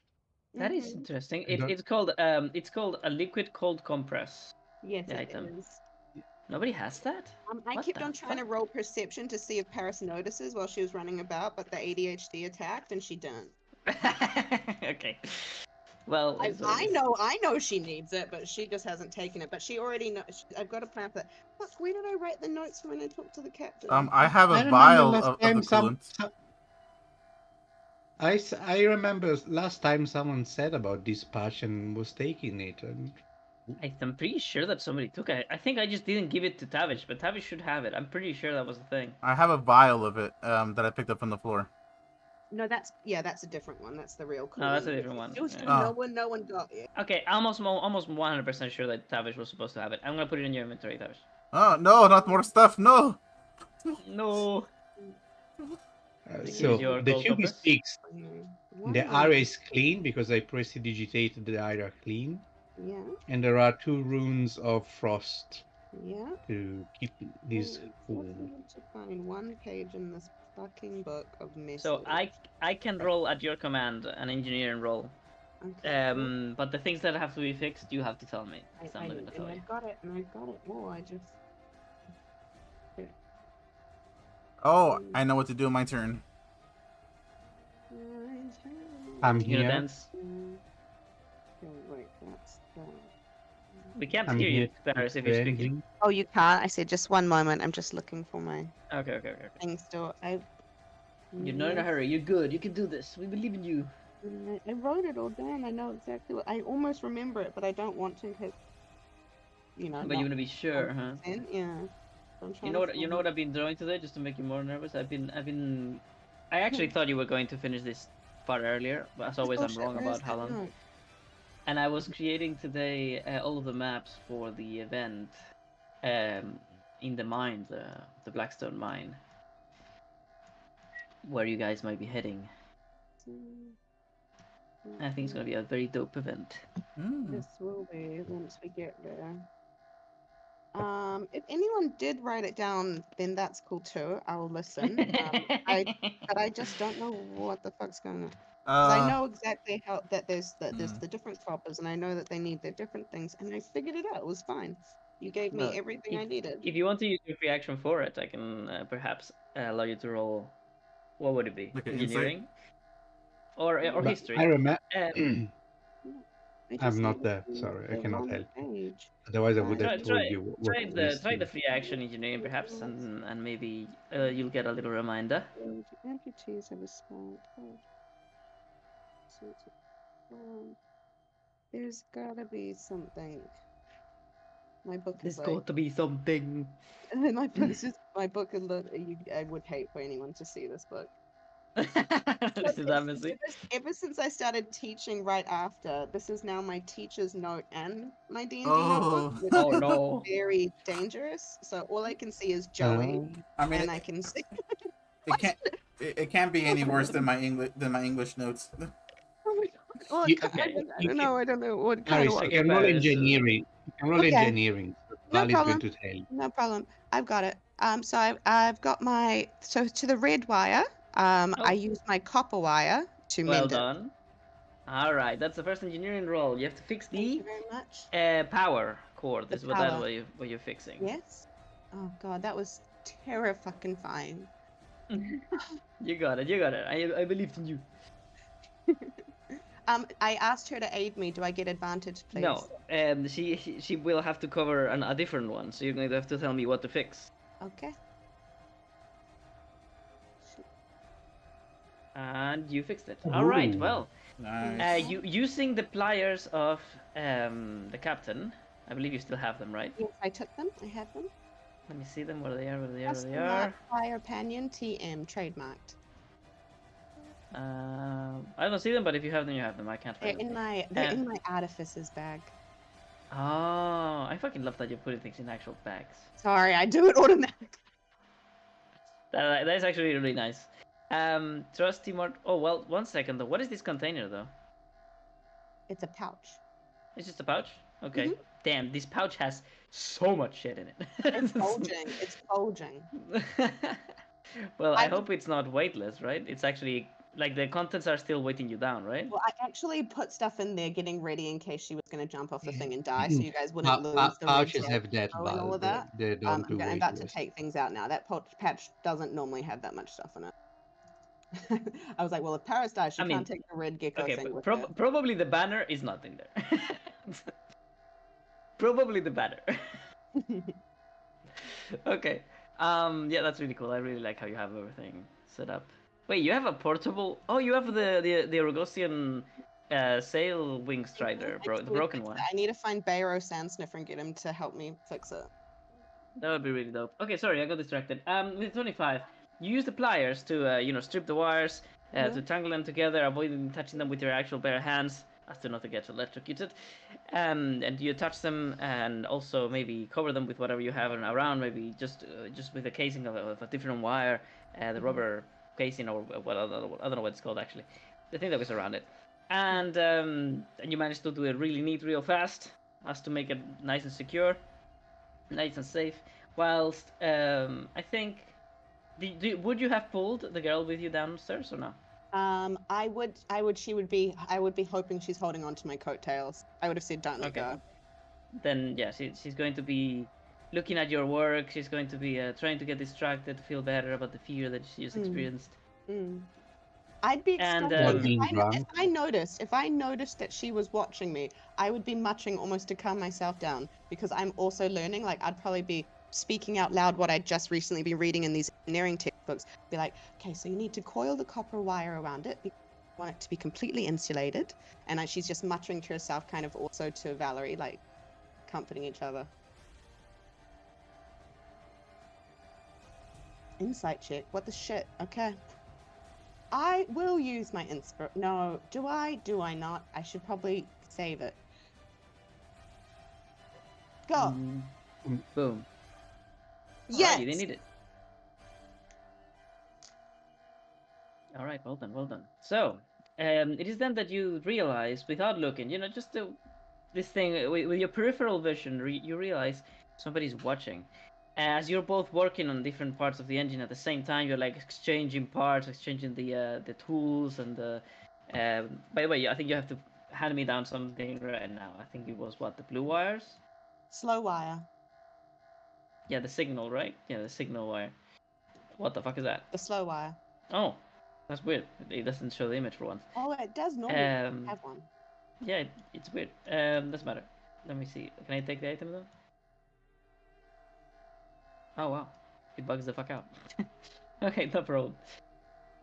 That is Mhm. interesting. I don't- It's called a liquid cold compress. Yes, The it item. is. Nobody has that? I What kept the on trying to fuck? roll perception to see if Paris notices while she was running about, but the ADHD attacked and she didn't. Okay. Well, I, it's what it is. I know she needs it, but she just hasn't taken it. But she already knows. I've got a plan for that. Fuck, where did I write the notes when I talked to the captain? I have a I remember vial last of the time coolant. I remember last time someone said about this patch and was taking it, and I'm pretty sure that somebody took it. I think I just didn't give it to Tavish, but Tavish should have it. I'm pretty sure that was the thing. I have a vial of it that I picked up from the floor. No, that's a different one. That's the real cool. No, that's a different one. Still, Yeah. no one got it. Okay, almost 100% sure that Tavish was supposed to have it. I'm gonna put it in your inventory, Tavish. Oh no, not more stuff! No. No. so your the gold tube is compass. fixed. Why The am I- area is clean because I prestidigitated the area clean, Yeah, and there are 2 runes of frost yeah. to keep these Oh, cool. I need to find one page in this fucking book of messages. So I can roll at your command an engineering roll. Okay. But the things that have to be fixed, you have to tell me. I, So I'm not gonna tell you. I've got it, and I've got it. Oh, I just. Oh, I know what to do. My turn. I'm You gonna here. dance? Oh, wait, that's that. We can't I'm hear you, here. Darius, if you're speaking. Ending. Oh, you can't. I said just one moment. I'm just looking for my Okay. thing still. You're not in a hurry. You're good. You can do this. We believe in you. I wrote it all down. I know exactly what. I almost remember it, but I don't want to because, But you wanna be sure, huh? Yeah. So I'm You trying know to what? You find know what I've been drawing today, just to make you more nervous. I actually thought you were going to finish this far earlier, but as always, I'm Bullshit, wrong where about is how that long. note? And I was creating today all of the maps for the event, in the mine, the Blackstone mine, where you guys might be heading. I think it's gonna be a very dope event. This will be once we get there. If anyone did write it down, then that's cool too. I'll listen. But I just don't know what the fuck's going on. 'Cause I know exactly how that there's the different croppers, and I know that they need their different things, and I figured it out. It was fine. You gave me Well, everything I needed. If you want to use your free action for it, I can perhaps allow you to roll. What would it be? Like an Engineering, or But history? I remember. I just I'm not need there. the- Sorry, I the cannot one help. page. Otherwise, I would Try- have told you what Try the free action engineering perhaps, and maybe you'll get a little reminder. Amputees have a small There's gotta be something. My book is There's like got to be something. my book is I would hate for anyone to see this book. This is that messy. Ever since I started teaching right after, this is now my teacher's note and my D&D Oh. notebook, which Oh is no. very dangerous. So all I can see is Joey, I mean, and I can see. it can't be any worse than my English notes. Oh my God. Look, You- I don't know. I don't know what kind Paris, of. you Okay, can roll Paris. engineering. You can roll Okay. engineering. No Val is problem. going to tell you. No problem. I've got it. So I've got my to the red wire. I use my copper wire to Well mend it. done. All right, that's the first engineering roll. You have to fix Thank you the very much. power cord. The This is what power. what you're fixing. Yes. Oh God, that was terrifying. You got it. You got it. I believed in you. I asked her to aid me. Do I get advantage, please? No, she will have to cover a different one. So you're going to have to tell me what to fix. Okay. And you fixed it. All right. Ooh. Well, Nice. you using the pliers of the captain. I believe you still have them, right? Yes, I took them. I have them. Let me see them. Where they are. Where they are. Where Custom they are. Fire Panion TM trademarked. I don't see them, but if you have them, you have them. I can't They're find them. they're in my artificer's bag. Oh, I fucking love that you're putting things in actual bags. Sorry, I do it automatically. That is actually really nice. Trusty Mort. Oh well, 1 second though. What is this container though? It's a pouch. It's just a pouch. Okay. Mhm. Damn, this pouch has so much shit in it. It's bulging. It's bulging. Well, I I- hope it's not weightless, right? It's actually like the contents are still weighting you down, right? Well, I actually put stuff in there getting ready in case she was going to jump off the thing and die, so you guys wouldn't lose the Pouches red have that and all of bulb. that. They don't do I'm about to weightless. take things out now. That patch doesn't normally have that much stuff in it. I was like, well, if Paris dies, she I mean, can't take the red gecko okay, thing but with her. probably the banner is not in there. Probably the banner. Okay. Yeah, that's really cool. I really like how you have everything set up. Wait, you have a portable? Oh, you have the Rogosian sail wing strider, I the just need to broken fix one. it. I need to find Bayro Sandsniffer and get him to help me fix it. That would be really dope. Okay, sorry, I got distracted. With 25, you use the pliers to strip the wires, to tangle them together, avoiding touching them with your actual bare hands, as to not to get electrocuted. And you touch them, and also maybe cover them with whatever you have around. Maybe just with a casing of a different wire, the rubber casing, or what I don't know what it's called actually, the thing that was around it. And you managed to do it really neat, real fast, as to make it nice and secure, nice and safe. Whilst I think, would you have pulled the girl with you downstairs or no? I would, I would be hoping she's holding on to my coattails. I would have said, don't let Okay. go. Then yeah, she's going to be looking at your work. She's going to be trying to get distracted, to feel better about the fear that she just experienced. I'd be And, expecting, What if I noticed that she was watching me, I would be muttering almost to calm myself down, because I'm also learning. Like, I'd probably be speaking out loud what I'd just recently been reading in these engineering textbooks. Be like, okay, so you need to coil the copper wire around it. You want it to be completely insulated. And she's just muttering to herself, kind of also to Valerie, like comforting each other. Insight check. What the shit? Okay. I will use my No, do I? Do I not? I should probably save it. Go. Boom. Yes. Alrighty, they need it. All right, well done, well done. So, it is then that you realize, without looking, just this thing with your peripheral vision, you realize somebody's watching. As you're both working on different parts of the engine at the same time, you're like exchanging parts, exchanging the tools, and the. By the way, I think you have to hand me down something right now. I think it was what, the blue wires? Slow wire. Yeah, the signal, right? Yeah, the signal wire. What the fuck is that? The slow wire. Oh, that's weird. It doesn't show the image for once. Oh, it does normally have one. Yeah, it's weird. Doesn't matter. Let me see. Can I take the item though? Oh wow, it bugs the fuck out. Okay, no problem.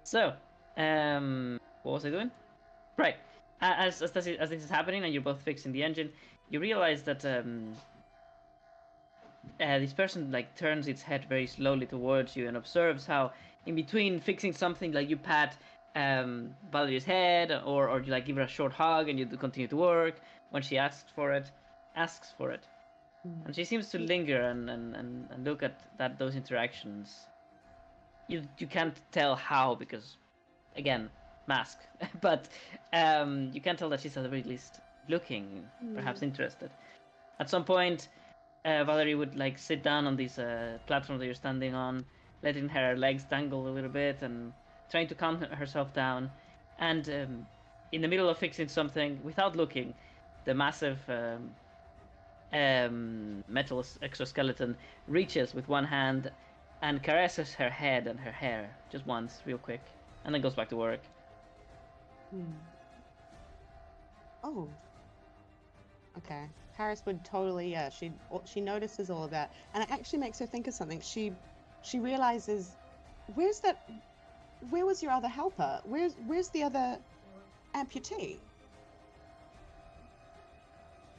So, what was I doing? Right. As this is happening and you're both fixing the engine, you realize that this person like turns its head very slowly towards you and observes how, in between fixing something, like you pat Valerie's head, or you like give her a short hug and you continue to work. When she asks for it, and she seems to linger and look at those interactions. You can't tell how, because again, mask, but you can tell that she's at the very least looking, perhaps interested. At some point, Valerie would like sit down on this platform that you're standing on, letting her legs dangle a little bit and trying to calm herself down. And in the middle of fixing something, without looking, the massive metal exoskeleton reaches with one hand and caresses her head and her hair just once, real quick, and then goes back to work. Oh. Okay. Paris would totally, yeah. She notices all of that, and it actually makes her think of something. She realizes, where was your other helper? Where's the other amputee?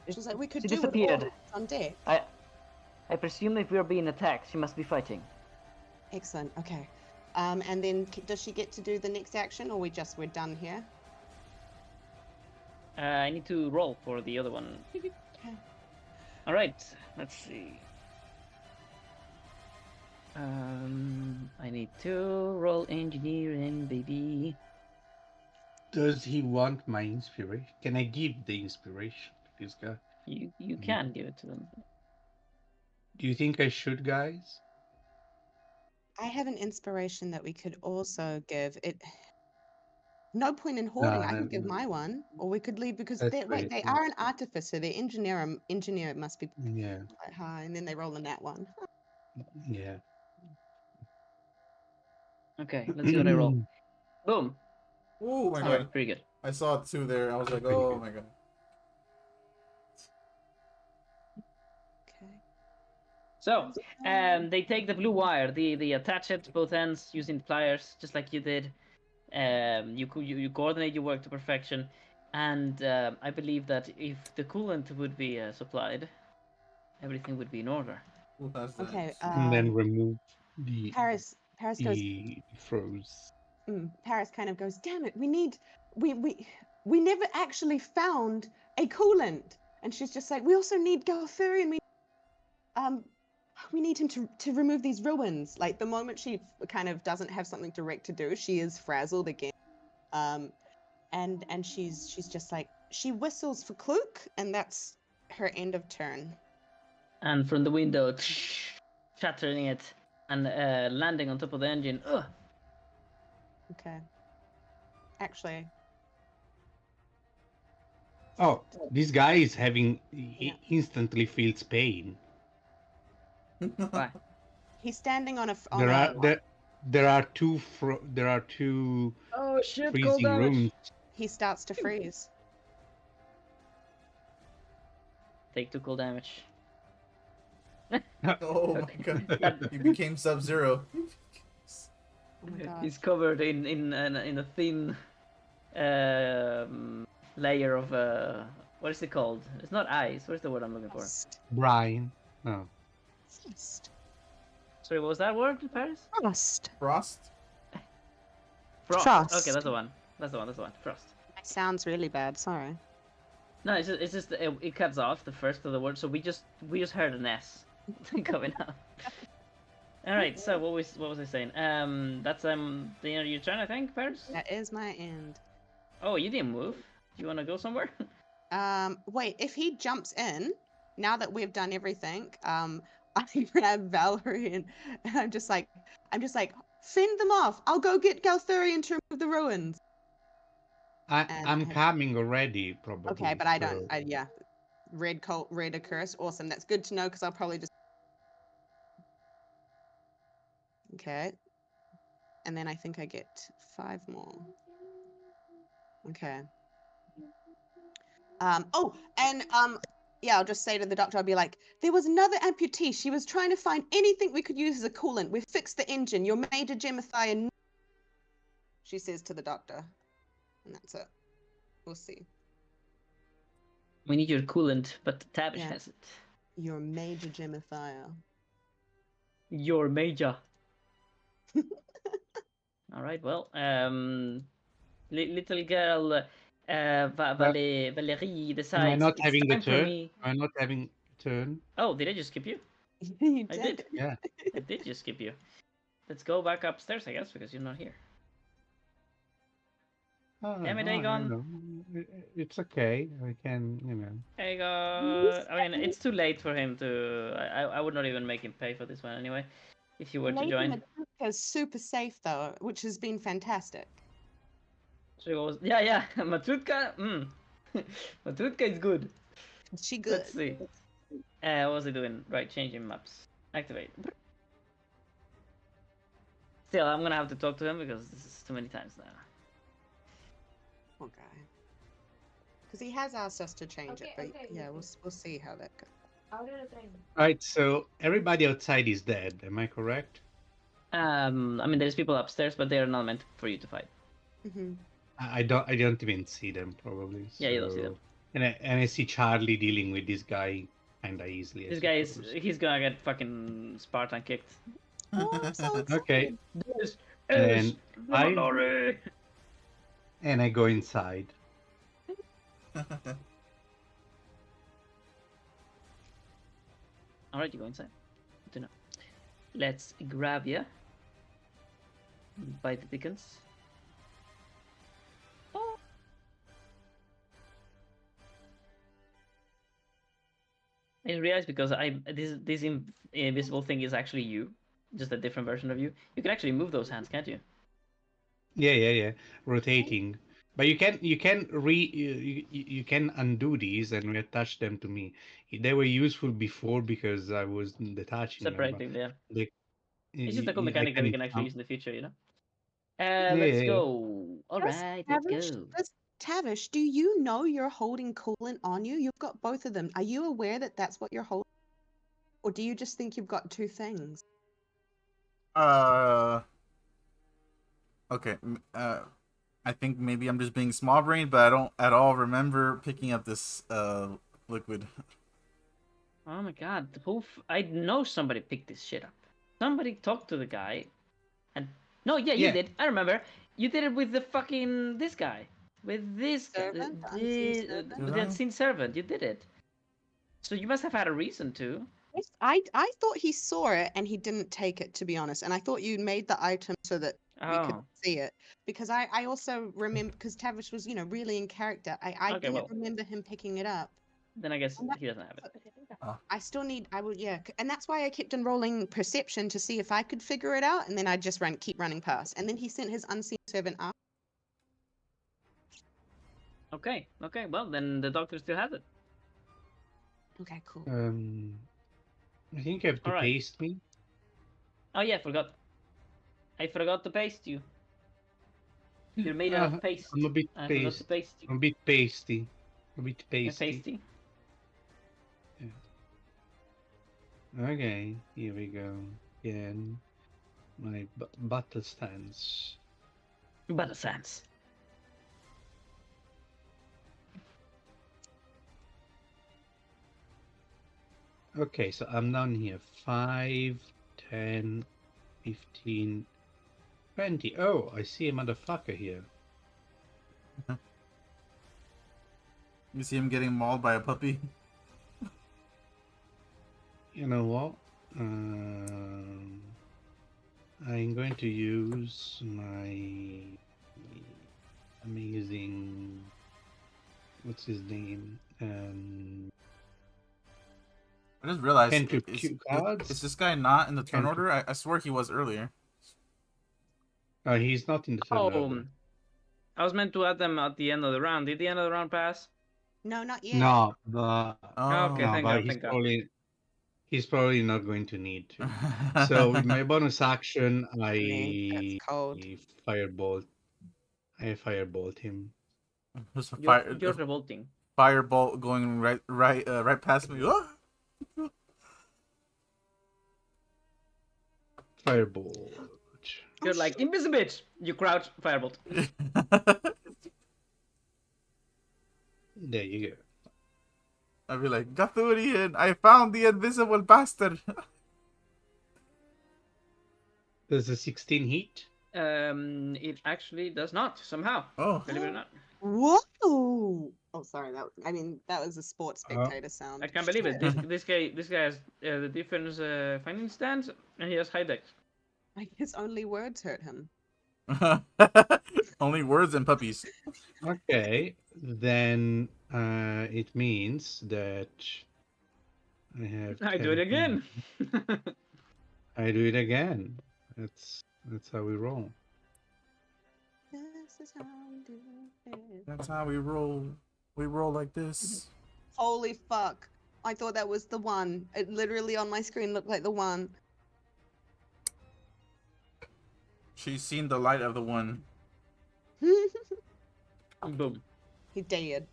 She's like, we could She do disappeared. it all on deck. I presume if we are being attacked, she must be fighting. Excellent. Okay. And then does she get to do the next action, or we're done here? I need to roll for the other one. Okay. All right, let's see. I need to roll engineering, baby. Does he want my inspiration? Can I give the inspiration to this guy? You can give it to them. Do you think I should, guys? I have an inspiration that we could also give. No point in hoarding. I can give my one, or we could leave, because That's they great. are an artificer. Their engineer must be Yeah, quite high, and then they roll in that one. yeah. Okay, let's see what I roll. Boom. Oh my Sorry. god. Pretty good. I saw 2 there. I was like, Pretty oh good. my god. Okay. So, they take the blue wire, they attach it to both ends using pliers, just like you did. You coordinate your work to perfection, and I believe that if the coolant would be supplied, everything would be in order. Who has that? Okay. And then remove the Paris goes. froze. Paris kind of goes. Damn it! We never actually found a coolant, and she's just like, we also need Galthurian. We need him to remove these ruins. Like the moment she kind of doesn't have something direct to do, she is frazzled again. And she's just like, she whistles for Kluk, and that's her end of turn. And from the window, shattering it and landing on top of the engine. Ugh. Okay. Actually, Oh, this guy is having. Yeah. He instantly feels pain. Why? he's standing on a. There are two Oh shit! freezing rooms. He starts to freeze. Take 2 cold damage. Oh my god. He became Sub-Zero. Oh my god. He's covered in a thin layer of what is it called? It's not ice. What's the word I'm looking for? Brian. No. Frost. Sorry, what was that word, Paris? Frost. Frost? Frost. Okay, that's the one. Frost. That sounds really bad. Sorry. No, it's just it cuts off the first of the word, so we just heard an S coming out. All right, so what was I saying? That's the end of your turn, I think, Paris. That is my end. Oh, you didn't move. Do you want to go somewhere? Wait, if he jumps in, now that we've done everything, I grab Valerie and I'm just like, fend them off. I'll go get Galthurian to remove the ruins. I'm coming already, probably. Okay, but I don't. Yeah, red occurs. Awesome. That's good to know because I'll probably just. Okay. And then I think I get 5 more. Okay. Yeah, I'll just say to the doctor, I'll be like, there was another amputee. She was trying to find anything we could use as a coolant. We fixed the engine. Your Major Gemethia. She says to the doctor. And that's it. We'll see. We need your coolant, but Tabish Yeah. has it. Your Major Gemethia. Your major. All right. Well, little girl, Valerie decides. Am I not it's having the time for turn? me. Am I not having turn? Oh, did I just skip you? You I did. did. Yeah. I did just skip you. Let's go back upstairs, I guess, because you're not here. Oh, Damn it, I Aegon. know. It's okay. I can, Aegon. I mean, it's too late for him to. I would not even make him pay for this one anyway. If you were to Lady join. Matryoshka is super safe though, which has been fantastic. She goes, yeah, Matrutka. Matrutka is good. She good. Let's see. What was he doing? Right, changing maps. Activate. Still, I'm gonna have to talk to him because this is too many times now. Poor guy. Because he has asked us to change it, but yeah, we'll see how that goes. I'll do the thing. Right, so everybody outside is dead. Am I correct? I mean, there's people upstairs, but they are not meant for you to fight. Mm-hmm. I don't even see them probably. Yeah, you don't see them. And I see Charlie dealing with this guy kinda easily. This guy he's gonna get fucking Spartan kicked. Oh, I'm so excited. Okay. This And is I- glory. And I go inside. Alright, you go inside. Good to know. Let's grab you. By the Dickens. Oh. I didn't realize because this invisible thing is actually you, just a different version of you. You can actually move those hands, can't you? Yeah. Rotating. But you can undo these and reattach them to me. They were useful before because I was detaching them. Separating, yeah. They, It's just a cool mechanic that we can actually use in the future, you know. Let's Yeah. go. All Does right, let's Tavish, go. Tavish, do you know you're holding coolant on you? You've got both of them. Are you aware that that's what you're holding? Or do you just think you've got two things? Okay. I think maybe I'm just being small brain, but I don't at all remember picking up this liquid. Oh my god, I know somebody picked this shit up. Somebody talked to the guy, and no, yeah, you Yeah. did. I remember. You did it with the fucking this guy, with this Servant? The unseen servant? with the unseen servant. You did it. So you must have had a reason to. Yes, I thought he saw it and he didn't take it, to be honest. And I thought you made the item so that we could Oh, see it. Because I also remember, because Tavish was, really in character. I Okay, didn't well. remember him picking it up. then I guess And that- he doesn't have it. I still need, and that's why I kept on rolling perception to see if I could figure it out. And then I just keep running past. And then he sent his unseen servant up. Okay, well then the doctor still has it. Okay, cool. I think you have to Alright. paste me. Oh yeah, I forgot to paste you. You're made out of paste. I'm a bit I forgot to paste you. I'm a bit pasty. A bit You're pasty. pasty. Okay, here we go. Again, my battle stance. Battle sense. Okay, so I'm down here. 5, 10, 15, 20. Oh, I see a motherfucker here. You see him getting mauled by a puppy. You know what? I'm going to use my amazing. What's his name? I just realized, Pen to is cue cards? this guy not in the turn Pen to- order? I swear he was earlier. Oh, he's not in the turn order. I was meant to add them at the end of the round. Did the end of the round pass? No, not yet. No, but Okay, Oh. thank but God. he's probably not going to need to. So with my bonus action, Man, that's cold. firebolt. I firebolt him. There's a You're revolting. firebolt going right past me. Oh! Firebolt. You're like invisible bitch. You crouch, firebolt. There you go. I'd be like, Gathurian, I found the invisible bastard. Does a 16 hit? It actually does not somehow. Oh. Believe it or not. Whoa! Oh, sorry. That was a sports Uh-huh. spectator sound. I can't believe it. This guy has the defense finding stance, and he has high dex. I guess only words hurt him. Only words and puppies. Okay, then it means that I have. I do it 10. again. I do it again. That's how we roll. This is how we do it. That's how we roll. We roll like this. Holy fuck! I thought that was the one. It literally on my screen looked like the one. She's seen the light of the one. Boom. He dead.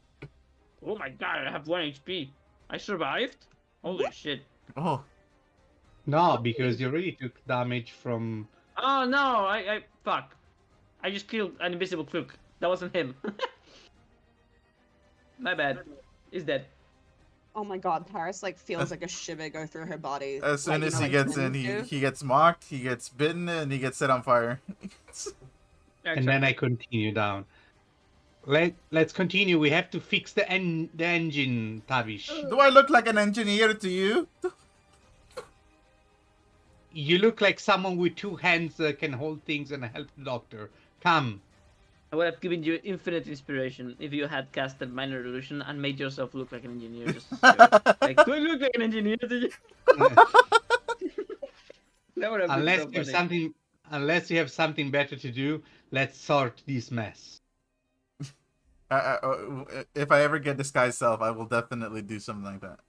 Oh my god, I have 1 HP. I survived? Holy shit. Oh. No, because you already took damage from. Oh no, I fuck. I just killed an invisible crook. That wasn't him. My bad. He's dead. Oh my god, Paris feels like a shiver go through her body. As soon Like, as you he know, gets like in, twins do. he gets mocked, he gets bitten, and he gets set on fire. And then I continue down. Let's continue. We have to fix the engine, Tavish. Do I look like an engineer to you? You look like someone with 2 hands that can hold things and help the doctor. Come. I would have given you infinite inspiration if you had casted minor illusion and made yourself look like an engineer. Just like, do I look like an engineer to you? That would have been Unless so you have funny. something, unless you have something better to do, let's sort this mess. If I ever get disguised self, I will definitely do something like that.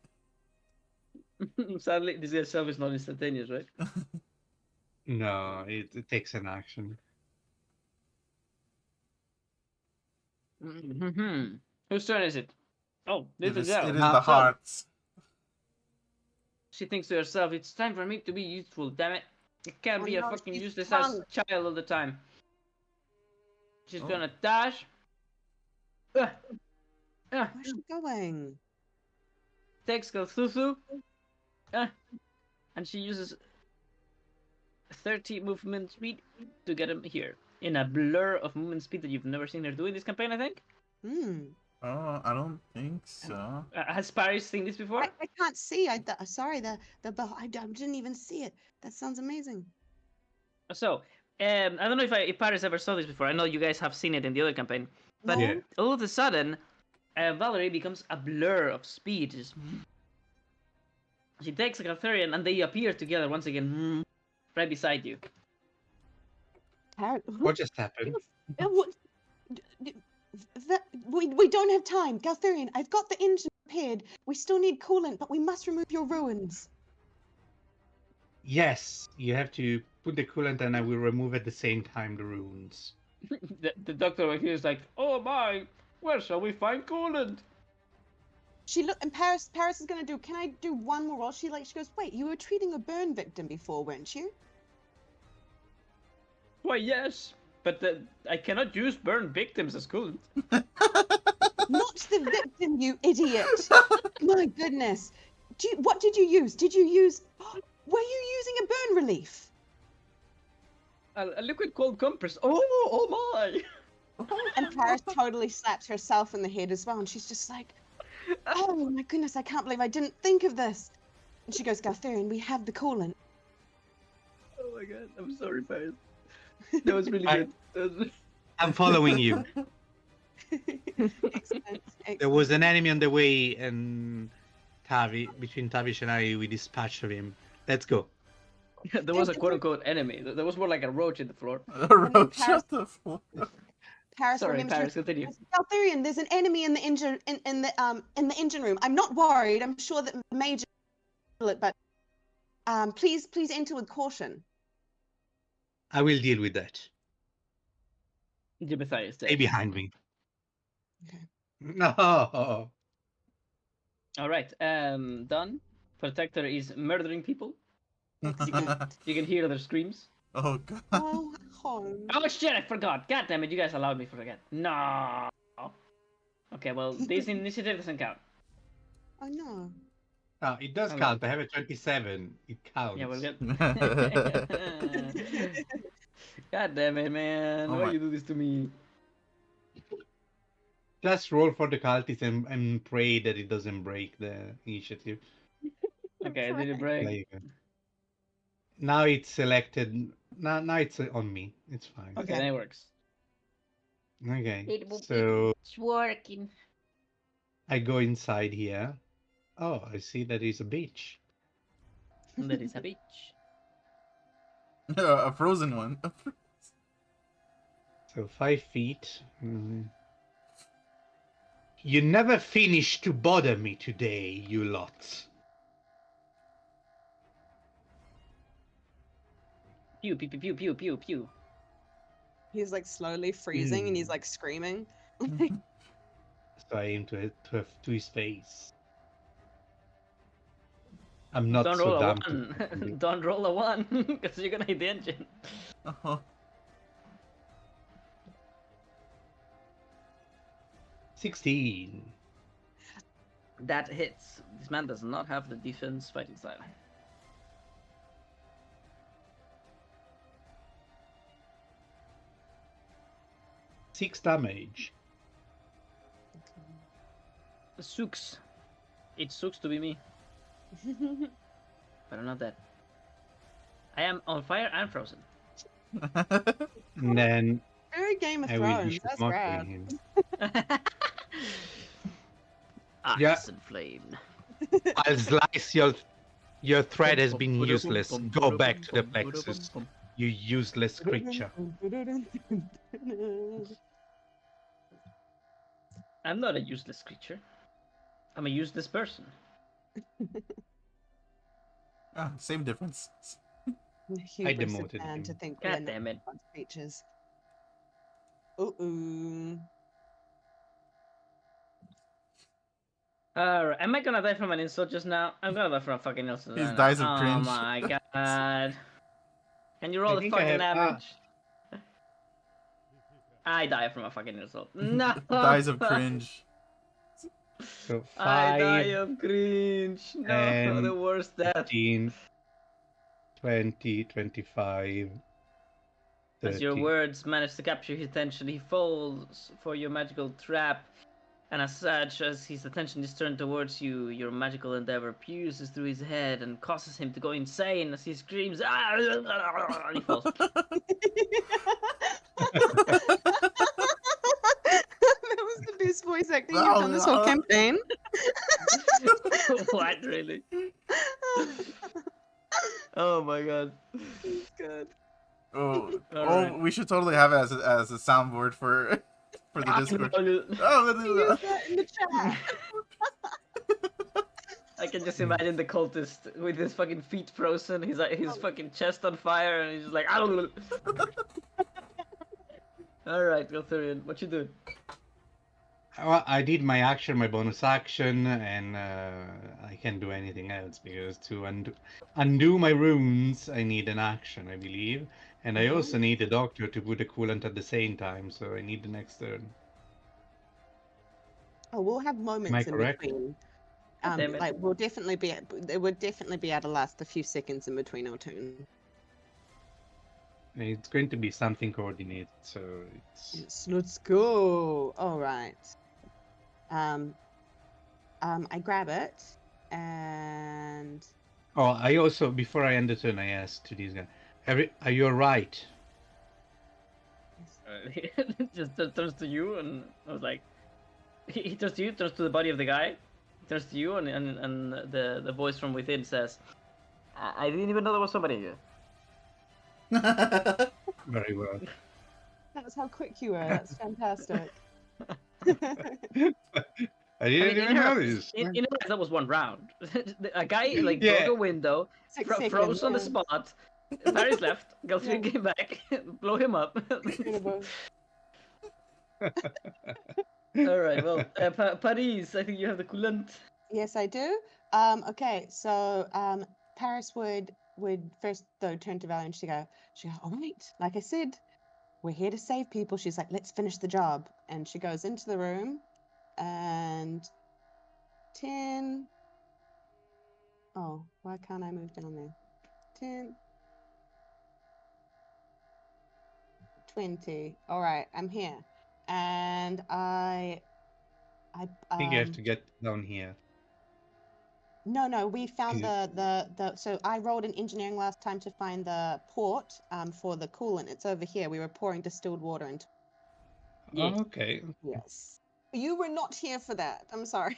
Sadly, this itself is not instantaneous, right? No, it takes an action. Mm-hmm. Whose turn is it? Oh, little It girl. is the So, hearts. she thinks to herself, it's time for me to be useful, damn it. It can't Oh be a no, fucking she's useless ass drunk. child all the time. She's Oh. gonna dash. Where's she going? Takes Galthuthu. And she uses 30 movement speed to get him here. In a blur of movement speed that you've never seen her do in this campaign, I think. Hmm. Oh, I don't think so. Has Paris seen this before? I can't see. Sorry, I didn't even see it. That sounds amazing. So, I don't know if Paris ever saw this before. I know you guys have seen it in the other campaign. But No? Yeah. all of a sudden, Valerie becomes a blur of speed. She takes a Galtharian and they appear together once again, right beside you. What just happened? What? We don't have time. Galtharian, I've got the engine repaired. We still need coolant, but we must remove your ruins. Yes, you have to put the coolant and I will remove at the same time the runes. The doctor over here is like, oh my, where shall we find coolant? And Paris is gonna do. Can I do one more roll? She goes, wait, you were treating a burn victim before, weren't you? Why, yes, but I cannot use burn victims as coolant. Not the victim, you idiot! My goodness. What did you use? Were you using a burn relief? A liquid cold compress. Oh my! And Paris totally slaps herself in the head as well, and she's just like, oh my goodness, I can't believe I didn't think of this. And she goes, Galtharian, we have the coolant. Oh my god, I'm sorry, Paris. That was really good. I'm following you. Excellent. There was an enemy on the way, and between Tavish and I, we dispatched of him. Let's go. There was a quote-unquote enemy. There was more like a roach in the floor. A roach Paris- at the floor. Paris, Sorry, remember, Paris, continue. Galtharian, there's an enemy in the engine in the engine room. I'm not worried. I'm sure that Major will it, but please enter with caution. I will deal with that. Matthias Stay behind me. Okay. No. All right, done. Protector is murdering people. You can hear their screams. Oh god. Oh, home. Oh shit! I forgot. God damn it! You guys allowed me to forget. No. Okay, well, this initiative doesn't count. Oh no. No, it does Okay. count. I have a 27. It counts. Yeah, we'll get. God damn it, man! Oh Why my- you do this to me? Just roll for the cultist and pray that it doesn't break the initiative. Okay, did it break? There you go. Now it's selected. Now it's on me. It's fine. Okay, then it works. Okay. It will be- So It's working. I go inside here. Oh, I see that is a beach. That is a beach. A frozen one. So 5 feet. You never finish to bother me today, you lot. Pew pew pew pew pew pew pew. He's like slowly freezing and he's like screaming. So I aim to his face. I'm not Don't so roll a dumb. one. Don't roll a one, because you're gonna hit the engine. Oh. 16. That hits. This man does not have the defense fighting style. Six damage. Sucks. It sucks to be me, but I'm not dead. I am on fire and frozen. And then Very Game of I will Thrones. issue That's mockery rad. him. Ice Yeah. and flame. I'll slice your thread has been useless. Go back to the plexus, you useless creature. I'm not a useless creature. I'm a useless person. Ah, same difference. The hubris of demoted man him. to think we God are damn not it. God's creatures. Ooh. Alright, am I gonna die from an insult just now? I'm gonna die from a fucking insult. He Right now. dies of Oh cringe. my god. Can you roll I the think I fucking have. damage? I die from a fucking insult. No! Dies of cringe. So I die 5, of cringe. No, 10, the worst death. 15, 20, 25, As your 30. words manage to capture his attention, he falls for your magical trap. And as such, as his attention is turned towards you, your magical endeavor pierces through his head and causes him to go insane as he screams, "Ah!" and he falls. That was the best voice acting you've done this whole campaign. What, really? Oh my god. Good. Alright. We should totally have it as a soundboard for the Discord. Use that in the chat. I can just imagine the cultist with his fucking feet frozen, his fucking chest on fire, and he's just like, Alright, Galthurian, what you doing? Well, I did my action, my bonus action, and I can't do anything else because to undo my runes, I need an action, I believe. And I also need a doctor to put the coolant at the same time, so I need the next turn. Oh, we'll have moments in correct? between. Damn it. Like we'll definitely be. It would definitely be able to last a few seconds in between our turns. It's going to be something coordinated, so it's... Yes, let's go. All right. I grab it and. Oh, I also, before I end the turn, I asked to these guys, are you alright? Just turns to you, and I was like, he turns to you, turns to the body of the guy, turns to you, and the voice from within says, I didn't even know there was somebody here. Very well. That's how quick you were. That's fantastic. I didn't even notice. In a way, that was one round. A guy like Yeah. broke a window, 6 seconds. froze on the yeah. spot. Paris left. Galtrin came back. Blow him up. Incredible. All right. Well, Paris, I think you have the coolant. Yes, I do. Okay, so Paris would first though turn to Valerie and she go, all right, like I said, we're here to save people. She's like, let's finish the job. And she goes into the room and 10. Oh, why can't I move down there? 10. 20. All right, I'm here. And I think you have to get down here. No, we found the so I rolled in engineering last time to find the port for the coolant. It's over here. We were pouring distilled water into. Yeah. Oh, okay. Yes. You were not here for that. I'm sorry.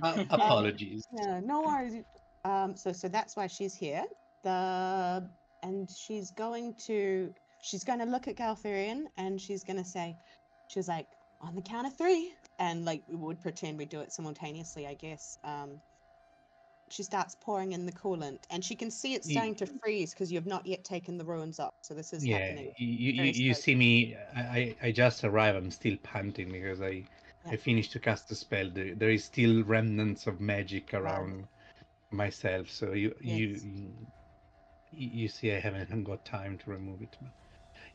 Apologies. Yeah, no worries. So that's why she's here. And she's going to look at Galthurian and she's gonna say, she's like, on the count of 3, and like we would pretend we do it simultaneously, I guess. She starts pouring in the coolant, and she can see it's starting to freeze because you have not yet taken the ruins up. So this is happening. You see me. I just arrived. I'm still panting because I finished to cast the spell. There is still remnants of magic around myself. So you see, I haven't got time to remove it.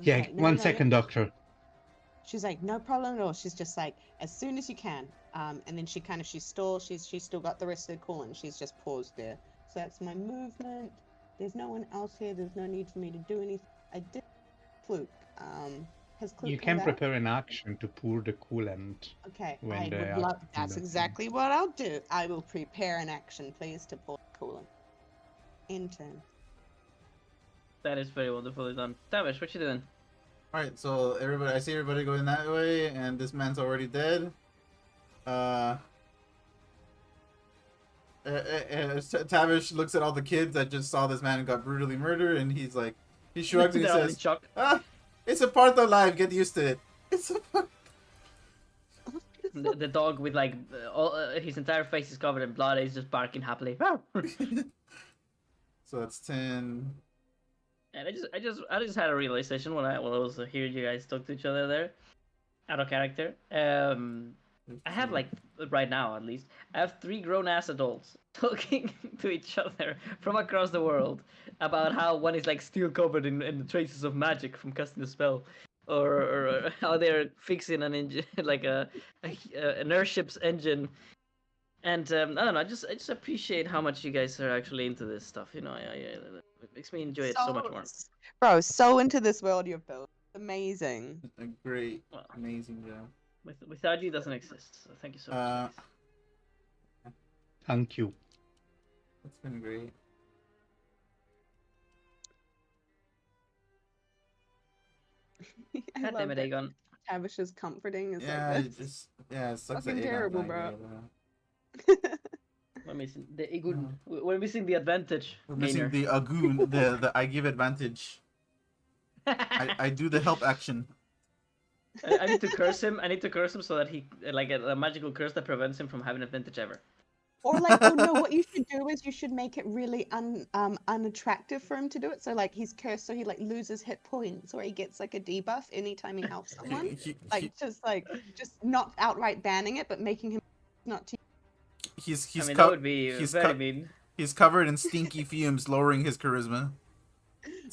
Yeah, Okay, no, 1 no, second, yeah. doctor. She's like, no problem at all. She's just like, as soon as you can. And then she's still got the rest of the coolant. She's just paused there. So that's my movement. There's no one else here. There's no need for me to do anything. I did Fluke. Has Fluke You come can back? prepare an action to pour the coolant. Okay, when I the would love. action That's doesn't- exactly what I'll do. I will prepare an action, please, to pour the coolant. In turn. That is very wonderfully done. Tavish, what you doing? Alright, so I see everybody going that way, and this man's already dead. Tavish looks at all the kids that just saw this man got brutally murdered, and he shrugs and he They're all in says, shock. it's a part of life, get used to it. It's a part. The dog with like his entire face is covered in blood. He's just barking happily. So that's 10. And I just had a realization when I was hearing you guys talk to each other there, out of character. I have like right now at least, I have 3 grown-ass adults talking to each other from across the world about how one is like still covered in the traces of magic from casting the spell, or how they're fixing an engine like an airship's engine. And I don't know, I just appreciate how much you guys are actually into this stuff. You know, it makes me enjoy it so much more. Bro, so into this world you've built. Amazing. A great, Well, amazing job. without you, it doesn't exist. So thank you so much. Guys. Thank you. It's been great. I God damn love it, that Aegon. Tavish is comforting. It's Yeah, like it this. just it sucks Fucking that Aegon's terrible, not bro. here, though. We're missing the Aegon. We're missing the advantage. We're missing gainer. the Agoon, the I give advantage. I do the help action. I need to curse him. I need to curse him so that he like a magical curse that prevents him from having advantage ever. Or like, oh no, what you should do is you should make it really unattractive for him to do it. So like he's cursed, so he like loses hit points, or he gets like a debuff anytime he helps someone. Just not outright banning it, but making him not to. That would be very mean. He's covered in stinky fumes, lowering his charisma.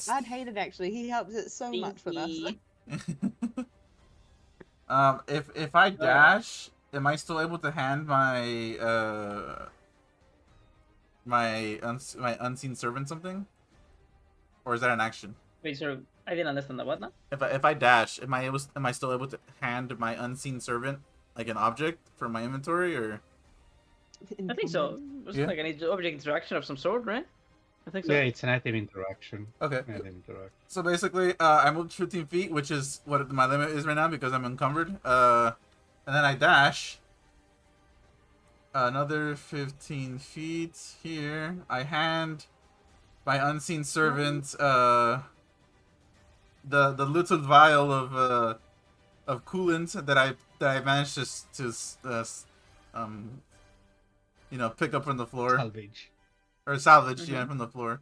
I'd hate it actually. He helps it so much with us. If I dash, am I still able to hand my my unseen servant something, or is that an action? Wait, sir, I didn't understand that. What now? If I dash, am I still able to hand my unseen servant like an object from my inventory, or? I think so. It's like an object interaction of some sort, right? I think so. Yeah, it's an item interaction. Okay. Interaction. So basically, I moved 15 feet, which is what my limit is right now because I'm encumbered. And then I dash. Another 15 feet here. I hand my unseen servant the little vial of coolant that I managed to pick up from the floor. Salvage, yeah, from the floor.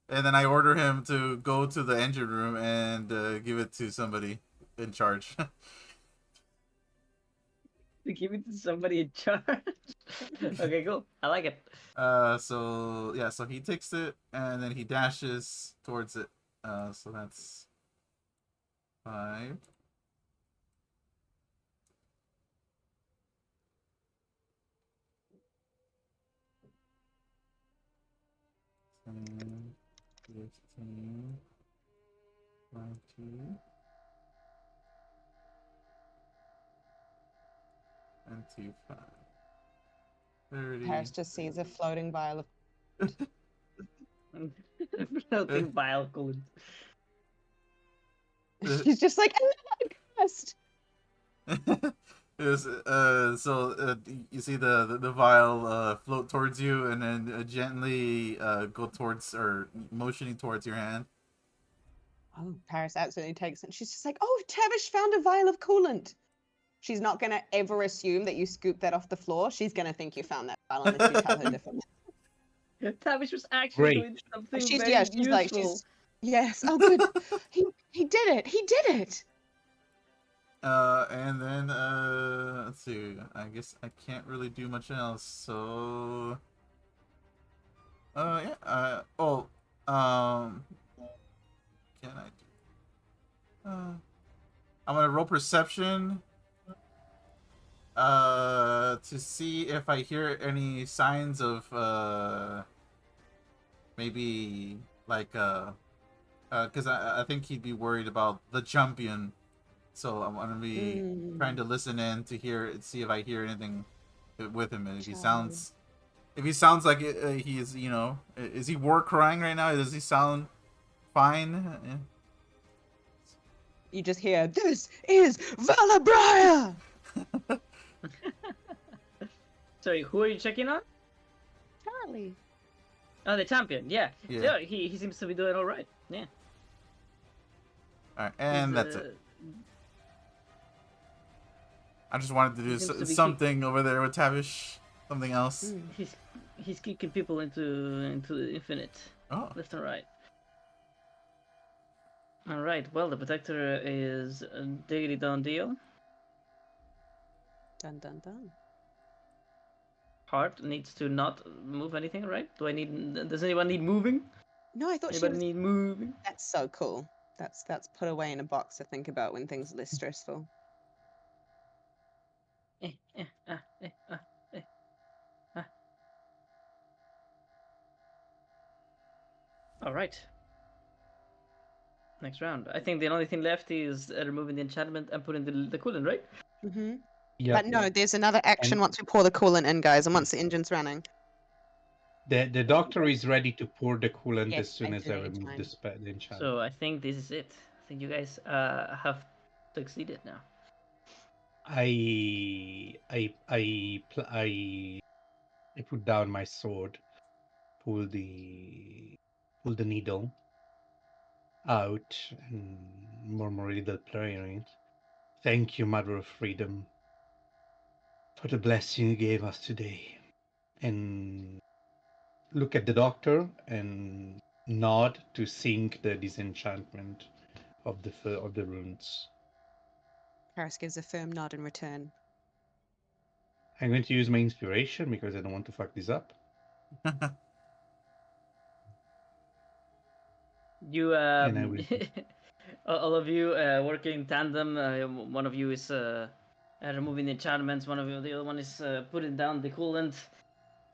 And then I order him to go to the engine room and give it to somebody in charge. To give it to somebody in charge? Okay, cool. I like it. So he takes it and then he dashes towards it. So that's 5. And 15, 20, 25, 30. Paris just sees a floating vial of. Floating vial coolant. She's just like, cursed. You see the vial float towards you and then gently go towards or motioning towards your hand. Oh, Paris absolutely takes it. She's just like, oh, Tavish found a vial of coolant. She's not going to ever assume that you scooped that off the floor. She's going to think you found that vial unless you tell her differently. Tavish was actually doing something very useful. Yes, oh good. he did it. He did it. And then let's see. I guess I can't really do much else. So, yeah. Can I do? I'm gonna roll perception. To see if I hear any signs of maybe like because I think he'd be worried about the champion. So I'm gonna be trying to listen in to see if I hear anything with him. And if he sounds like he's, is he war crying right now? Does he sound fine? Yeah. You just hear, "This is Valabria." Sorry, who are you checking on? Charlie. Oh, the champion. Yeah. He seems to be doing all right. Yeah. All right, and that's it. I just wanted to do something over there with Tavish. Something else. He's kicking people into the infinite. Oh. Left and right. Alright, well, the Protector is a diggity done deal. Dun dun dun. Heart needs to not move anything, right? Does anyone need moving? No, I thought she Anybody was. need moving? That's so cool. That's put away in a box to think about when things are less stressful. Eh, eh, ah, eh, ah, eh, ah. All right. Next round. I think the only thing left is removing the enchantment and putting the coolant, right? Mm-hmm. Yeah. But no, there's another action once we pour the coolant in, guys, and once the engine's running. The doctor is ready to pour the coolant Yes, as soon I as did I it remove time. the enchantment. So I think this is it. I think you guys have succeeded now. I put down my sword, pull the needle out, and murmur a little prayer in it. Thank you, Mother of Freedom, for the blessing you gave us today. And look at the doctor and nod to sink the disenchantment of the runes. Paris gives a firm nod in return. I'm going to use my inspiration because I don't want to fuck this up. You And I will. all of you working in tandem. One of you is removing the enchantments. One of you, the other one is putting down the coolant.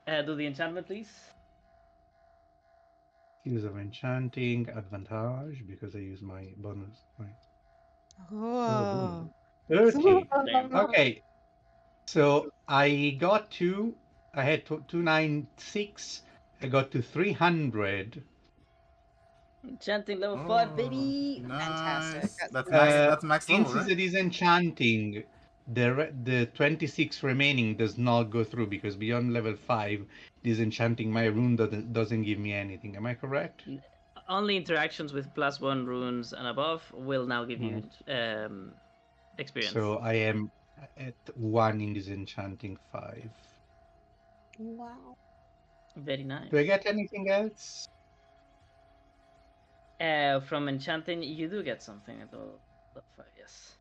Do the enchantment, please. Use of enchanting advantage because I use my bonus. Oh. 30. Damn. Okay. So I got to. I had 296. I got to 300. Enchanting level 5, baby. Fantastic. Nice. That's great. max. That's max level, Since right? it is enchanting, the 26 remaining does not go through because beyond level 5, disenchanting my rune doesn't give me anything. Am I correct? Only interactions with +1 runes and above will now give you experience. So I am at 1 in disenchanting 5. Wow. Very nice. Do I get anything else? From enchanting, you do get something at level 5, yes.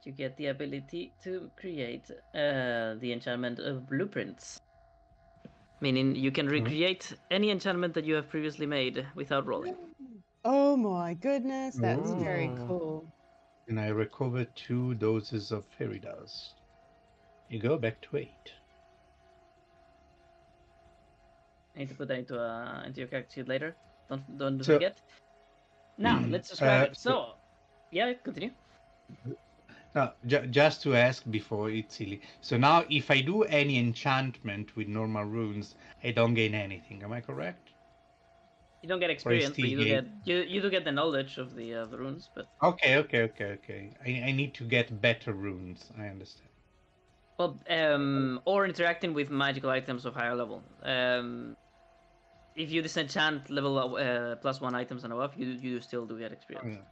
You get the ability to create the enchantment of blueprints. Meaning you can recreate any enchantment that you have previously made without rolling. Oh my goodness, that's very Oh. cool. And I recover 2 doses of fairy dust. You go back to 8. I need to put that into your character sheet later. Don't So- forget. Now let's describe it. so- So, yeah, continue. Now, just to ask before it's silly. So now, if I do any enchantment with normal runes, I don't gain anything. Am I correct? You don't get experience, but still you do get the knowledge of the runes. But Okay. I need to get better runes. I understand. well, or interacting with magical items of higher level. If you disenchant level +1 items and above, you still do get experience.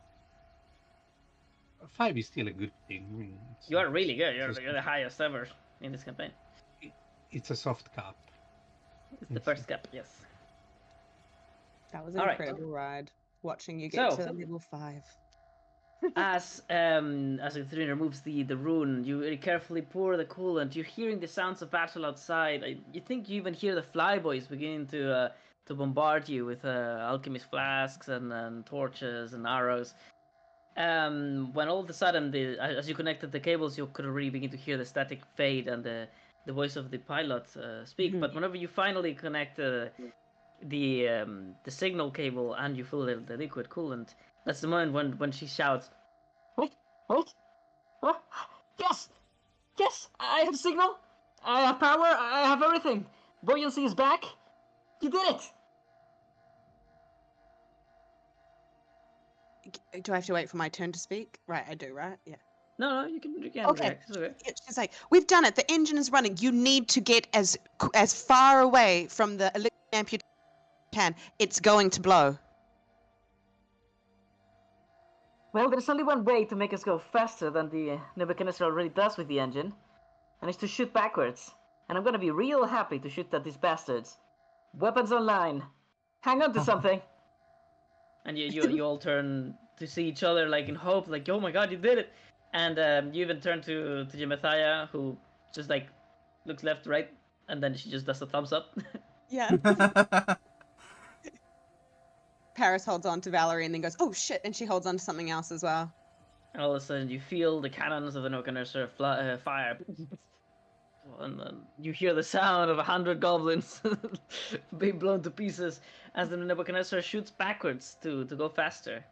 5 is still a good thing. I mean, You are really good. it's You're the highest ever in this campaign. It's a soft cap. It's the first cap, yes. That was an All right. incredible ride. Watching you get So- to level 5. As the three removes the rune, you very carefully pour the coolant. You're hearing the sounds of battle outside. You think you even hear the flyboys beginning to bombard you with alchemist flasks and torches and arrows. When all of a sudden, as you connected the cables, you could already begin to hear the static fade and the voice of the pilot speak. Mhm. But whenever you finally connect the signal cable and you fill the liquid coolant, that's the moment when she shouts, "Wait! Oh, yes! Yes! I have signal! I have power! I have everything! Buoyancy is back! You did it!" Do I have to wait for my turn to speak? Right, I do, right? Yeah. No, you can Okay. react. It's okay. She's like, we've done it. The engine is running. You need to get as far away from the elixir lamp you can. It's going to blow. Well, there's only one way to make us go faster than the Nebuchadnezzar already does with the engine, and it's to shoot backwards. And I'm gonna be real happy to shoot at these bastards. Weapons online. Hang on to something. And you all turn to see each other like in hope, like, "Oh my god, you did it!" And you even turn to Jemathaya, who just like looks left, right, and then she just does a thumbs up. Yeah. Paris holds on to Valerie and then goes, "Oh shit!" and she holds on to something else as well. And all of a sudden, you feel the cannons of the Nebuchadnezzar fire. And then you hear the sound of 100 goblins being blown to pieces as the Nebuchadnezzar shoots backwards to go faster.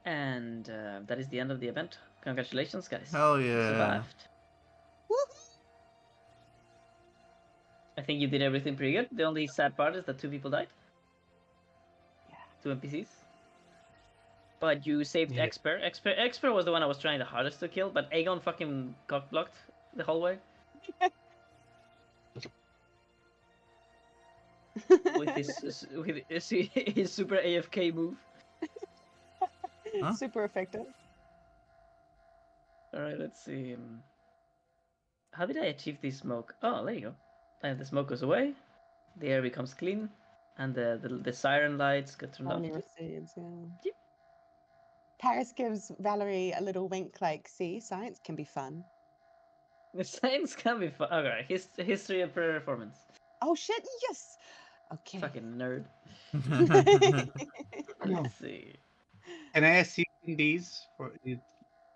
And that is the end of the event. Congratulations, guys. Hell You yeah. survived. I think you did everything pretty good. The only sad part is that 2 people died. Yeah. 2 NPCs. But you saved Yeah. Exper. Exper was the one I was trying the hardest to kill, but Aegon fucking cock blocked the whole way. With his super AFK move. Huh? Super effective. Alright, let's see. How did I achieve this smoke? Oh, there you go. And the smoke goes away, the air becomes clean, and the siren lights get turned off. Only recedes, yeah. Yep. Paris gives Valerie a little wink, like, "See, science can be fun." The science can be fun. Okay, history of performance. Oh shit! Yes. Okay. Fucking nerd. No. Let's see. Can I assist in these? For it?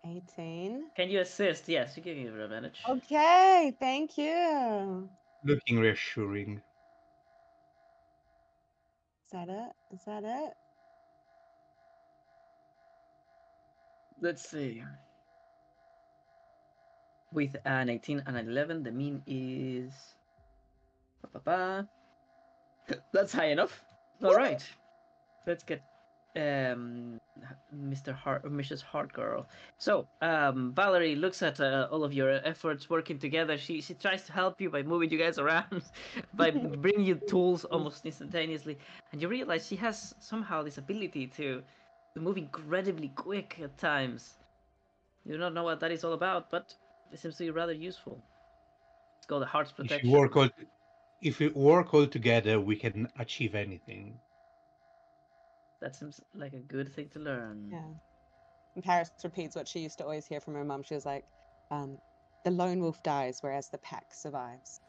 18. Can you assist? Yes, you can give her advantage. Okay, thank you. Looking reassuring. Is that it? Is that it? Let's see. With an 18 and an 11, the mean is. That's high enough. All right. Let's get Mrs. Hardgirl. So, Valerie looks at all of your efforts working together. She tries to help you by moving you guys around, by bringing you tools almost instantaneously, and you realize she has somehow this ability to move incredibly quick at times. You do not know what that is all about, but it seems to be rather useful. It's called the Heart's Protection. If we work all together, we can achieve anything. That seems like a good thing to learn. Yeah. And Paris repeats what she used to always hear from her mum. She was like, "The lone wolf dies, whereas the pack survives."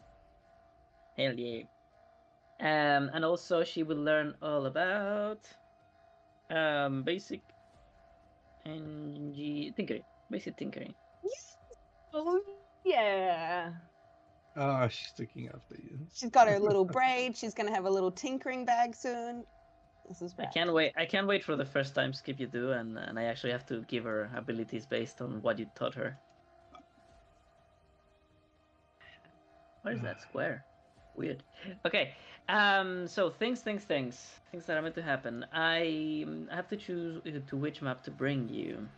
Hell yeah. And also she will learn all about basic tinkering. Basic tinkering. Oh yeah. Ah, she's looking after you. She's got her little braid. She's gonna have a little tinkering bag soon. This is I rad. can't wait for the first time skip you do, and I actually have to give her abilities based on what you taught her. What is that square? Weird. Okay. So things that are meant to happen. I have to choose to which map to bring you.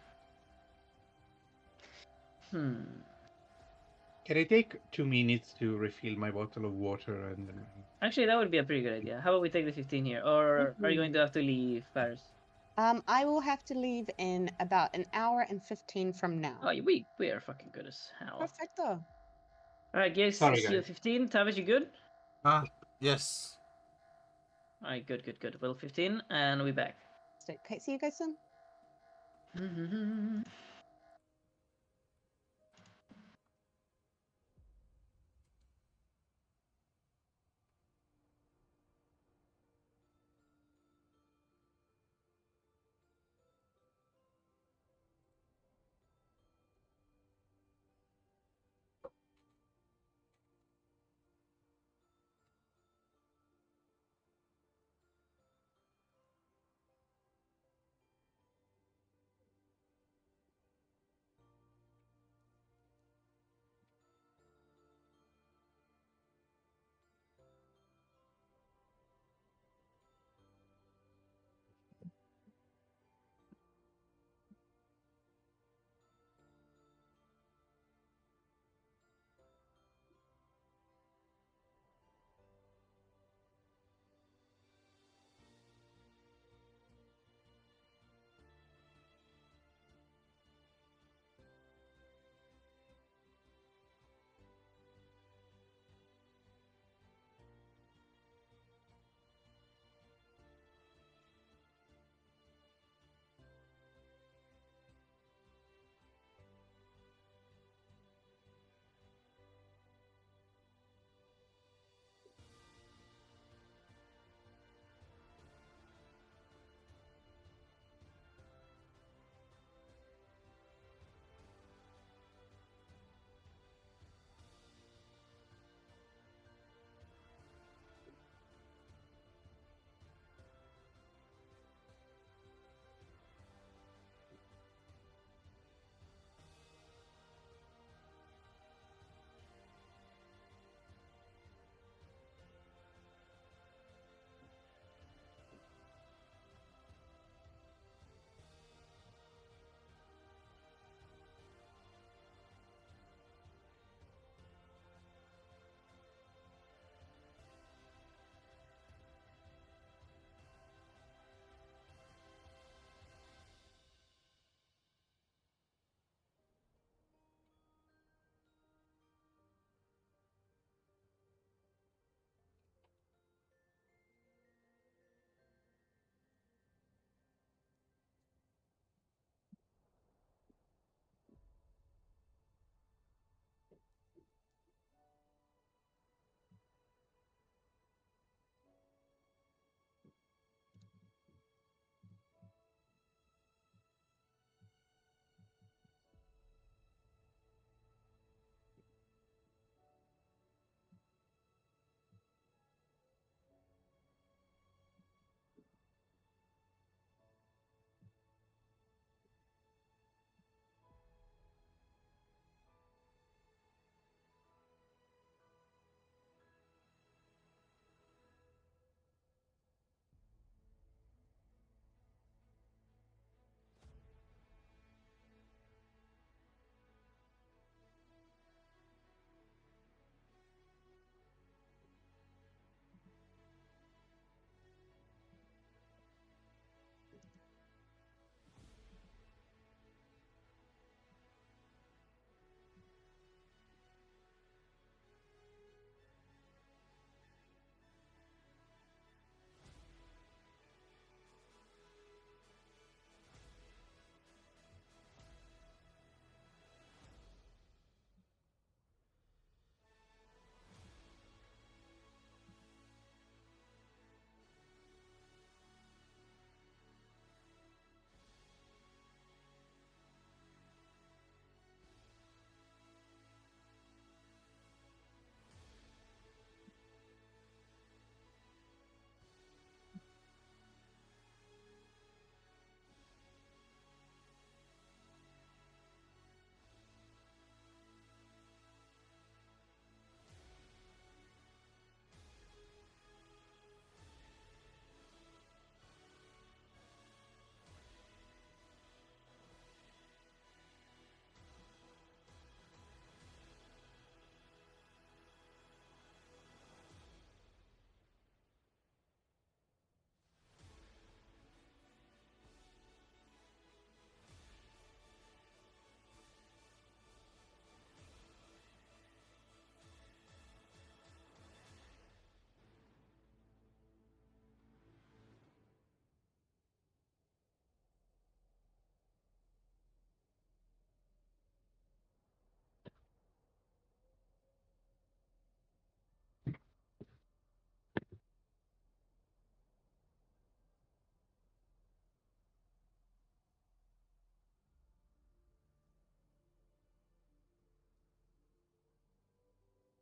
Can I take 2 minutes to refill my bottle of water and then... Actually, that would be a pretty good idea. How about we take the 15 here? Or are you going to have to leave Paris? I will have to leave in about an hour and 15 from now. Oh, we are fucking good as hell. Perfecto. Alright, guys, Sorry, see you at guys. 15. Tavish, you good? Yes. Alright, good. Well, 15, and we're back. Okay, see you guys soon.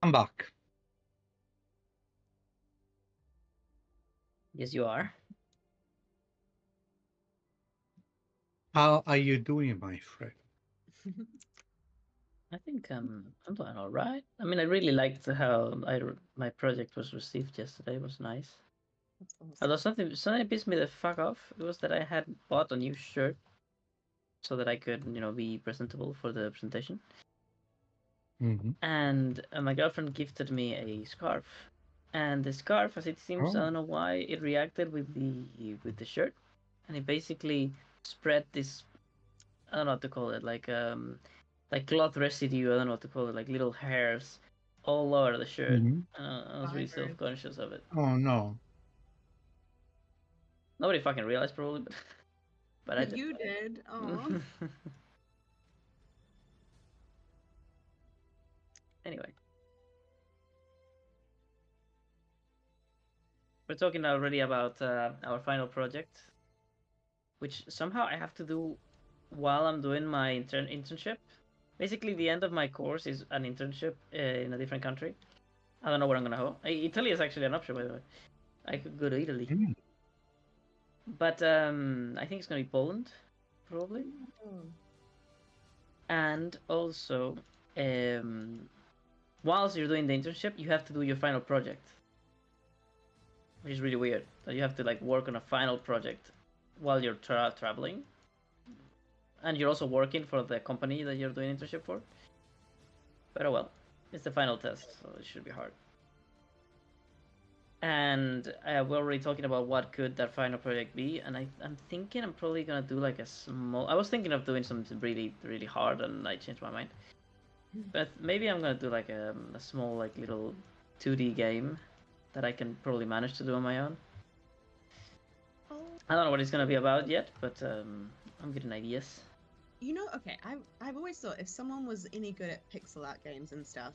I'm back. Yes, you are. How are you doing, my friend? I think I'm doing all right. I mean, I really liked how my project was received yesterday. It was nice. That's awesome. Although something pissed me the fuck off. It was that I had bought a new shirt so that I could, be presentable for the presentation. And my girlfriend gifted me a scarf, and the scarf, as it seems, I don't know why, it reacted with the shirt, and it basically spread this, I don't know what to call it, like cloth residue. I don't know what to call it, like little hairs all over the shirt. I was really self-conscious of it. Oh no. Nobody fucking realized probably, but I did. You did. Oh. Anyway, we're talking already about our final project, which somehow I have to do while I'm doing my internship. Basically, the end of my course is an internship in a different country. I don't know where I'm gonna go. Italy is actually an option, by the way. I could go to Italy, but I think it's gonna be Poland, probably. And also, whilst you're doing the internship, you have to do your final project, which is really weird. That you have to work on a final project while you're traveling, and you're also working for the company that you're doing internship for. But oh well, it's the final test, so it should be hard. And we're already talking about what could that final project be, and I'm thinking I'm probably gonna do a small. I was thinking of doing something really, really hard, and I changed my mind. But maybe I'm gonna do a small little 2D game that I can probably manage to do on my own. I don't know what it's gonna be about yet, but I'm getting ideas. Okay, I've always thought if someone was any good at pixel art games and stuff,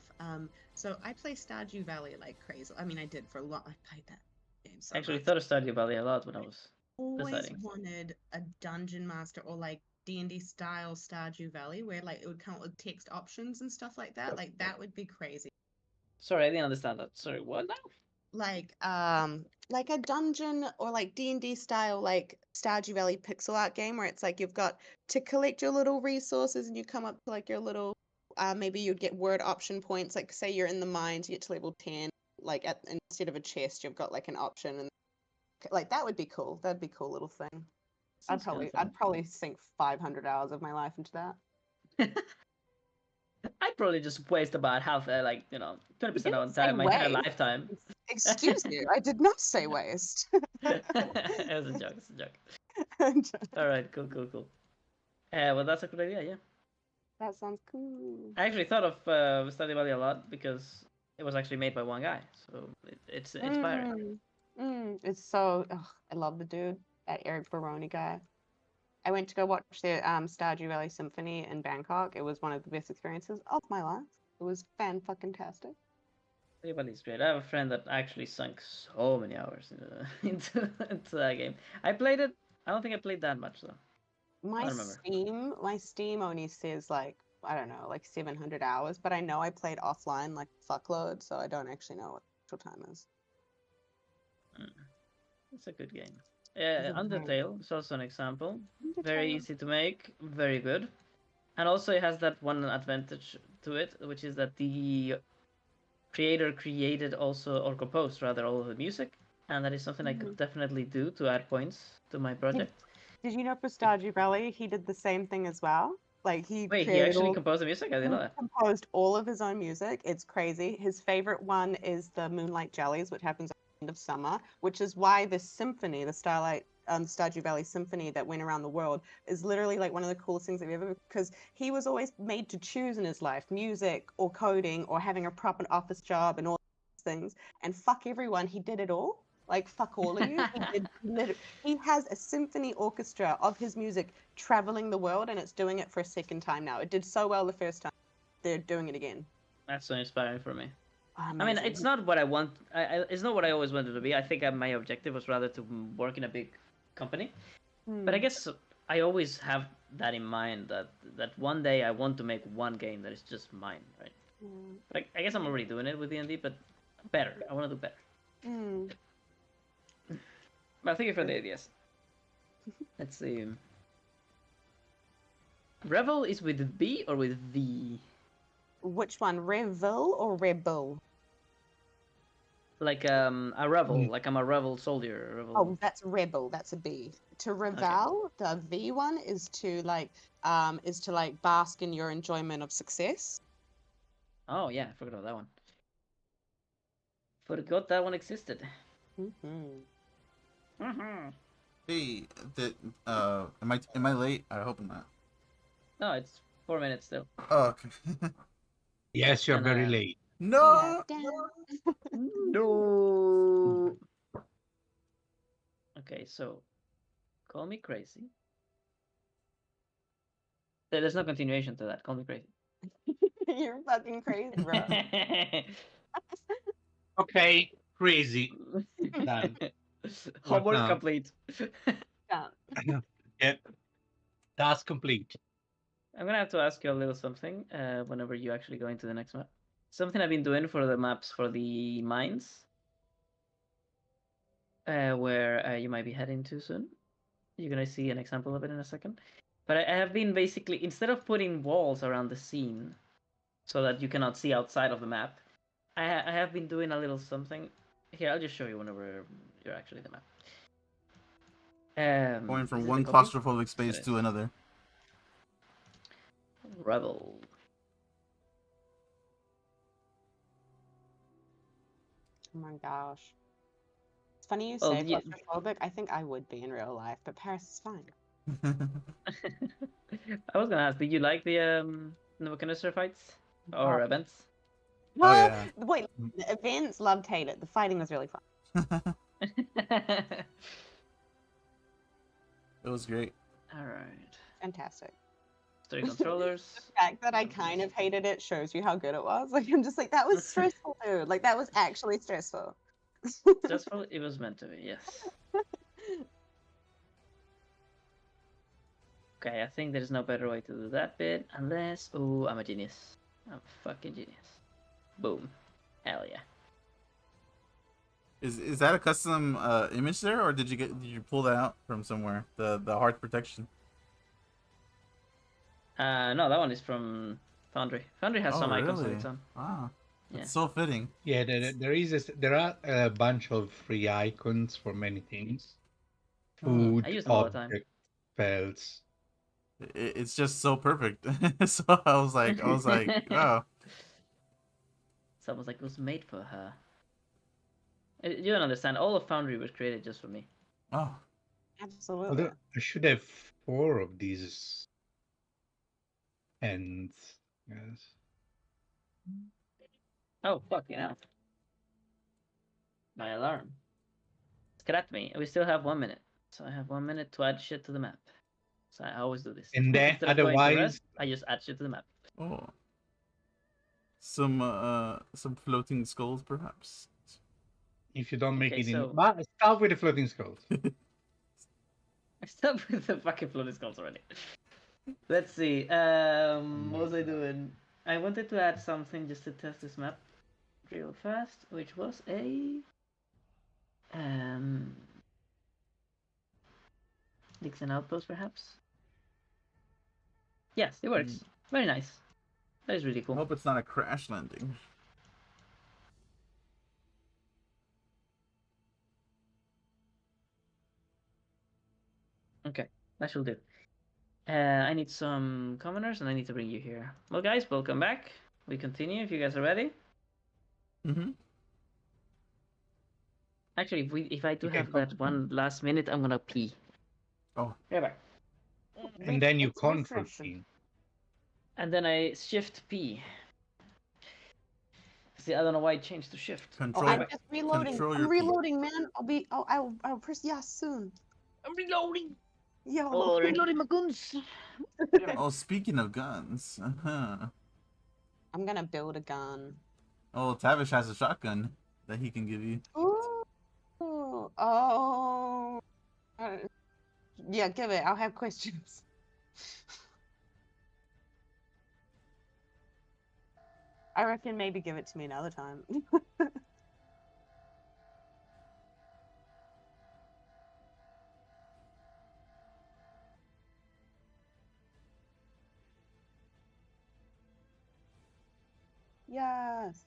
so I play Stardew Valley like crazy. I mean, I did for a lot. I played that game so Actually, much. thought of Stardew Valley a lot when I was Always deciding. wanted a dungeon master or D&D style Stardew Valley where it would come with text options and stuff like that. That would be crazy. Sorry, I didn't understand that. Sorry, what now? Like a dungeon or D&D style Stardew Valley pixel art game where it's you've got to collect your little resources and you come up to your little maybe you'd get word option points, say you're in the mines, you get to level 10, instead of a chest you've got an option, and that would be cool. That'd be a cool little thing. I'd probably sink 500 hours of my life into that. I'd probably just waste about half, 20% of my entire lifetime. Excuse you, I did not say waste. It was a joke. It's a joke. All right, cool. Well, that's a good idea. Yeah. That sounds cool. I actually thought of Stardew Valley a lot because it was actually made by one guy, so it's inspiring. It's so. I love the dude, that Eric Baroni guy. I went to go watch the Stardew Valley Symphony in Bangkok. It was one of the best experiences of my life. It was fan-fucking-tastic. Stardew Valley is great. I have a friend that actually sunk so many hours into that game. I played it. I don't think I played that much though. My Steam only says I don't know, 700 hours, but I know I played offline fuckload, so I don't actually know what the actual time is. It's a good game. Undertale is also an example. Very easy to make, very good. And also it has that one advantage to it, which is that the creator created also, or composed rather, all of the music, and that is something I could definitely do to add points to my project. Did you know for Stardew Valley he did the same thing as well? He actually composed the music? I didn't know that. He composed all of his own music. It's crazy. His favorite one is the Moonlight Jellies, which happens at the end of summer, which is why this symphony, the Stardew Valley Symphony that went around the world, is literally one of the coolest things I've ever, because he was always made to choose in his life, music or coding or having a proper office job and all these things, and fuck everyone, he did it all. Fuck all of you. He has a symphony orchestra of his music traveling the world, and it's doing it for a second time now. It did so well the first time. They're doing it again. That's so inspiring for me. Amazing. I mean, it's not what I want. It's not what I always wanted to be. I think my objective was rather to work in a big company. But I guess I always have that in mind, that one day I want to make one game that is just mine, right? Like, I guess I'm already doing it with D&D, but better. I want to do better. Mm. But thank you for the ideas. Let's see. Revel is with B or with V? Which one, Revel or Rebel? Like a rebel, like I'm a rebel soldier. A rebel. Oh, that's Rebel. That's a B. To revel, the V one is to like bask in your enjoyment of success. Oh yeah, I forgot about that one. Forgot that one existed. Mm-hmm. Hey, am I late? I hope not. No, it's 4 minutes still. Oh, okay. Yes, you're And, very late. No. No. Okay, so call me crazy. There's no continuation to that. Call me crazy. You're fucking crazy, bro. Okay, crazy. Done. Homework now? complete. Yeah. Task complete. I'm gonna have to ask you a little something whenever you actually go into the next map. Something I've been doing for the maps for the mines, where you might be heading to soon. You're gonna see an example of it in a second. But I have been basically, instead of putting walls around the scene so that you cannot see outside of the map, I have been doing a little something. Here, I'll just show you whenever you're actually the map. Going Is from it one the copy? claustrophobic space Yes, it to is. another. Rebel. Oh my gosh. It's funny you Well, say claustrophobic. I think I would be in real life, but Paris is fine. I was gonna ask, did you like the Nebuchadnezzar fights or events? Oh yeah. Wait, the events, loved, hated. The fighting was really fun. It was great. All right. Fantastic. 3 controllers. The fact that I kind of hated it shows you how good it was. Like, I'm just like, that was stressful, dude. Like, that was actually stressful. Stressful. It was meant to be. Yes. Okay, I think there's no better way to do that bit unless. Oh, I'm a genius. I'm a fucking genius. Boom. Hell yeah. Is that a custom image there, or did you pull that out from somewhere? The heart protection. No, that one is from Foundry. Foundry has some icons of Really? its own. Wow, Yeah. it's so fitting. Yeah, there are a bunch of free icons for many things. Food, I use them all the time. objects, spells. It's just so perfect. So I was like, oh. It's almost like it was made for her. You don't understand. All of Foundry was created just for me. Oh. Absolutely. I should have 4 of these. And yes. Oh, fucking hell. My alarm. Scrap me. We still have 1 minute. So I have 1 minute to add shit to the map. So I always do this. And then Instead of going to otherwise, rest, I just add shit to the map. Oh. Some floating skulls, perhaps. if you don't make Okay, it so- in, but start with the floating skulls. I stopped with the fucking floating skulls already. Let's see. What was I doing? I wanted to add something just to test this map real fast, which was a Dixon outpost, perhaps. Yes, it works. Very nice. That is really I cool. hope it's not a crash landing. Okay, that should do. I need some commoners, and I need to bring you here. Well, guys, welcome back. We continue if you guys are ready. Mm-hmm. Actually, if I do You can have that one last minute, I'm gonna pee. Oh. Yeah, back. And then you It's control refreshing. P. And then I shift P. See, I don't know why it changed to shift. Oh, Control. I'm just reloading. Control I'm your P. reloading, man. I'll press yes soon. I'm reloading. Yo. Oh, reloading my guns. Oh, speaking of guns. Uh-huh. I'm gonna build a gun. Oh, Tavish has a shotgun that he can give you. Ooh. Oh. Yeah, give it. I'll have questions. I reckon maybe give it to me another time. Yes.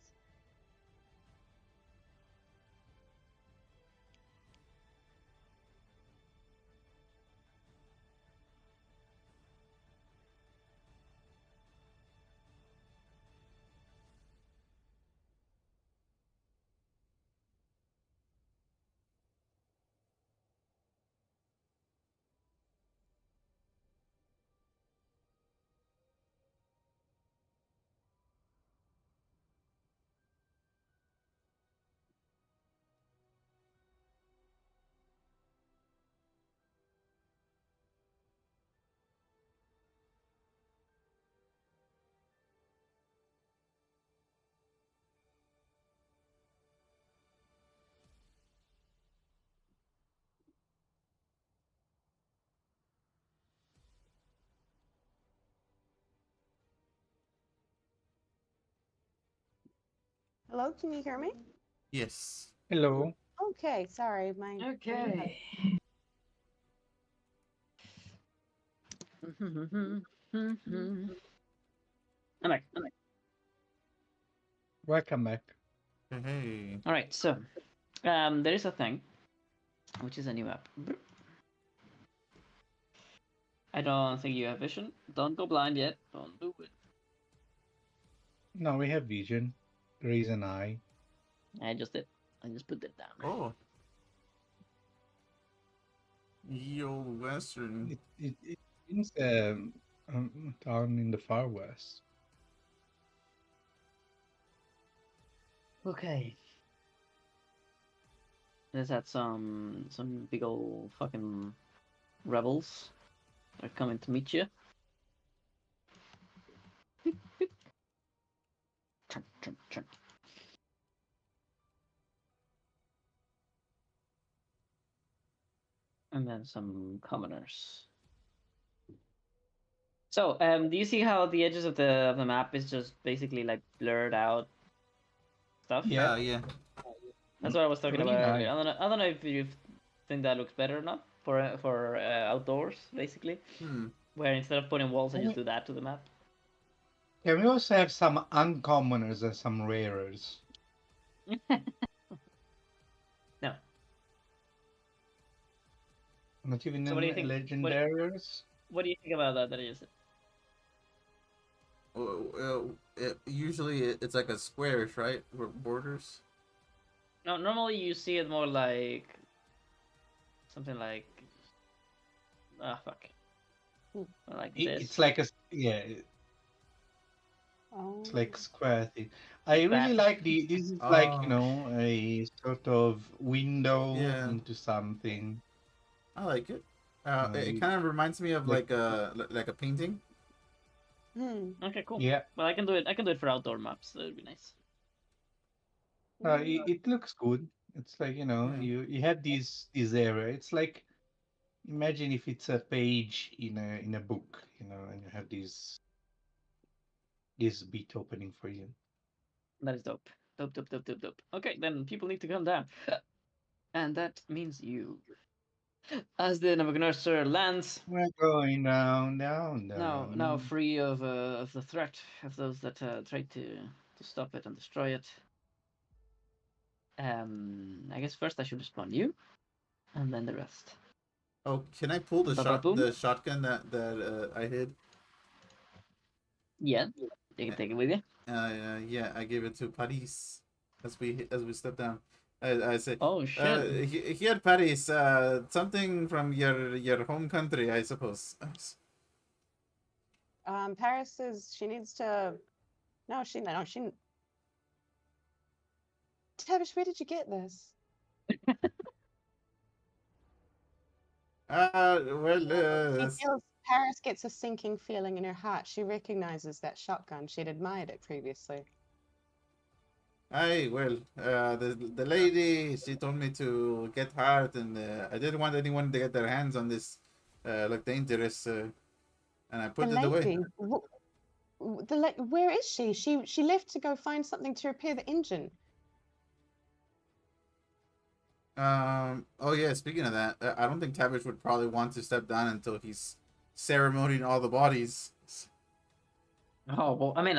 Hello, can you hear me? Yes. Hello. Okay, sorry, my Okay. I'm back. Welcome back. Hey. All right, so there is a thing, which is a new map. I don't think you have vision. Don't go blind yet. Don't do it. No, we have vision. Raise an eye. I just did. I just put that down. Oh. Ye old western. It seems down in the far west. Okay. Let's had some big old fucking rebels are coming to meet you. Chun. And then some commoners. So, do you see how the edges of the map is just basically like blurred out stuff? Yeah. Yeah. That's what I was talking Really about nice. earlier. I don't know if you think that looks better or not for outdoors, basically, where instead of putting walls, I just do that to the map. Yeah, we also have some uncommoners and some rarers. No. Not even So what do you think? legendaries. What do you think about that? That is. Usually it's like a squarish, right? Borders. No, normally you see it more like something like fuck, like this. It's like a Oh. it's like square thing. I really like this is like, you know, a sort of window into something. I like it. It kind of reminds me of like a painting. Okay, cool. Yeah. Well, I can do it. I can do it for outdoor maps. That would be nice. It looks good. It's like, you know, you have this area. It's like, imagine if it's a page in a book, you know, and you have this bit opening for you. That is dope. Dope. Okay, then people need to come down, and that means you. As the Nebuchadnezzar lands, We're going down. now free of the threat of those that tried to stop it and destroy it. I guess first I should spawn you, and then the rest. Oh, can I pull the Ba-ba-boom. the shotgun that I hid? Yeah, you can take it with you. Yeah, I gave it to Paris as we step down. I say, Oh shit! Here, Paris, something from your home country, I suppose. Paris is. She needs to. No. Tavish, where did you get this? Paris gets a sinking feeling in her heart. She recognizes that shotgun. She'd admired it previously. The lady, she told me to get hard, and I didn't want anyone to get their hands on this, look dangerous, and I put it away. Where is she? She left to go find something to repair the engine. Oh yeah. Speaking of that, I don't think Tavish would probably want to step down until he's ceremonied all the bodies. Oh well, I mean,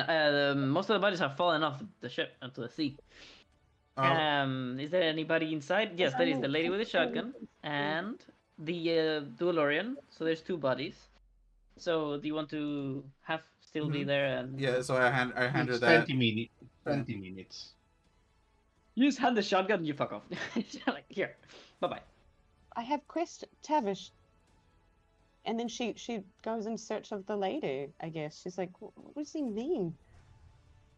most of the bodies have fallen off the ship into the sea. Is there anybody inside? Yes, there is the lady with the shotgun and the Dualorian. So there's 2 bodies. So do you want to have still be there and? Yeah. So I hand her It's that. 20 minutes. 20 minutes. You just hand the shotgun and you fuck off. Like, here, bye bye. I have quest Tavish. And then she goes in search of the lady, I guess. She's like, what does he mean?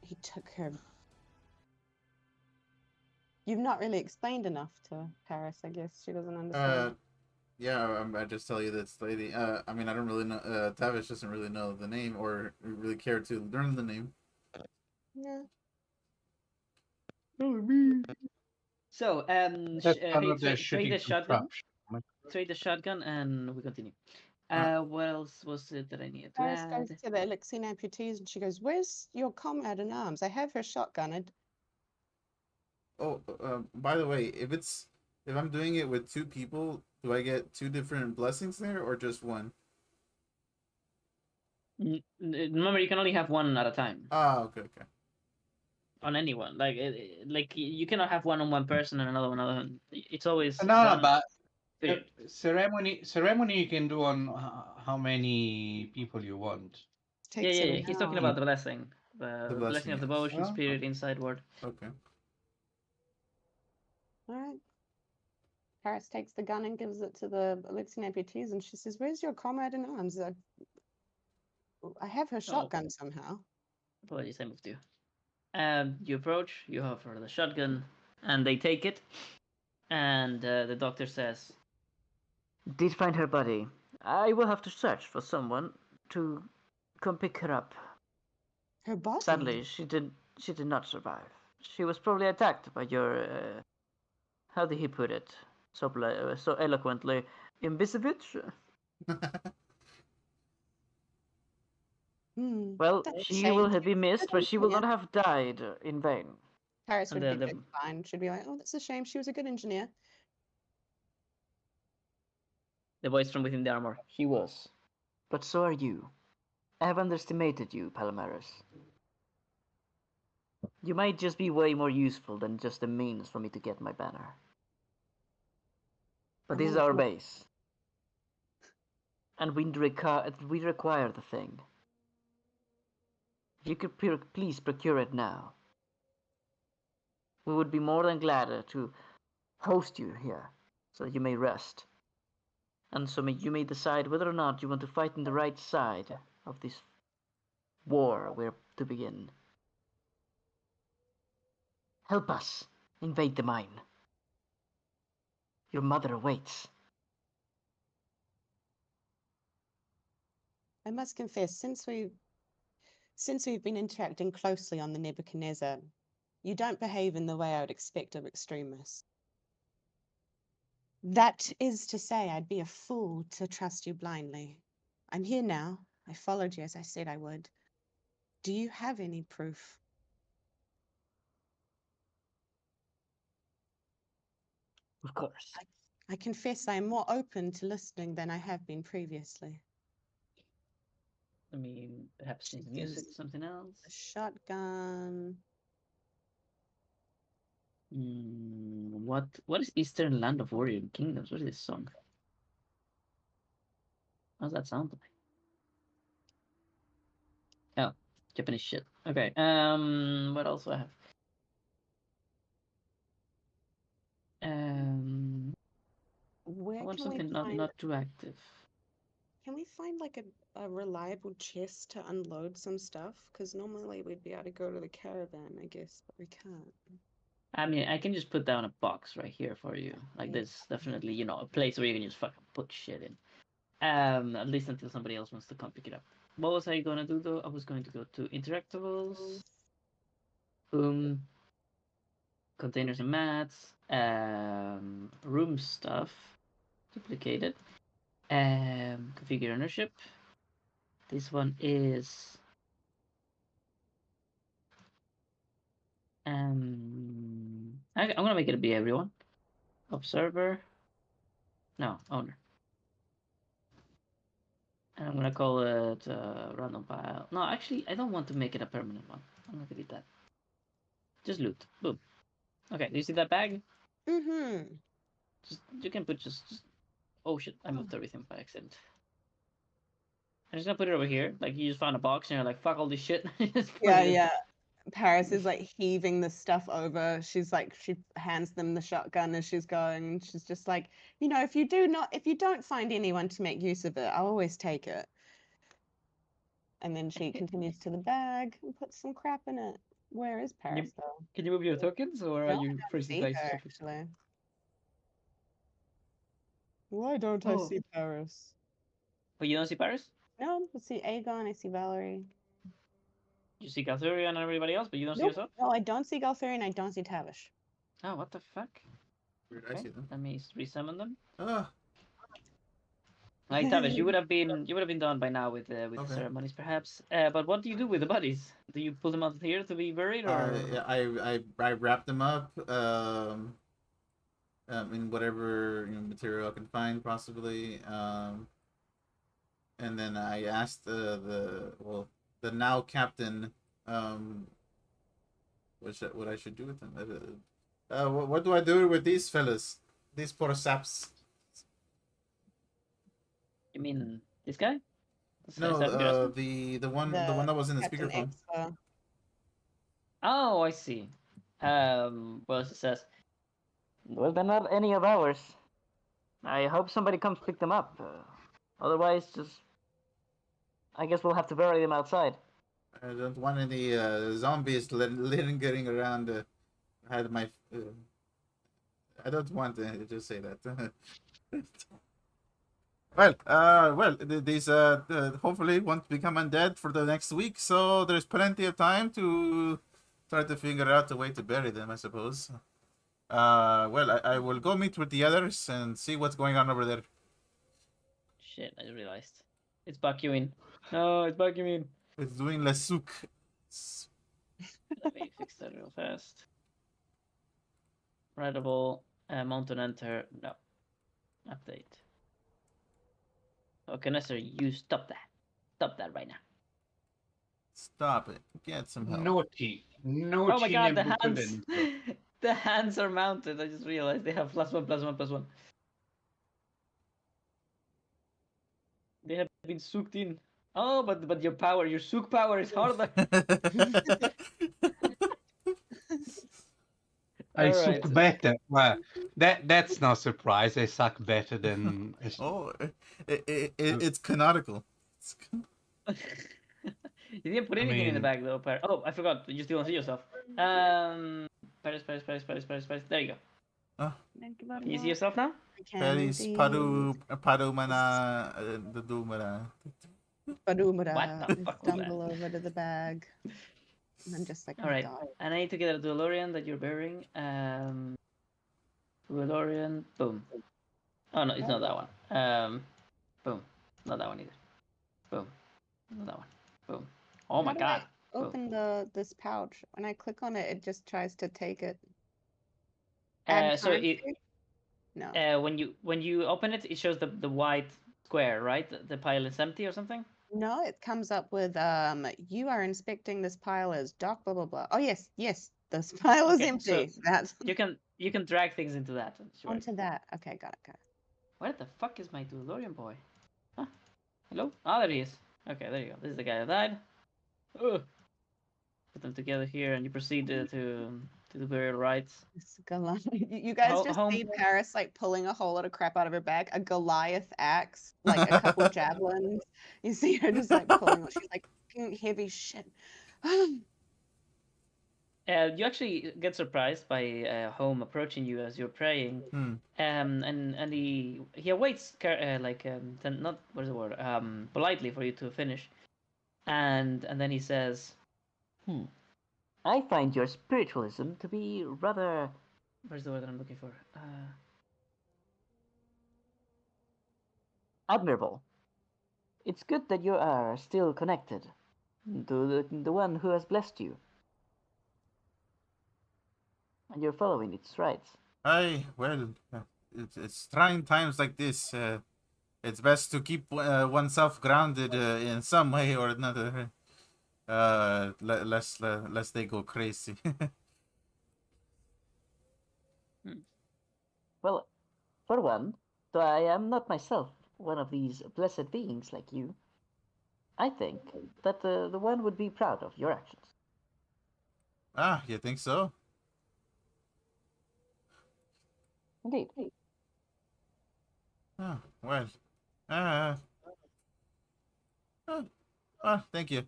He took her. You've not really explained enough to Paris, I guess. She doesn't understand. Yeah, I just tell you this lady. I mean, I don't really know. Tavish doesn't really know the name or really care to learn the name. Yeah. So, That's another trade the shooting shotgun. from Trade the shotgun, and we continue. What else was it that I needed to Paris add? goes to the Elixir amputees and she goes, where's your comrade in arms? I have her shotgun. Oh, by the way, if I'm doing it with 2 people, do I get 2 different blessings there or just one? Remember, you can only have one at a time. Okay. On anyone, like you cannot have one on one person and another one. It's always No, one. but Period. ceremony you can do on how many people you want. Yeah. He's talking about the blessing, the blessing of yes. devotion, Oh, spirit, inside word. Okay. All right. Paris takes the gun and gives it to the Elixir amputees and she says, where's your comrade in arms? I have her shotgun somehow. Apologies, I moved you. You approach, you offer the shotgun, and they take it. And the doctor says, Did find her body. I will have to search for someone to come pick her up. Her body? Sadly, she did not survive. She was probably attacked by your, how did he put it? So eloquently, Imbisivich? Well, she will be missed, but she will not have died in vain. Paris would be fine. She'd be like, oh, that's a shame. She was a good engineer. The voice from within the armor. She was. But so are you. I have underestimated you, Palomares. You might just be way more useful than just a means for me to get my banner. But this is our base. And we require the thing. If you could please procure it now. We would be more than glad to host you here, so that you may rest. And so you may decide whether or not you want to fight on the right side of this war we're to begin. Help us invade the mine. Your mother awaits. I must confess, since we've been interacting closely on the Nebuchadnezzar, you don't behave in the way I would expect of extremists. That is to say, I'd be a fool to trust you blindly. I'm here now. I followed you as I said I would. Do you have any proof? Of course. I confess I am more open to listening than I have been previously. I mean, perhaps change the music, something else. A shotgun. What is Eastern Land of Warrior Kingdoms? What is this song? How's that sound like? Oh, Japanese shit. Okay. What else do I have? Where I want can something not too active. Can we find like a reliable chest to unload some stuff? Because normally we'd be able to go to the caravan, I guess, but we can't. I mean, I can just put down a box right here for you. Like this, definitely, you know, a place where you can just fucking put shit in. At least until somebody else wants to come pick it up. What was I gonna do though? I was going to go to interactables. Boom. Containers and mats. Room stuff. Duplicated. Configure ownership. This one is I'm gonna make it be everyone. Observer. No, owner. And I'm gonna call it random pile. No, actually, I don't want to make it a permanent one. I'm gonna delete that. Just loot. Boom. Okay, do you see that bag? Mm-hmm. Just you can put just. Oh shit! I moved everything by accident. I'm just gonna put it over here. Like you just found a box and you're like, fuck all this shit. Just put Yeah, it in. yeah. Paris is like heaving the stuff over. She's like, she hands them the shotgun as she's going. She's just like, if you don't find anyone to make use of it, I'll always take it. And then she continues to the bag and puts some crap in it. Where is Paris though? Can you move your tokens, or are No, I you don't freezing see place? her actually. Why don't I Oh. see Paris? But you don't see Paris? No, I see Aegon, I see Valerie. You see Galthurian and everybody else, but you don't see Nope. yourself? No, I don't see Galthurian, I don't see Tavish. Oh, what the fuck? Weird, I Okay, see them. let me resummon them. Ah, Like Tavish, you would have been done by now with the okay. ceremonies, perhaps. But what do you do with the bodies? Do you pull them out here to be buried, or Yeah, I wrap them up in whatever material I can find, possibly. And then I asked the now captain what I should do with them. What do I do with these fellas? These poor saps. you mean this guy? No, Is that what you're asking? the one that was in the Captain speakerphone. Expo. Oh, I see. Well, it says Well, they're not any of ours. I hope somebody comes pick them up. Otherwise, I guess we'll have to bury them outside. I don't want any zombies lingering around. Had my. I don't want to just say that. These hopefully won't become undead for the next week, so there's plenty of time to try to figure out a way to bury them, I suppose. I will go meet with the others and see what's going on over there. shit. I just realized it's Bakuin. No, it's Bakuin. It's doing la souk. Let me fix that real fast. Writable. Mountain enter. No. Update. Okay, Nestor, you stop that. Stop that right now. Stop it. Get some help. Naughty. Oh my god, the hands! Buccolento. The hands are mounted. I just realized they have +1, +1, +1. They have been soaked in. Oh, but your soak power is harder. I Alright. suck better. Well, that's no surprise. I suck better than. Oh, it's canonical. You didn't put anything in the bag though, Paris. Oh, I forgot. You still don't see yourself. Paris. There you go. Can you see yourself now? Paris Padumana the Dumana. Padumara. What the fuck was Stumble over to the bag. And I'm just like, All right, God. and I need to get a DeLorean that you're burying. DeLorean, boom. Oh no, it's not that one. Boom, not that one either. Boom, not that one. Boom. Oh my How do god. I open this pouch? When I click on it, it just tries to take it. Add So currency? No. when you open it, it shows the white square, right? The pile is empty or something. No, it comes up with you are inspecting this pile as doc blah blah blah. Oh yes, this pile is Okay, empty. so That's you can drag things into that. Sure. onto that. Okay, got it. Where the fuck is my DeLorean boy? Huh? Hello? Ah, there he is. Okay, there you go. This is the guy that died. Ugh. Put them together here, and you proceed to the burial rites. It's Goliath. You guys just Home. see Paris like pulling a whole lot of crap out of her bag. A Goliath axe, like a couple javelins. You see her just like pulling. She's like heavy shit. You actually get surprised by Home approaching you as you're praying, and he awaits not what is the word politely for you to finish, and then he says, I find your spiritualism to be rather. Where's the word that I'm looking for? Admirable. It's good that you are still connected to the one who has blessed you. and you're following its rights. Well, it's trying times like this. It's best to keep oneself grounded in some way or another. Lest they go crazy. Well, for one, though I am not myself one of these blessed beings like you, I think that the one would be proud of your actions. Ah, you think so? Indeed. Oh, well. Uh, thank you.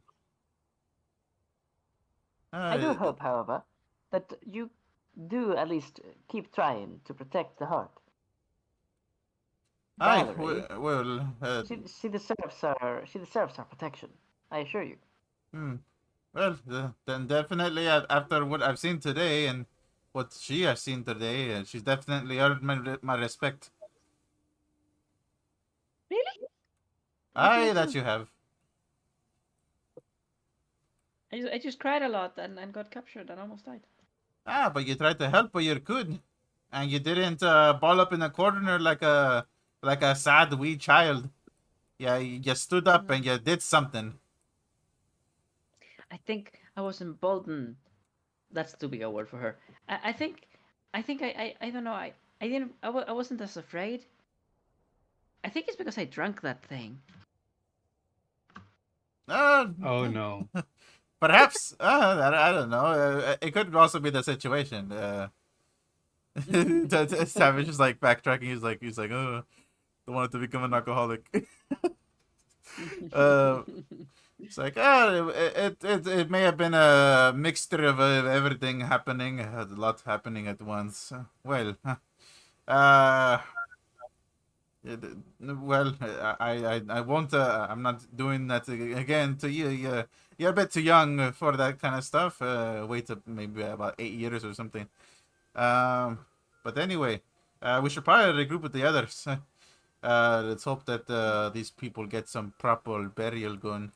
I do hope, however, that you do at least keep trying to protect the heart. Valerie, well, she deserves our protection. I assure you. well, then definitely after what I've seen today and what she has seen today, she's definitely earned my respect. Really? Aye, that you have. I just cried a lot and got captured and almost died. Ah, but you tried to help where you could, and you didn't ball up in a corner like a sad wee child. Yeah, you stood up and you did something. I think I was emboldened. That's too big a word for her. I think I don't know. I didn't. I wasn't as afraid. I think it's because I drank that thing. Oh no. Perhaps. I don't know. It could also be the situation. Savage is like backtracking. He's like, oh, don't want to become an alcoholic. It's like, it may have been a mixture of everything happening, a lot happening at once. Well, well, I won't. I'm not doing that again to you. You're a bit too young for that kind of stuff. Wait up maybe about 8 years or something. But anyway, we should probably regroup with the others. Let's hope that these people get some proper burial going.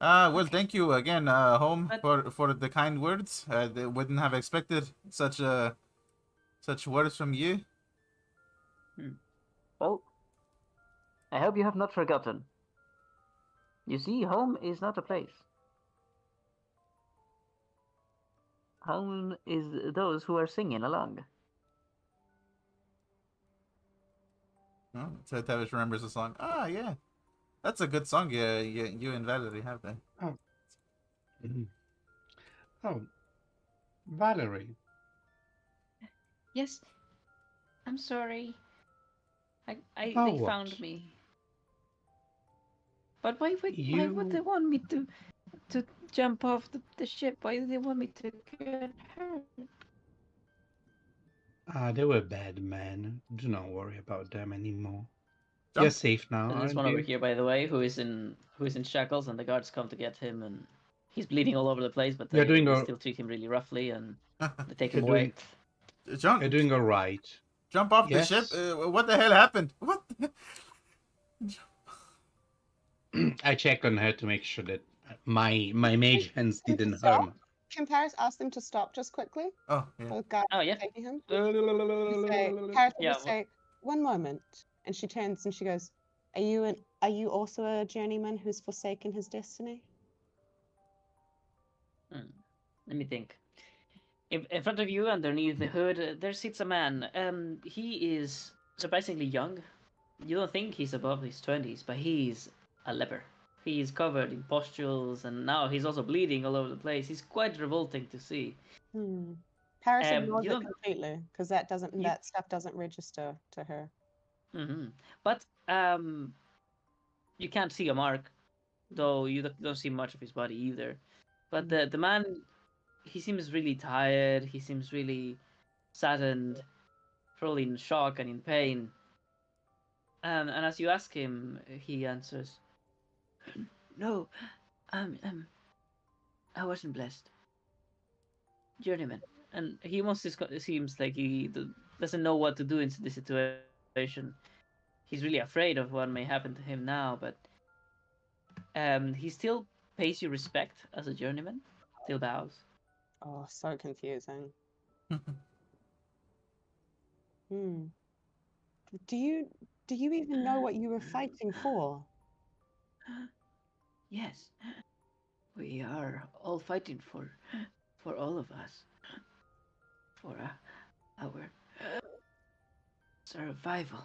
Well, thank you again, Home, for the kind words. They wouldn't have expected such words from you. Well, I hope you have not forgotten. You see, home is not a place. Home is those who are singing along. Oh, Tavish remembers the song. Ah, yeah. That's a good song. Yeah, you and Valerie have that. Oh. Mhm. Oh, Valerie. Yes. I'm sorry. They what? found me. But why would they You want me to jump off the ship? Why do they want me to get hurt? they were bad men. Do not worry about them anymore. Jump. You're safe now, There's aren't one over you? here, by the way, who is in shackles, and the guards come to get him, and he's bleeding all over the place, but You're they doing still treat him really roughly, and they take him You're away. Jump. You're doing all right. Jump off the ship. What the hell happened? What? I check on her to make sure that my mage hands didn't harm. Can Paris ask them to stop just quickly? Oh, yeah. The guy Oh yeah. taking him. Paris will Yeah. just say, "One moment," and she turns and she goes, Are you also a journeyman who's forsaken his destiny?" Let me think. In front of you, underneath the hood, there sits a man. He is surprisingly young. You don't think he's above his 20s, but he's a leper. He is covered in pustules, and now he's also bleeding all over the place. He's quite revolting to see. Paris ignores it completely because that stuff doesn't register to her. But you can't see a mark, though you don't see much of his body either. But the man, he seems really tired. He seems really saddened, probably in shock and in pain. And as you ask him, he answers, "No, I wasn't blessed. Journeyman." And he almost seems like he doesn't know what to do in this situation. He's really afraid of what may happen to him now, but he still pays you respect as a journeyman, still bows. Oh, so confusing. Hmm. Do you even know what you were fighting for? Yes, we are all fighting for all of us, for our survival.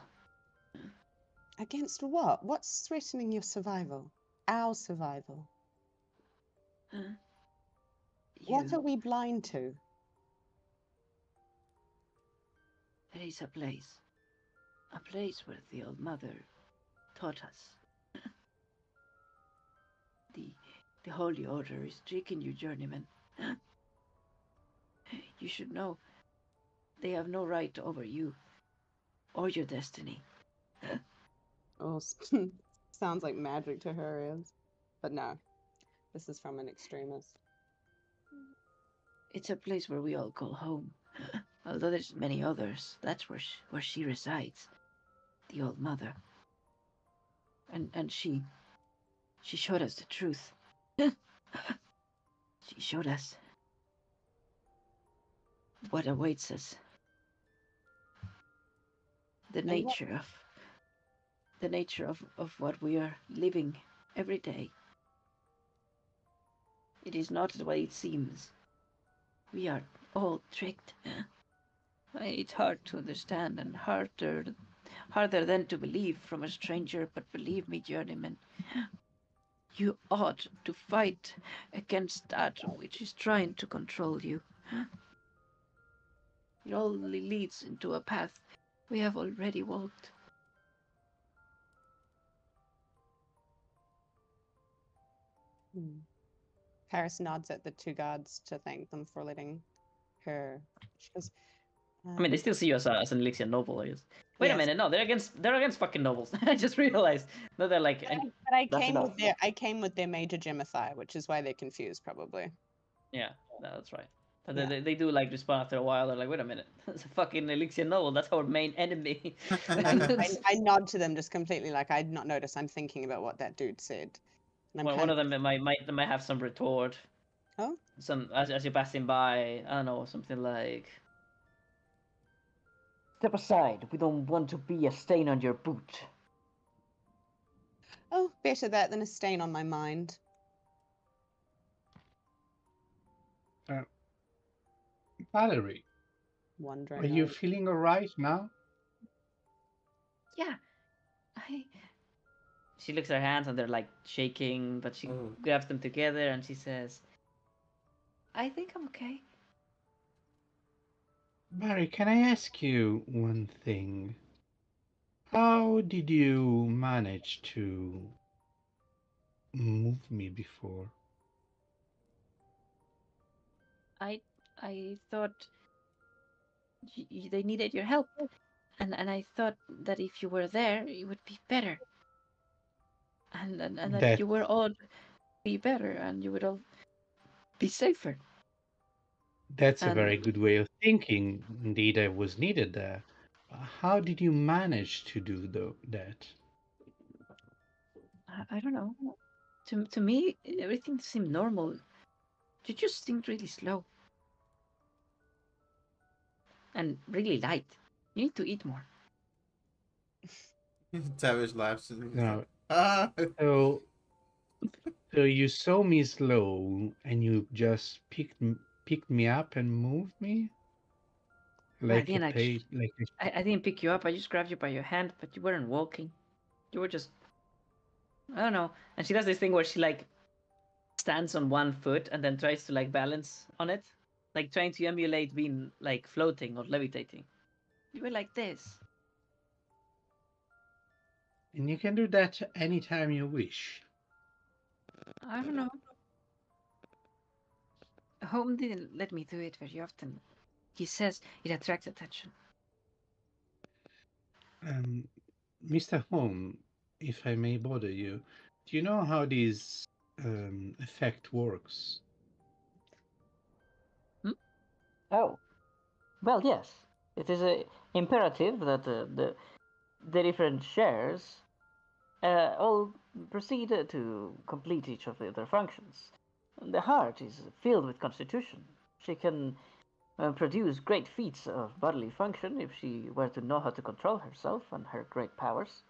Against what? What's threatening your survival? Our survival. What are we blind to? There is a place where the old mother taught us. The Holy Order is tricking you, journeyman. You should know they have no right over you or your destiny. Oh, sounds like magic to her ears. But no, this is from an extremist. It's a place where we all call home. Although there's many others, that's where she resides. The old mother. And she showed us the truth. She showed us what awaits us. The nature of what we are living every day. It is not the way it seems. We are all tricked. It's hard to understand and harder than to believe from a stranger, but believe me, journeyman, you ought to fight against that which is trying to control you. It only leads into a path we have already walked. Paris nods at the two guards to thank them for letting her. She goes, I mean, they still see you as an Elysian noble, I guess. Wait a Yes. minute, no, they're against fucking nobles. I just realized. No, they're like. But I That's came enough. I came with their major Gemethai, which is why they're confused, probably. Yeah, no, that's right. But Yeah. they do like respond after a while. They're like, wait a minute, that's a fucking Elysian noble. That's our main enemy. I nod to them just completely like I'd not noticed. I'm thinking about what that dude said. And I'm Well, one of them might have some retort. Oh? Some as you're passing by, I don't know, something like. Step aside. We don't want to be a stain on your boot. Oh, better that than a stain on my mind. Valerie, Wondering. are you feeling alright now? Yeah, She looks at her hands and they're like shaking, but she grabs them together and she says, "I think I'm okay." Barry, can I ask you one thing? How did you manage to move me before? I thought they needed your help, and I thought that if you were there, it would be better, and that you were all be better, and you would all be safer. That's a very good way of thinking. Indeed, I was needed there. How did you manage to do that? I don't know. To me, everything seemed normal. You just seemed really slow and really light. You need to eat more. Tavish laughs. No. Ah! So you saw me slow, and you just picked me up and moved me, like I didn't pick you up. I just grabbed you by your hand, but you weren't walking. You were just, I don't know. And she does this thing where she like stands on one foot and then tries to like balance on it, like trying to emulate being like floating or levitating. You were like this. And you can do that anytime you wish. I don't know. Home didn't let me do it very often. He says it attracts attention. Mr. Holm, if I may bother you, do you know how this effect works? Oh, well, yes. It is imperative that the different shares all proceed to complete each of their functions. The heart is filled with constitution, She can produce great feats of bodily function if she were to know how to control herself and her great powers.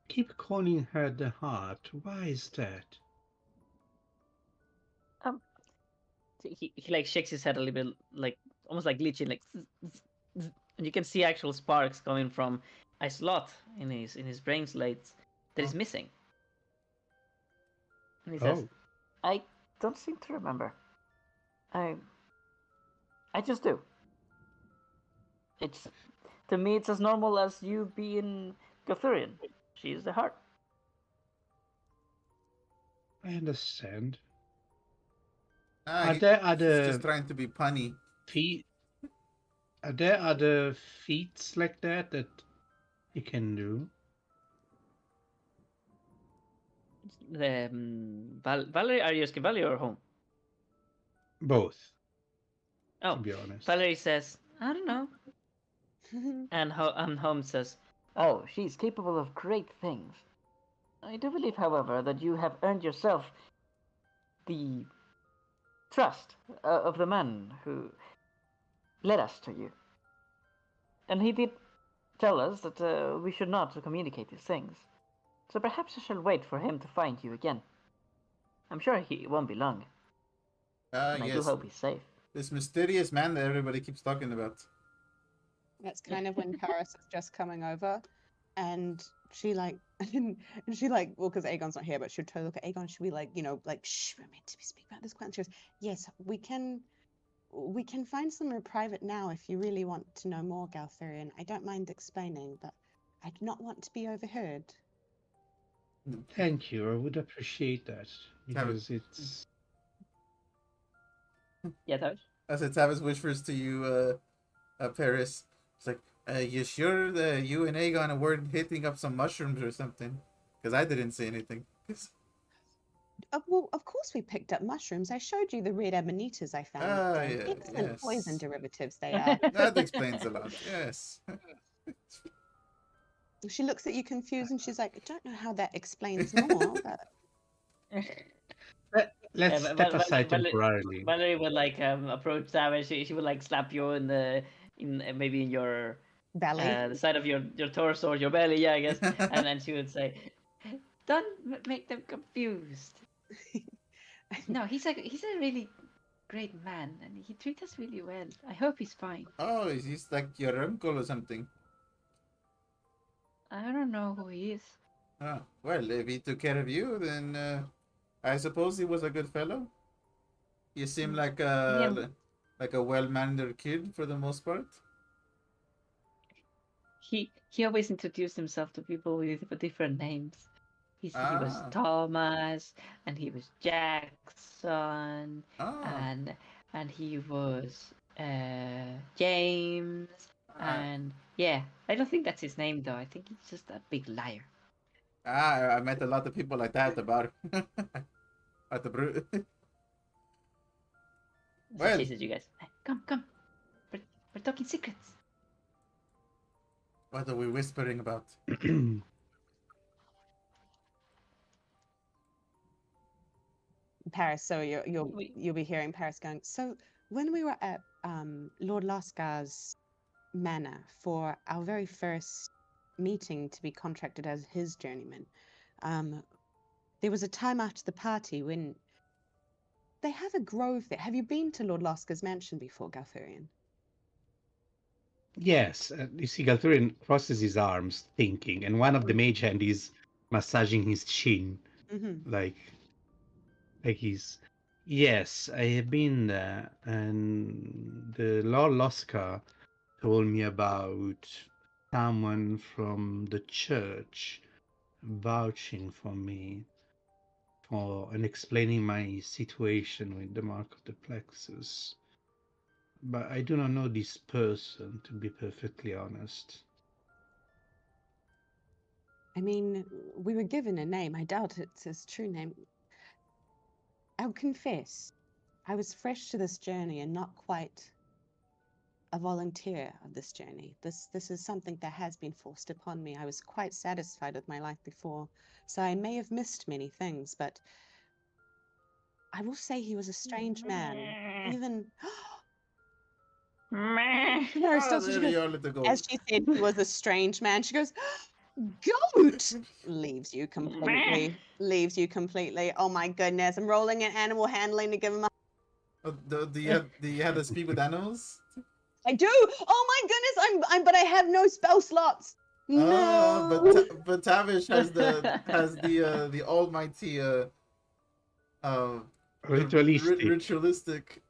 Keep calling her the heart. Why is that? He like shakes his head a little bit, like almost like glitching, like zzz, zzz, zzz. And you can see actual sparks coming from a slot in his brain slates that is missing. And he says, I don't seem to remember. I just do. It's to me it's as normal as you being Gothurian. She's the heart. I understand. Ah, Are there he's other just trying to be punny. feet? Are there other feats like that he can do? Valerie, are you asking Valerie or home? Both. Oh, to be honest. Valerie says, I don't know. And Home says, oh, she's capable of great things. I do believe, however, that you have earned yourself the trust of the man who led us to you. And he did tell us that we should not communicate these things. So perhaps I shall wait for him to find you again. I'm sure he won't be long. And I do hope he's safe. This mysterious man that everybody keeps talking about. That's kind of when Paris is just coming over, and she well, because Aegon's not here, but she'll totally look at Aegon. She'll be like, shh, we're meant to speak about this plan. She goes, yes, we can find somewhere private now if you really want to know more, Galthurian. I don't mind explaining, but I do not want to be overheard. Thank you. I would appreciate that because it's. Yeah, Tavish? As Tavis whispers to you, Paris, it's like, you sure that you and Aegon weren't hitting up some mushrooms or something? Because I didn't see anything. Well, of course we picked up mushrooms. I showed you the red amanitas I found. Yeah, excellent poison derivatives they are. That explains a lot, yes. She looks at you confused and she's like, I don't know how that explains more, but... Let's step aside temporarily. Valerie would like approach Tavish. She would like slap you in maybe in your belly, the side of your torso or your belly, yeah, I guess. And then she would say, "Don't make them confused." No, he's a really great man, and he treats us really well. I hope he's fine. Oh, he's like your uncle or something. I don't know who he is. Oh, well, if he took care of you, then I suppose he was a good fellow. You seem like a well-mannered kid for the most part. He always introduced himself to people with different names. He was Thomas, and he was Jackson, and he was James, and yeah, I don't think that's his name though. I think he's just a big liar. I met a lot of people like that about at the brew. Well, chases you guys. Come, we're talking secrets. What are we whispering about? Paris, so you'll be hearing Paris going, so when we were at Lord Lascar's manor for our very first meeting to be contracted as his journeyman, there was a time after the party when they have a grove there. Have you been to Lord Lascar's mansion before, Galthurian? Yes, you see Galthurian crosses his arms thinking, and one of the mage hand is massaging his chin, like he's. Yes, I have been there, and the Lord Lascar told me about someone from the church vouching for me and explaining my situation with the mark of the plexus. But I do not know this person, to be perfectly honest. I mean, we were given a name. I doubt it's his true name. I'll confess, I was fresh to this journey and not quite a volunteer of this journey. This is something that has been forced upon me. I was quite satisfied with my life before, so I may have missed many things, but I will say he was a strange man. Even Meh. no, Ah, still, she there goes, you are, little goat. as she said he was a strange man, she goes, goat leaves you completely. Leaves you completely. Oh my goodness. I'm rolling an animal handling to give him a Oh, do you have to speak with animals? I do. Oh my goodness, but I have no spell slots. No. But Tavish has the almighty uh Ritualistic. ritualistic.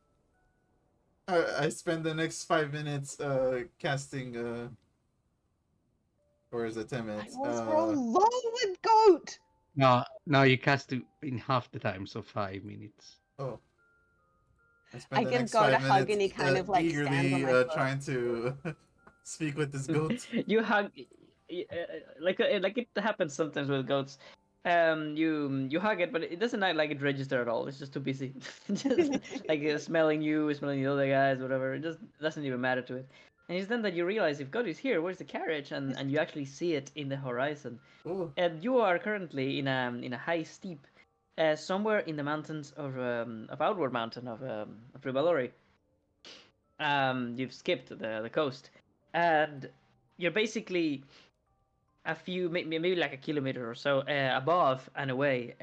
I spend the next 5 minutes casting or is it 10 I minutes? was wrong with goat. No, you cast it in half the time, so 5 minutes. Oh, I I spend the give next goat a 5 minutes hug and he kind of like stands on eagerly my foot. trying to speak with this goat. You hug, like it happens sometimes with goats. You hug it, but it doesn't act like it register at all. It's just too busy, just like smelling you, smelling the other guys, whatever. It just doesn't even matter to it. And it's then that you realize if God is here, where's the carriage? And you actually see it in the horizon. Oh, And you are currently in a high steep, somewhere in the mountains of Outward Mountain of Rivalori. You've skipped the coast, and you're basically a few, maybe like a kilometer or so above and away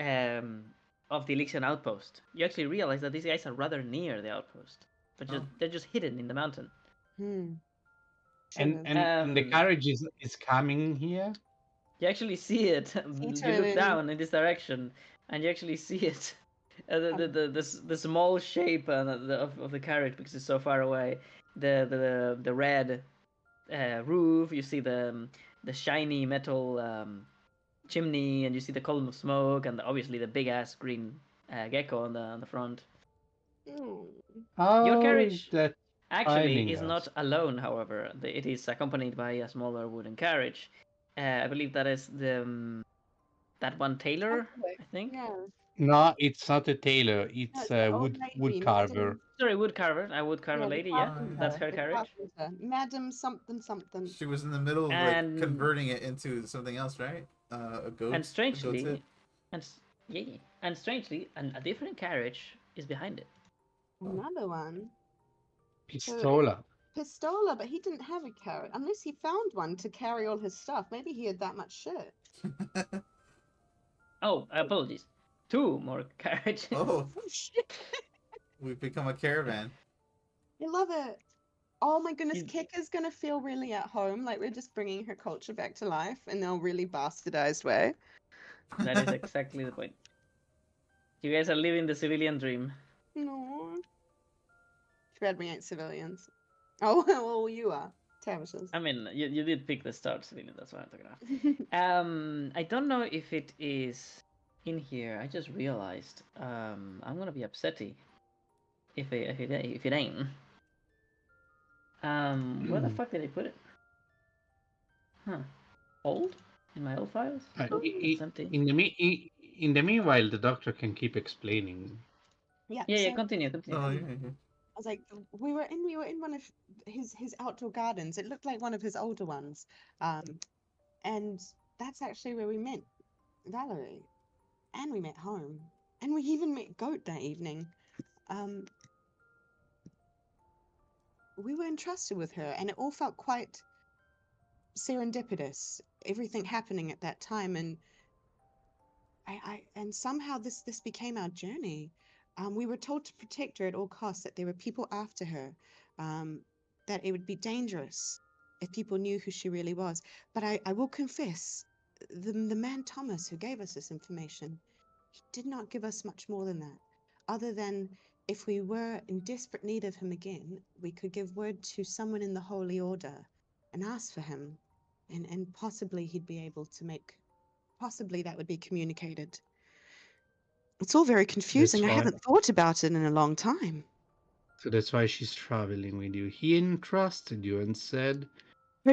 of the Elysian outpost. You actually realize that these guys are rather near the outpost, but they're just hidden in the mountain. Hmm. And the Um, carriage is coming here. You actually see it. You look down in this direction, and you actually see it. The small shape of the carriage because it's so far away. The red roof. You see the shiny metal chimney, and you see the column of smoke, and obviously the big ass green gecko on the front. Hmm. Your How is carriage that actually finding is us? not alone. However, it is accompanied by a smaller wooden carriage. I believe that is that one tailor. I think. Yeah. No, it's not a tailor. No, It's it's the a old wood lady, carver. Sorry, wood carver. A wood carver Yeah, lady. the Yeah, that's carpenter. her The carriage. carpenter. Madam something something. she was in the middle of like And converting it into something else, right? A goat. and A goat tip. strangely, yeah, and strangely, a different carriage is behind it. Another one. Pistola. Pistola, but he didn't have a carrot. Unless he found one to carry all his stuff. Maybe he had that much shit. Oh, apologies. Two more carriages. Oh, Oh shit. we've become a caravan. I love it. Oh my goodness, You- Kika's gonna feel really at home. Like we're just bringing her culture back to life in a really bastardized way. That is exactly the point. You guys are living the civilian dream. No. Too bad we ain't civilians. Oh, well, you are. Tavishes. I mean, you did pick the start civilian. That's what I'm talking about. I don't know if it is in here. I just realized. I'm gonna be upsetty if it ain't. Where the fuck did I put it? Huh. Old? In my old files? It's empty. In the meanwhile, the doctor can keep explaining. Yeah, Yeah, so continue. Oh yeah. I was like, we were in one of his outdoor gardens. It looked like one of his older ones, and that's actually where we met Valerie, and we met home, and we even met Goat that evening. We were entrusted with her, and it all felt quite serendipitous. Everything happening at that time, and and somehow this became our journey. We were told to protect her at all costs, that there were people after her, that it would be dangerous if people knew who she really was. But I will confess, the man Thomas who gave us this information, he did not give us much more than that, other than if we were in desperate need of him again, we could give word to someone in the Holy Order and ask for him, and possibly he'd be able to make. Possibly that would be communicated. It's all very confusing. That's I why. haven't thought about it in a long time. So that's why she's traveling with you. He entrusted you and said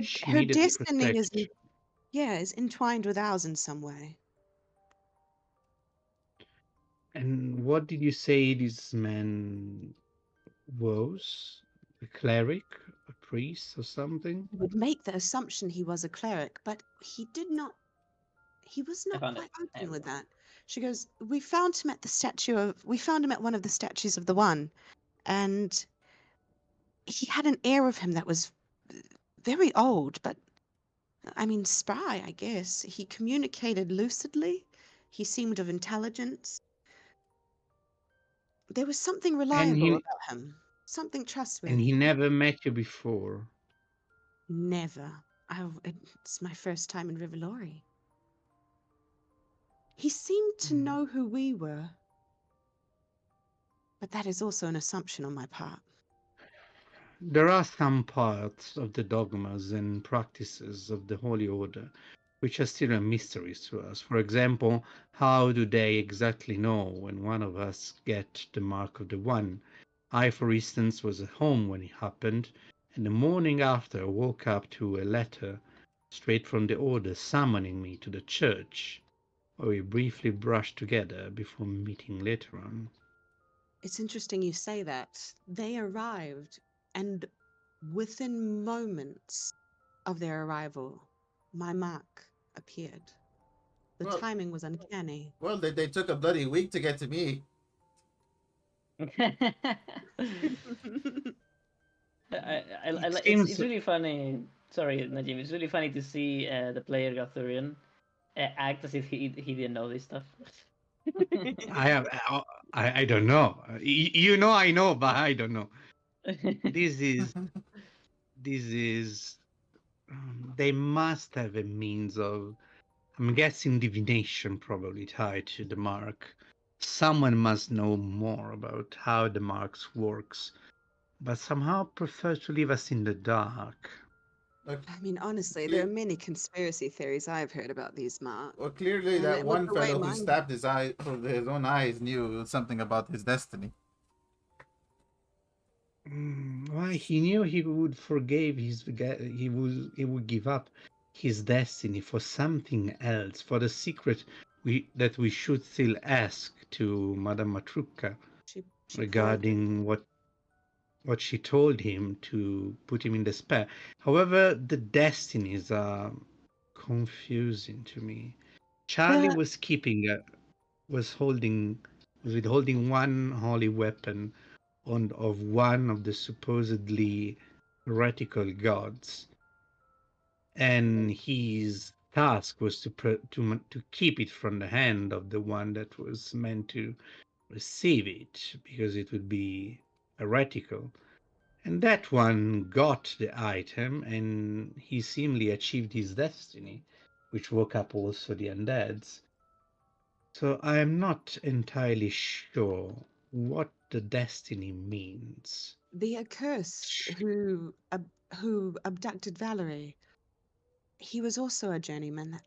she Her needed destiny is, protection. is entwined with ours in some way. And what did you say this man was? A cleric? A priest or something? I would make the assumption he was a cleric, but he did not. he was I not found quite it. open with that. She goes, we found him at one of the statues of the One, and he had an air of him that was very old, but I mean, spry, I guess. He communicated lucidly. He seemed of intelligence. There was something And reliable he about him, something and trustworthy. he never met you before. Never. It's my first time in Rivalori. He seemed to Mm. know who we were, but that is also an assumption on my part. There are some parts of the dogmas and practices of the Holy Order which are still a mystery to us. For example, how do they exactly know when one of us get the mark of the One? I, for instance, was at home when it happened, and the morning after I woke up to a letter straight from the Order summoning me to the church, where we briefly brushed together before meeting later on. It's interesting you say that. They arrived, and within moments of their arrival, my mark appeared. The Well, timing was uncanny. well, they took a bloody week to get to me. It It's seems really funny. Sorry, Najim. It's really funny to see the player Gathurian act as if he didn't know this stuff. I have I don't know. You know I know, but I don't know. This is they must have a means of, I'm guessing, divination probably tied to the mark. Someone must know more about how the marks works, but somehow prefer to leave us in the dark. Look, I mean, honestly, there are many conspiracy theories I've heard about these marks. well, clearly And that it was one the way fellow who mine. stabbed his own eyes knew something about his destiny. Why he knew he would forgive he would give up his destiny for something else, for the secret that we should still ask to Madame Matruka She regarding what she told him to put him in despair. However, the destinies are confusing to me. Charlie The was withholding one holy weapon of one of the supposedly heretical gods, and his task was to keep it from the hand of the one that was meant to receive it, because it would be heretical. And that one got the item, and he seemingly achieved his destiny, which woke up also the undeads. So I am not entirely sure what the destiny means. the accursed who abducted Valerie, he was also a journeyman that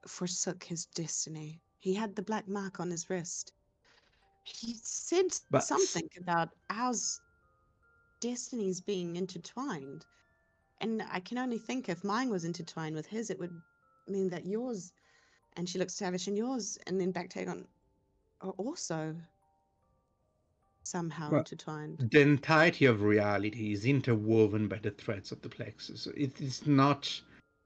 forsook his destiny. He had the black mark on his wrist. He said But something about our destinies being intertwined. And I can only think if mine was intertwined with his, it would mean that yours, and she looks Tavish, and yours, and then Bactagon are also somehow well, intertwined. the entirety of reality is interwoven by the threads of the plexus. So it is not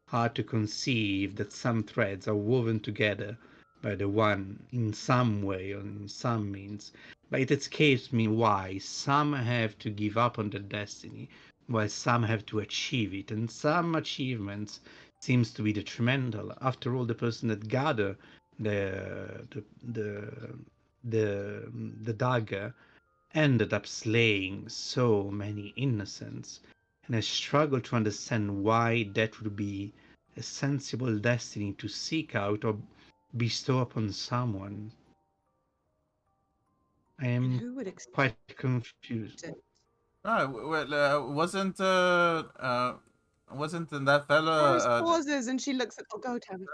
hard to conceive that some threads are woven together by the one in some way or in some means. But it escapes me why some have to give up on their destiny, while some have to achieve it. And some achievements seems to be detrimental. After all, the person that gathered the dagger ended up slaying so many innocents, and I struggle to understand why that would be a sensible destiny to seek out or bestow upon someone. I And am who would expect quite confused. it? Wasn't that fella Rose pauses and she looks at. Oh, go, Tavish.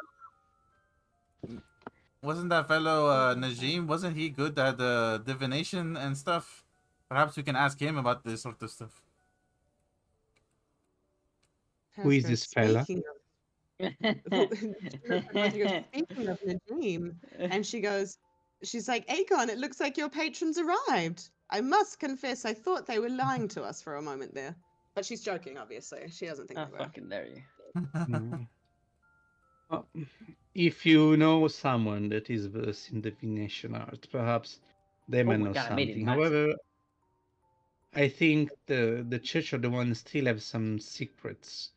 wasn't that fellow Najim? Wasn't he good at divination and stuff? Perhaps we can ask him about this sort of stuff. Who is this fella? Speaking of, speaking of Najeem, and she's like, Aegon, it looks like your patrons arrived. I must confess, I thought they were lying to us for a moment there. But she's joking, obviously. She doesn't think Oh, they were. fucking dare you. Mm. If you know someone that is versed in divination art, perhaps they Oh may my know god, I made it something. massive. However, I think the Church of the One still have some secrets,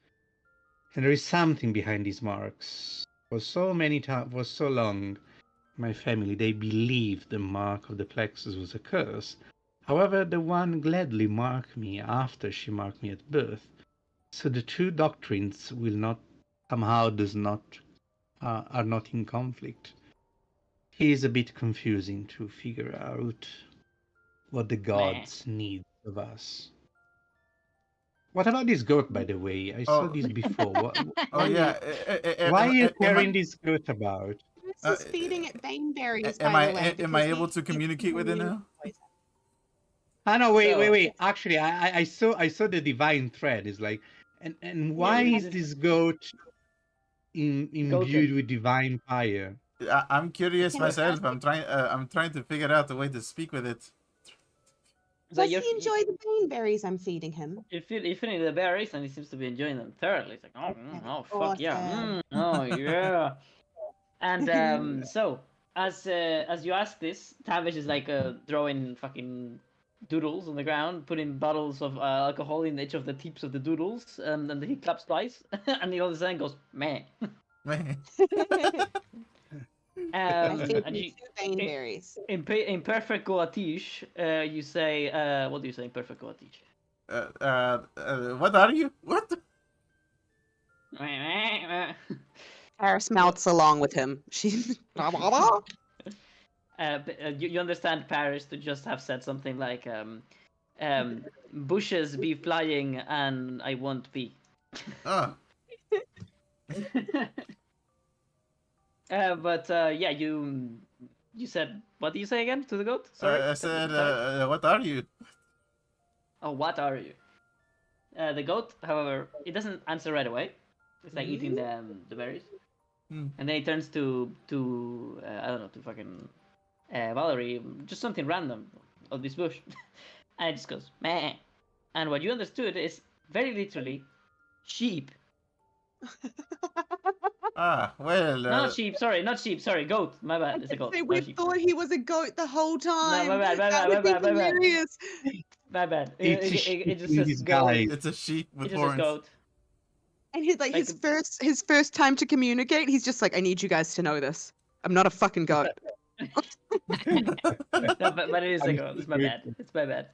and there is something behind these marks. For so many times, for so long, my family they believed the mark of the plexus was a curse. However, the One gladly marked me after she marked me at birth, so the two doctrines will not somehow does not are not in conflict. He is a bit confusing to figure out what the Meh. gods need of us. What about this goat, by the way? I saw Oh, this before. What, oh yeah. why are you Am I carrying this goat about? This is feeding it baneberries, am by I the way. am I Because able to he communicate with it now? Ah no, wait, So- Actually, I saw the divine thread. It's like, and why Yeah, is this goat imbued Goated. with divine fire? I'm curious Can I myself. ask I'm trying to figure out a way to speak with it. So Does he enjoy the baneberries I'm feeding him? you're feeling the berries, and he seems to be enjoying them thoroughly. It's like, oh, oh fuck yeah, Awesome. oh yeah. And so as you ask this, Tavish is like throwing fucking doodles on the ground, putting bottles of alcohol in each of the tips of the doodles, and then he claps twice, and the other side goes meh. Man. I feed him And you, 2 baneberries. in perfect Goatish, you say, what do you say in perfect Goatish? What are you? What? Paris melts along with him. She's You understand Paris to just have said something like, bushes be flying and I won't be. Oh, But yeah, you said, what do you say again to the goat? Sorry. I said, what are you? Oh, what are you? The goat, however, it doesn't answer right away. It's like eating the berries, Hmm. and then it turns to I don't know, to fucking Valerie, just something random of this bush, and it just goes meh. And what you understood is very literally sheep. Ah, well. Not sheep, sorry, not sheep, sorry, goat. My bad, it's a goat. we Not sheep. thought he was a goat the whole time. my bad, my That bad, would my be bad, my bad. hilarious. My bad. It's a It sheep just in says disguise. goat. It's a sheep It with just says horns. goat. And he's like Like his first time to communicate, he's just like, I need you guys to know this. I'm not a fucking goat. No, but it is a I'm goat. It's my bad. It's my bad.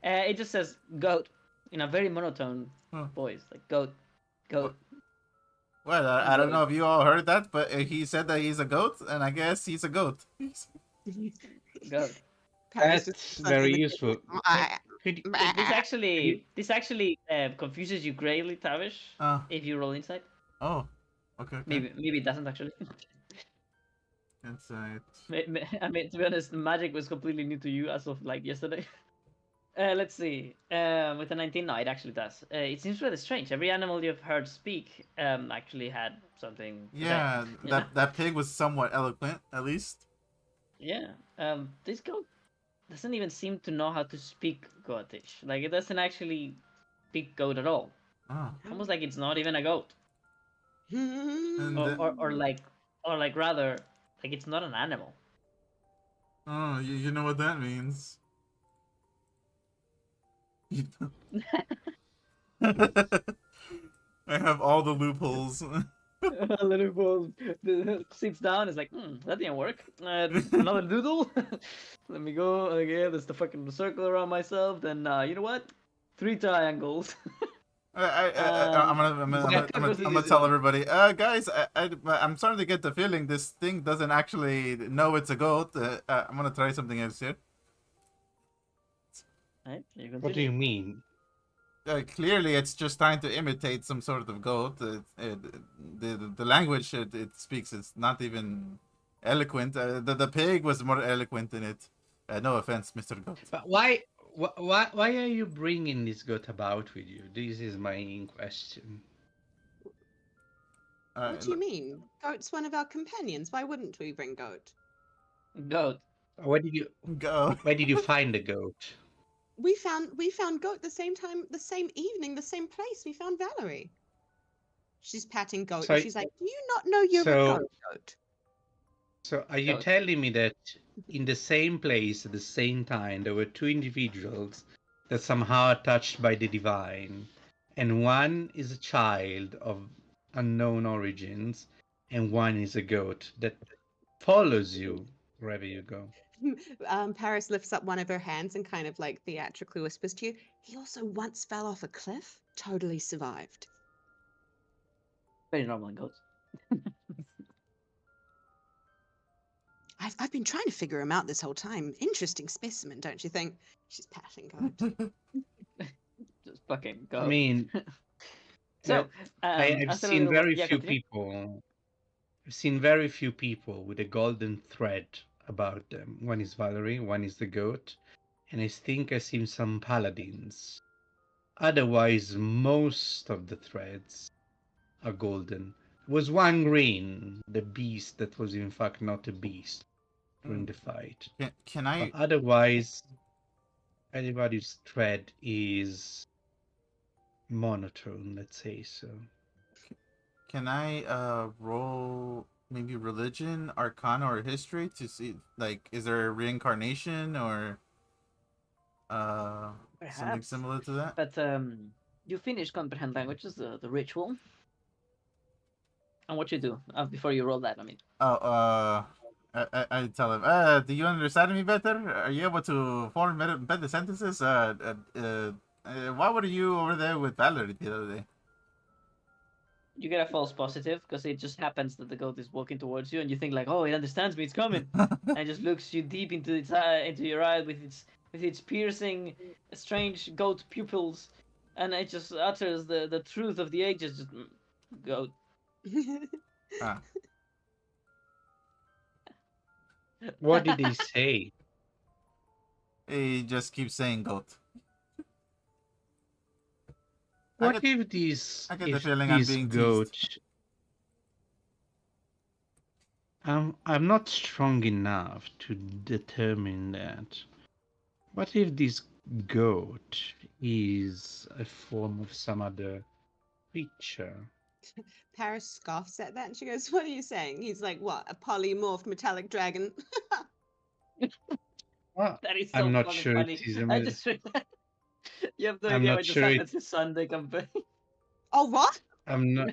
It just says goat in a very monotone Huh. voice, like goat, goat. Well, I don't know if you all heard that, but he said that he's a goat, and I guess he's a goat. Goat. Paris That's just very suddenly- useful. Ah, Could you- This actually confuses you greatly, Tavish. If you roll insight, Oh, okay. maybe it doesn't actually. Insight. I mean, to be honest, magic was completely new to you as of like yesterday. Let's see. With a 19, no, it actually does. It seems rather strange. Every animal you've heard speak actually had something. to say, Yeah, you that know? that pig was somewhat eloquent, at least. Yeah. This goat doesn't even seem to know how to speak Goatish. Like it doesn't actually speak goat at all. Oh. Almost like it's not even a goat. And Or like rather like it's not an animal. oh, you know what that means. I have all the loopholes. Little boy sits down. Is like, that didn't work. Another doodle. Let me go again. There's the fucking circle around myself. Then you know what? 3 triangles. I'm gonna tell everybody, guys, I'm starting to get the feeling this thing doesn't actually know it's a goat. I'm gonna try something else here. Right? You What do you continue. mean? Clearly, it's just trying to imitate some sort of goat. The language it speaks is not even eloquent. The pig was more eloquent in it. No offense, Mr. Goat. But why are you bringing this goat about with you? This is my question. What do you mean? Goat's one of our companions. Why wouldn't we bring goat? Goat. Where did you Go. where did you find the goat? We found goat the same time, the same evening, the same place. We found Valerie. She's patting Goat, So and she's like, "Do you not know you're a so goat?" so are you Goat. telling me that in the same place at the same time there were two individuals that somehow are touched by the divine, and one is a child of unknown origins, and one is a goat that follows you wherever you go? Paris lifts up one of her hands and kind of like theatrically whispers to you, "He also once fell off a cliff, totally survived." Very normal in goats. I've been trying to figure him out this whole time. Interesting specimen, don't you think? She's patting Goat. Just fucking I go. mean, So, I've after a seen little while, very yeah, few continue. people. I've seen very few people with a golden thread about them. One is Valerie, one is the goat, and I think I've seen some paladins. Otherwise, most of the threads are golden. There was one green, the beast that was in fact not a beast during the fight. Can But I otherwise, everybody's thread is monotone, let's say so. roll maybe religion, arcana, or history to see, like, is there a reincarnation or something Perhaps. similar to that? But you finish comprehend languages, the ritual, and what you do before you roll that. I mean, I tell him, do you understand me better? Are you able to form better sentences? Why were you over there with Valerie the other day? you get a false positive because it just happens that the goat is walking towards you, and you think like, oh, it understands me, it's coming, and it just looks you deep into its into your eye with its piercing, strange goat pupils, and it just utters the truth of the ages. Just goat. Ah, What did he say? he just keeps saying goat. What if this I get the feeling I'm being teased. goat? I'm not strong enough to determine that. What if this goat is a form of some other creature? Paris scoffs at that and she goes, "What are you saying?" He's like, "What? A polymorphed metallic dragon?" Well, That is I'm so not fucking sure funny. it is. I just realized you have no I'm idea not what just sure happens in Sunday campaign. Oh, what? I'm not.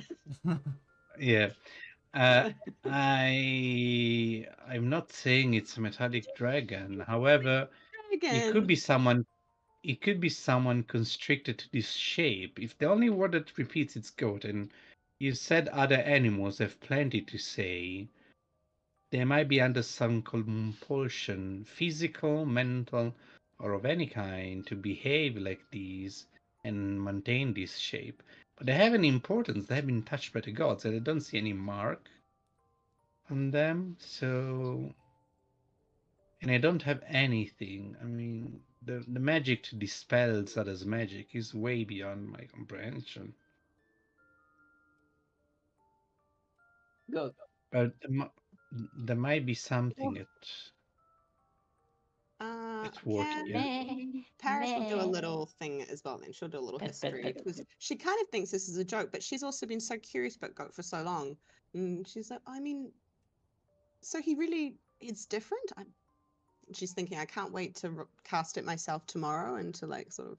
Yeah. I'm not saying it's a metallic dragon. However, it could Dragon. be someone. It could be someone constricted to this shape. If the only word that repeats is goat, and you said other animals have plenty to say, they might be under some compulsion, physical, mental, or of any kind, to behave like these and maintain this shape. But they have an importance. They have been touched by the gods, and I don't see any mark on them. So, and I don't have anything. I mean, the magic to dispel others' magic is way beyond my comprehension. Goat. But there might be something at work here. Paris will do a little thing as well. Then she'll do a little Pet, pet, history pet. because she kind of thinks this is a joke, but she's also been so curious about Goat for so long. And she's like, I mean, so he really is different. She's thinking, I can't wait to cast it myself tomorrow and to like sort of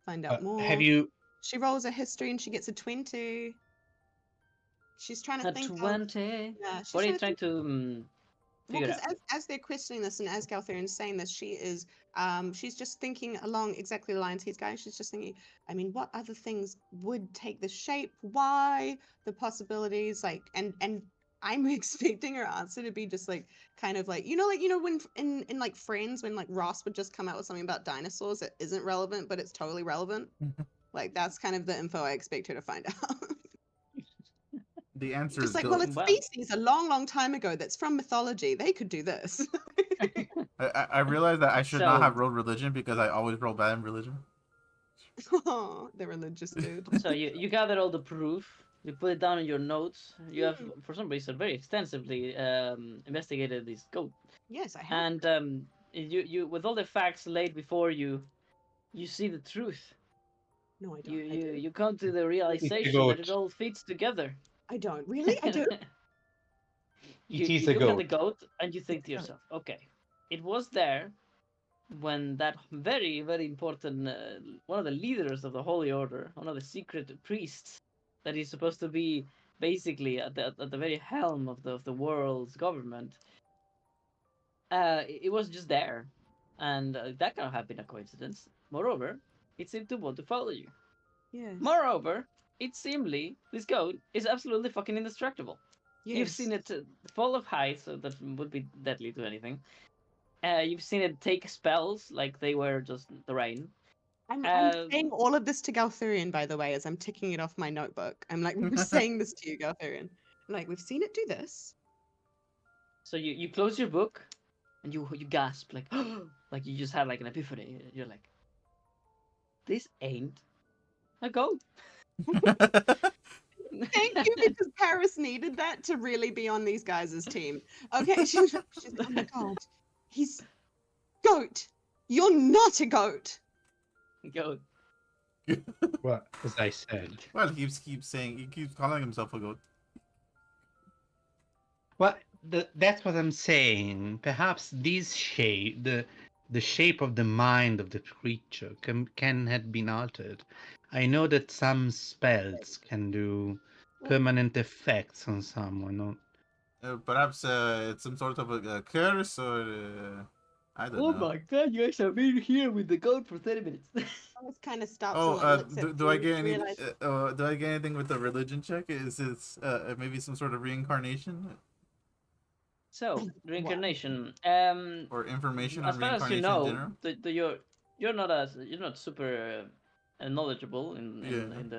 find out more. Have you? She rolls a history and she gets a 20. She's trying to A think of 20. yeah. She's What are you trying to trying to well, figure because out? as they're questioning this and as Galtharian's saying this, she's just thinking along exactly the lines he's going. She's just thinking, I mean, what other things would take the shape? Why? The possibilities, like, and I'm expecting her answer to be just like kind of like when in like Friends when like Ross would just come out with something about dinosaurs that isn't relevant but it's totally relevant. Like that's kind of the info I expect her to find out. The answer Just is like, goat. well, it's Well, species a long, long time ago that's from mythology. They could do this. I realized that I should not So- have rolled religion because I always roll bad in religion. Oh, the religious dude. so you gather all the proof. You put it down in your notes. You have, for some reason, very extensively investigated this goat, Yes, I have. and you with all the facts laid before you, you see the truth. No, I don't. You come to the realization that it all fits together. I don't. Really? I do? You look at the goat and you think to yourself, okay, it was there when that very, very important, one of the leaders of the Holy Order, one of the secret priests, that is supposed to be basically at the very helm of the world's government, it was just there. And that cannot have been a coincidence. Moreover, it seemed to want to follow you. Yes. Moreover, it seemingly, this goat is absolutely fucking indestructible. Yes. You've seen it fall of height, so that would be deadly to anything. You've seen it take spells like they were just the rain. I'm saying all of this to Galthurian, by the way, as I'm ticking it off my notebook. I'm like, we're saying this to you, Galthurian. I'm like, we've seen it do this. So you close your book, and you gasp, like, like you just had like an epiphany. You're like, this ain't a goat. Thank you, because Paris needed that to really be on these guys' team. Okay, she's like, oh my god, he's goat. You're not a goat. Goat. Well, as I said. Well, he keeps calling himself a goat. Well, that's what I'm saying. Perhaps this shape, the shape of the mind of the creature can have been altered. I know that some spells can do permanent effects on someone. Perhaps it's some sort of a curse, or I don't know. Oh my god, you guys have been here with the goat for 30 minutes. This kind of stops. Oh, do I get any? Do I get anything with the religion check? Is it maybe some sort of reincarnation? So reincarnation, or information as on far as you reincarnation know, in general? you're not super knowledgeable in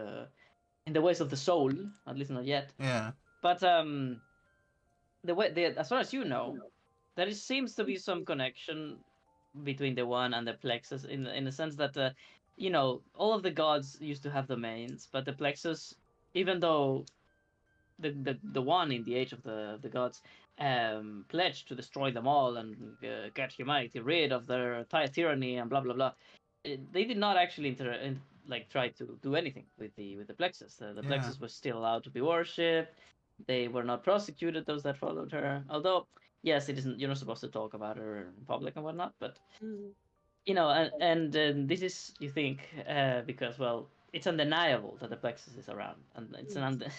the ways of the soul, at least not yet. Yeah. But as far as you know, there seems to be some connection between the one and the plexus in the sense that all of the gods used to have domains, but the plexus, even though the one in the age of the gods pledged to destroy them all and get humanity rid of their tyranny and blah blah blah, they did not actually try to do anything with the plexus. The plexus was still allowed to be worshipped. They were not prosecuted, those that followed her. Although, yes, it isn't. You're not supposed to talk about her in public and whatnot. But and this is, you think, because, well, it's undeniable that the plexus is around, and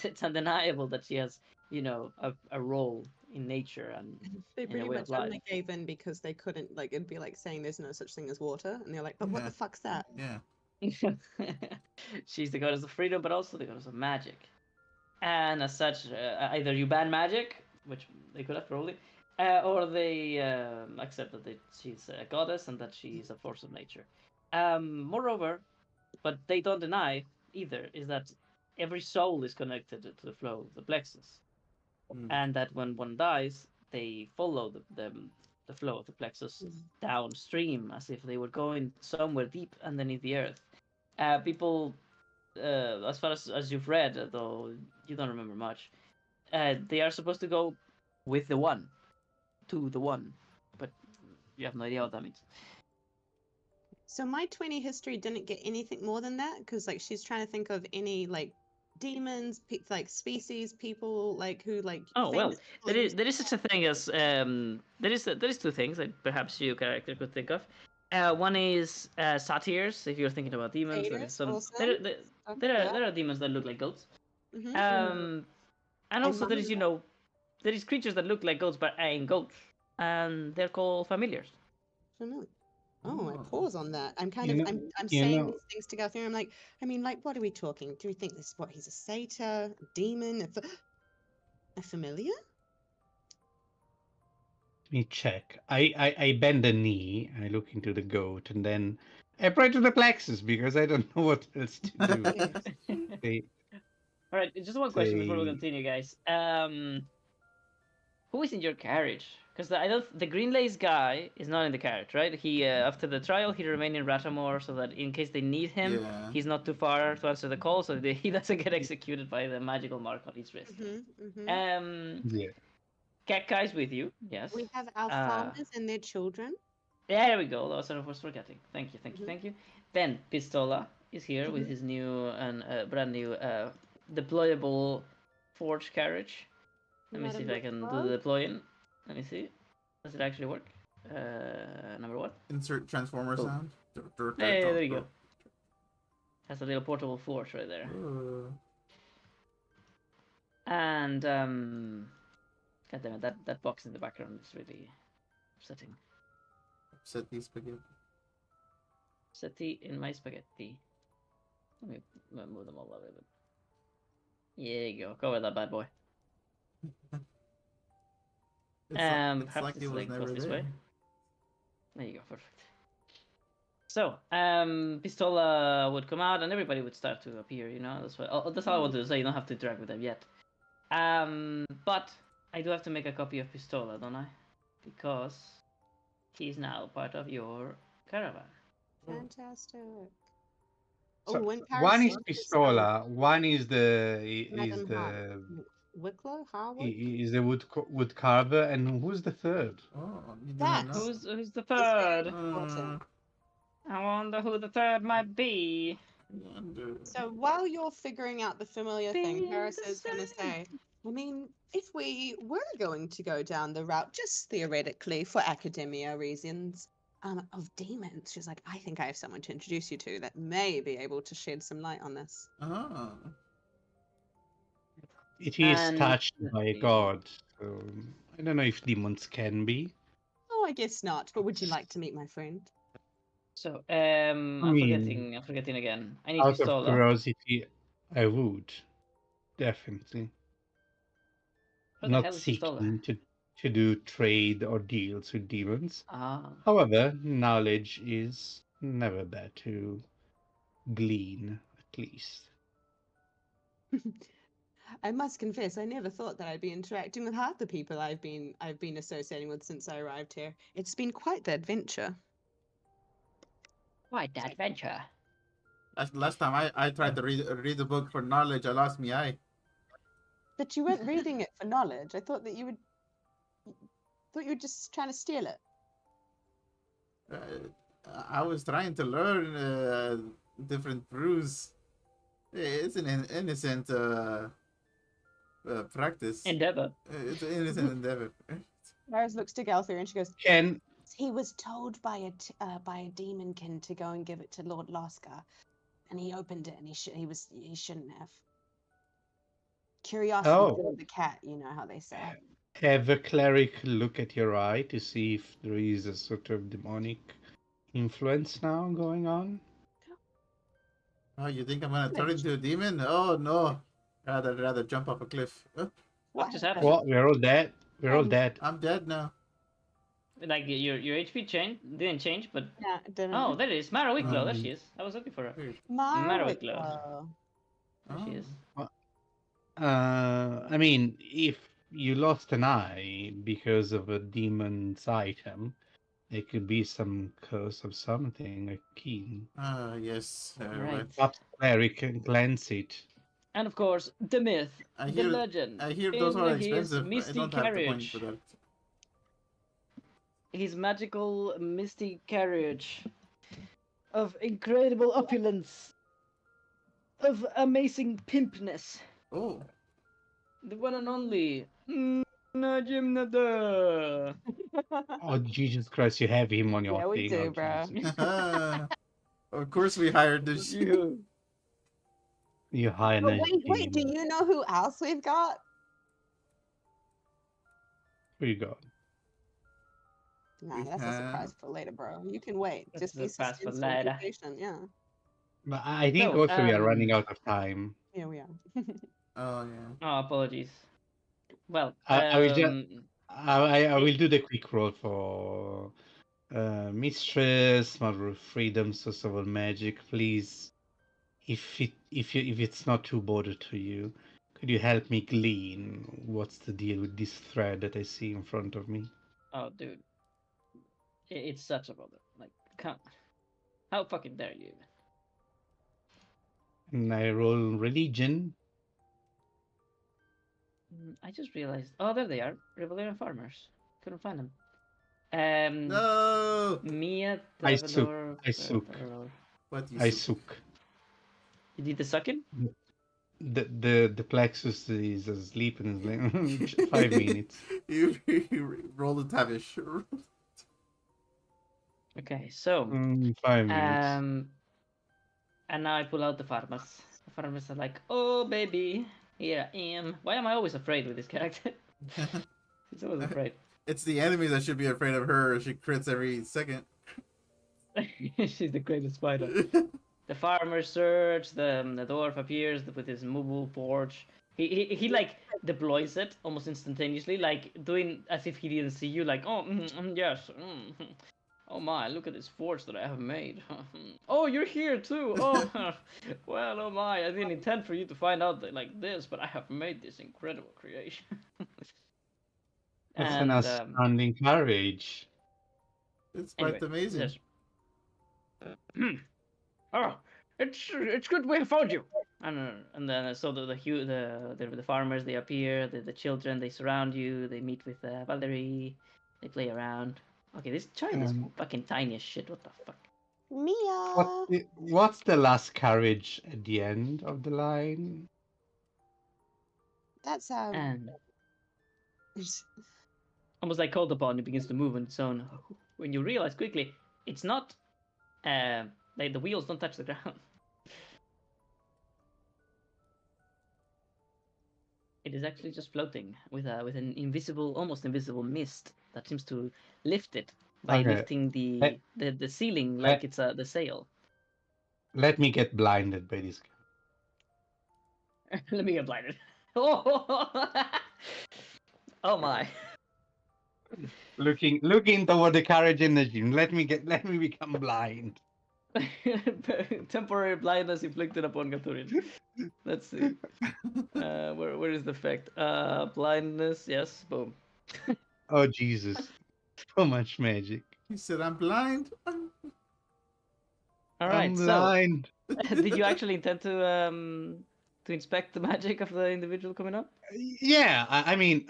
it's undeniable that she has, a role in nature and they in pretty a way much of life. only gave in because they couldn't, like, it'd be like saying there's no such thing as water, and they're like, but what the fuck's that? Yeah. She's the goddess of freedom, but also the goddess of magic. And as such, either you ban magic, which they could have probably, or they accept that she's a goddess and that she's a force of nature. Moreover, what they don't deny either is that every soul is connected to the flow of the plexus, and that when one dies, they follow the flow of the plexus downstream as if they were going somewhere deep underneath the earth. People, as far as you've read, though you don't remember much, they are supposed to go with the one, to the one, but you have no idea what that means. So my 20 history didn't get anything more than that, because like she's trying to think of any like demons, like species, people like who like. Oh well, there is such a thing as there is two things that perhaps your character could think of. One is satyrs. If you're thinking about demons, there are demons that look like goats. And also there is creatures that look like goats but ain't goats, and they're called familiars. Oh, I pause on that. I'm kind of I'm saying these things to go through. I'm like, I mean, like, what are we talking? Do we think this? What, he's a satyr, a demon, a familiar? Let me check. I bend the knee, I look into the goat, and then I pray to the plexus because I don't know what else to do. All right, just one question before we continue, guys. Who is in your carriage? Because the green lace guy is not in the carriage, right? He after the trial he remained in Ratamore so that in case they need him, he's not too far to answer the call, so that he doesn't get executed by the magical mark on his wrist. Kekkai's with you, yes. We have our farmers and their children. There we go. That's what I was forgetting. Thank you. Then Pistola is here with his new and brand new deployable forge carriage. Let me see if I can do the deploying. Let me see. Does it actually work? Number one. Insert transformer Oh. sound. Hey, there you go. Has a little portable forge right there. And God damn it, that box in the background is really upsetting. Upset these spaghetti. Settee in my spaghetti. Let me move them all a little bit. There you go. Go with that bad boy. It's perhaps like it this was leg never goes this there. way. There you go, perfect. So, Pistola would come out and everybody would start to appear, you know, that's what that's all I want to do, so you don't have to interact with them yet. But I do have to make a copy of Pistola, don't I? Because he's now part of your caravan. Fantastic. So when one is Paris Pistola, one is Madam Wicklow, Harwood? is the wood carver, and who's the third? Oh, you do That. not know? Who's the It's very third? important. I wonder who the third might be. So while you're figuring out the familiar thing, Being Paris the is going to same. say, I mean, if we were going to go down the route, just theoretically, for academia reasons, of demons, she's like, I think I have someone to introduce you to that may be able to shed some light on this. Oh. It is And touched by a god, so I don't know if demons can be. Oh, I guess not. But would you like to meet my friend? so, I I'm mean, forgetting again. I need out of Pistola. curiosity, I would definitely Where the hell not is Pistola? seeking to do trade or deals with demons. Ah. However, knowledge is never bad to glean, at least. I must confess, I never thought that I'd be interacting with half the people I've been associating with since I arrived here. It's been quite the adventure. Quite the adventure. Last time I tried to read the book for knowledge, I lost my eye. But you weren't reading it for knowledge. I thought that you were just trying to steal it. I was trying to learn different brews. It's an innocent practice. Endeavor. It's an innocent endeavor. Paris looks to Galthier and she goes, Can he was told by a demonkin to go and give it to Lord Lasker, and he opened it and he shouldn't have. Curiosity killed the cat, you know how they say. have a cleric look at your eye to see if there is a sort of demonic influence now going on? Oh, you think I'm gonna turn into a demon? Oh no! Rather jump off a cliff. What just happened? What? We're all dead. We're all dead. I'm dead now. Like your HP didn't change, but Yeah, it didn't. oh, there it is. Mara Wicklow. There she is. I was looking for her. Mara Wicklow. There she is. I mean, if you lost an eye because of a demon's item, it could be some curse of something, a key. Ah, yes. Right. Perhaps cleric can cleanse it. And of course, the myth, the legend. I hear those are in his expensive. I misty don't have the point carriage. for that. His magical misty carriage of incredible opulence, of amazing pimpness. Oh. The one and only Najim Nada. Oh, Jesus Christ, you have him on your Yeah, we thing. do, Oh, bro. Jesus. Of course we hired this. You. You hire But a wait, do demon. you know who else we've got? Who you got? Nah, that's a surprise for later, bro. You can wait. That's Just a be surprise for suspenseful, later. be patient. Yeah. But I think So, also we are running out of time. Yeah, we are. Oh yeah. Oh, apologies. Well, I will just I will do the quick roll for Mistress, Mother of Freedom, Source of All Magic. Please, if it's not too bothered to you, could you help me glean what's the deal with this thread that I see in front of me? oh, dude, it's such a bother. Like, how fucking dare you? And I roll religion. I just realized. Oh, there they are. Revelarian farmers. Couldn't find them. No. Mia, I sook. Traveler, I sook. What you I see? sook. You did the sucking? The plexus is asleep and is like 5 minutes. You roll a tavish. Okay, so 5 minutes. and now I pull out the farmers. The farmers are like, "Oh baby, here I am." Why am I always afraid with this character? He's always afraid. It's the enemy that should be afraid of her. She crits every second. She's the greatest spider. The farmer search. The dwarf appears with his movable forge. He like deploys it almost instantaneously, like doing as if he didn't see you. Like, oh yes. Oh my, look at this forge that I have made. Oh, you're here too. Oh, well, oh my, I didn't intend for you to find out that, like this, but I have made this incredible creation. That's an astounding courage. It's quite amazing. Oh, it's good we have found you. And then so the farmers, they appear, the children, they surround you, they meet with Valerie, they play around. Okay, this child is fucking tiny as shit. What the fuck? Mia. What's the last carriage at the end of the line? That's And almost like called upon, it begins to move on its own. When you realize quickly, it's not like the wheels don't touch the ground. It is actually just floating with an invisible, almost invisible mist that seems to lift it by lifting the ceiling like it's the sail. Let me get blinded by this guy. Let me get blinded. Oh my! Looking toward the carriage energy. Let me become blind. Temporary blindness inflicted upon Gaturin. Let's see. Where is the effect? Blindness. Yes. Boom. Oh Jesus! So much magic. He said, "I'm blind." All right. I'm blind. So, did you actually intend to inspect the magic of the individual coming up? Yeah, I mean,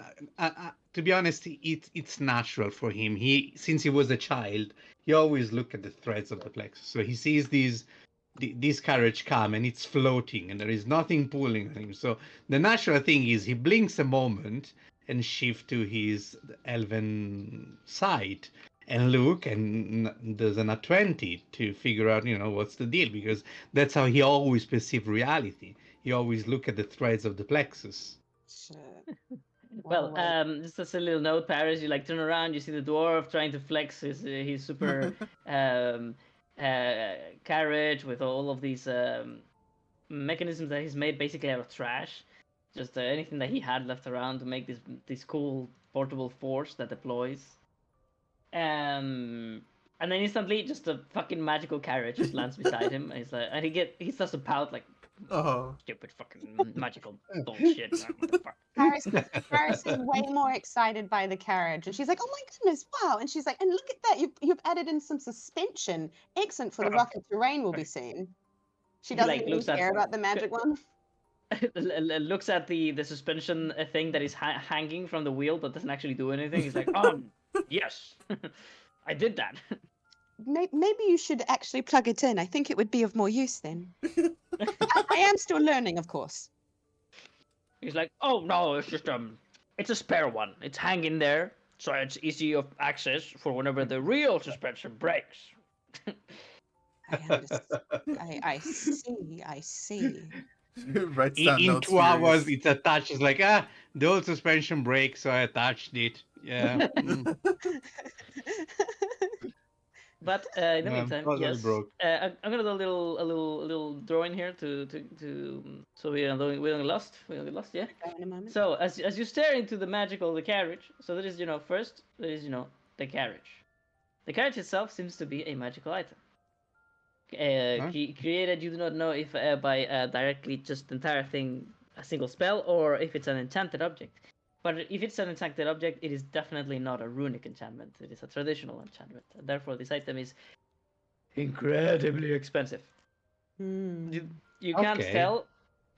to be honest, it's natural for him. Since he was a child, he always looked at the threads of the plexus. So he sees this carriage come and it's floating and there is nothing pulling on him. So the natural thing is he blinks a moment and shift to his elven side and look, and there's an 20 to figure out, what's the deal, because that's how he always perceived reality. He always look at the threads of the plexus. Well, just as a little note, Paris, you like turn around, you see the dwarf trying to flex his super carriage with all of these mechanisms that he's made basically out of trash. Just anything that he had left around to make this cool portable force that deploys. And then instantly, just a fucking magical carriage just lands beside him. And he's like, and he starts to pout like, "Oh, stupid fucking magical bullshit." Paris is way more excited by the carriage, and she's like, "Oh my goodness, wow!" And she's like, "And look at that, you've added in some suspension, excellent for the rocky terrain we'll be seeing." She doesn't even care about the magic one. Looks at the suspension thing that is hanging from the wheel but doesn't actually do anything. He's like, yes, I did that. Maybe you should actually plug it in. I think it would be of more use then. I am still learning, of course. He's like, oh no, it's just it's a spare one. It's hanging there, so it's easy of access for whenever the real suspension breaks. I see. In 2 hours, it's attached. It's like, the old suspension breaks, so I attached it. Yeah. But in the meantime, yes, I'm gonna do a little drawing here to so we don't lost, yeah. In a moment. So as you stare into the carriage, so there is first there is the carriage. The carriage itself seems to be a magical item. Created, you do not know if by directly just the entire thing a single spell or if it's an enchanted object. But if it's an enchanted object, it is definitely not a runic enchantment. It is a traditional enchantment. And therefore, this item is incredibly expensive. You can't tell.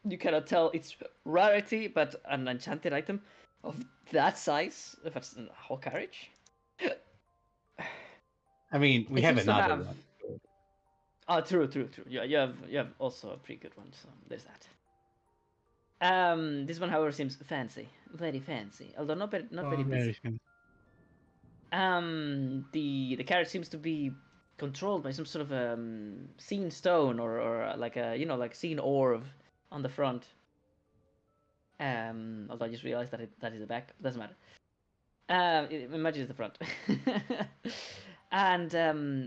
You cannot tell its rarity, but an enchanted item of that size, if it's a whole carriage. I mean, we have another one. Oh, true. Yeah, you have also a pretty good one. So there's that. This one, however, seems fancy, very fancy, although not very busy. Very fun. The carriage seems to be controlled by some sort of seen stone or like a like seen orb on the front. Although I just realized that is the back. Doesn't matter. Imagine it's the front. And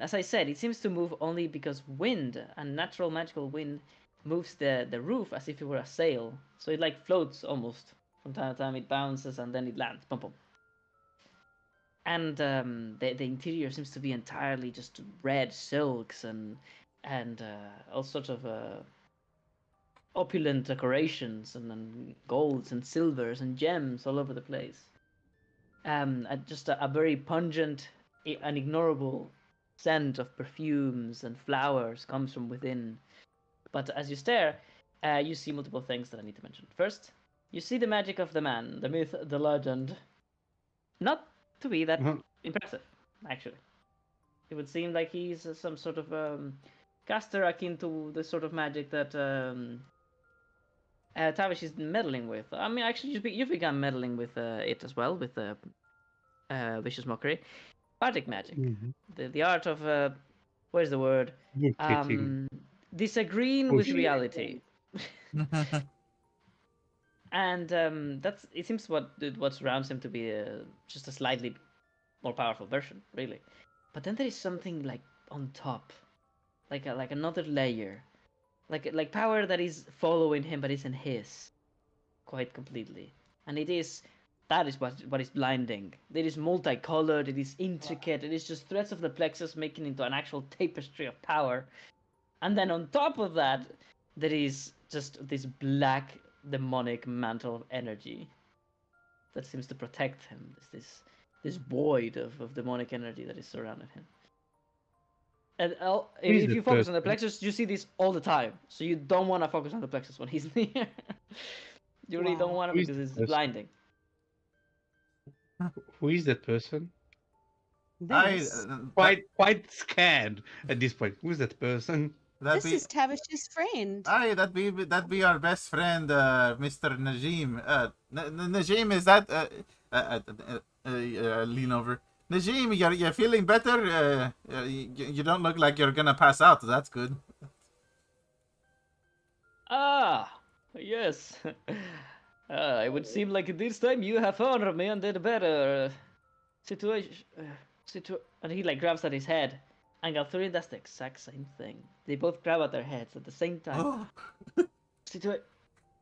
as I said, it seems to move only because wind and natural magical wind moves the roof as if it were a sail. So it like floats almost. From time to time it bounces and then it lands. Boom, boom. And the interior seems to be entirely just red silks and all sorts of opulent decorations and golds and silvers and gems all over the place. Just a very pungent, unignorable scent of perfumes and flowers comes from within. But as you stare, you see multiple things that I need to mention. First, you see the magic of the man, the myth, the legend. Not to be that impressive, actually. It would seem like he's some sort of caster akin to the sort of magic that Tavish is meddling with. I mean, actually, you've begun meddling with it as well, with Vicious Mockery. Bardic magic. The art of, where's the word? Disagreeing with reality. And it seems what surrounds him to be just a slightly more powerful version, really. But then there is something like on top, like another layer, like power that is following him but isn't his, quite completely. And that is what is blinding. It is multicolored. It is intricate. It is just threads of the plexus making into an actual tapestry of power. And then on top of that, there is just this black demonic mantle of energy that seems to protect him. This void of demonic energy that is surrounding him. And if you focus on the plexus, you see this all the time. So you don't want to focus on the plexus when he's near. You really don't want to because it's blinding. Who is that person? This. Quite scared at this point. Who is that person? This is Tavish's friend. Aye, that be our best friend, Mr. Najim. Najim, is that lean over. Najim, you're feeling better? You don't look like you're gonna pass out. That's good. Ah, yes. It would seem like this time you have honored me and did better. And he like grabs at his head. And Galthurian does the exact same thing. They both grab at their heads at the same time.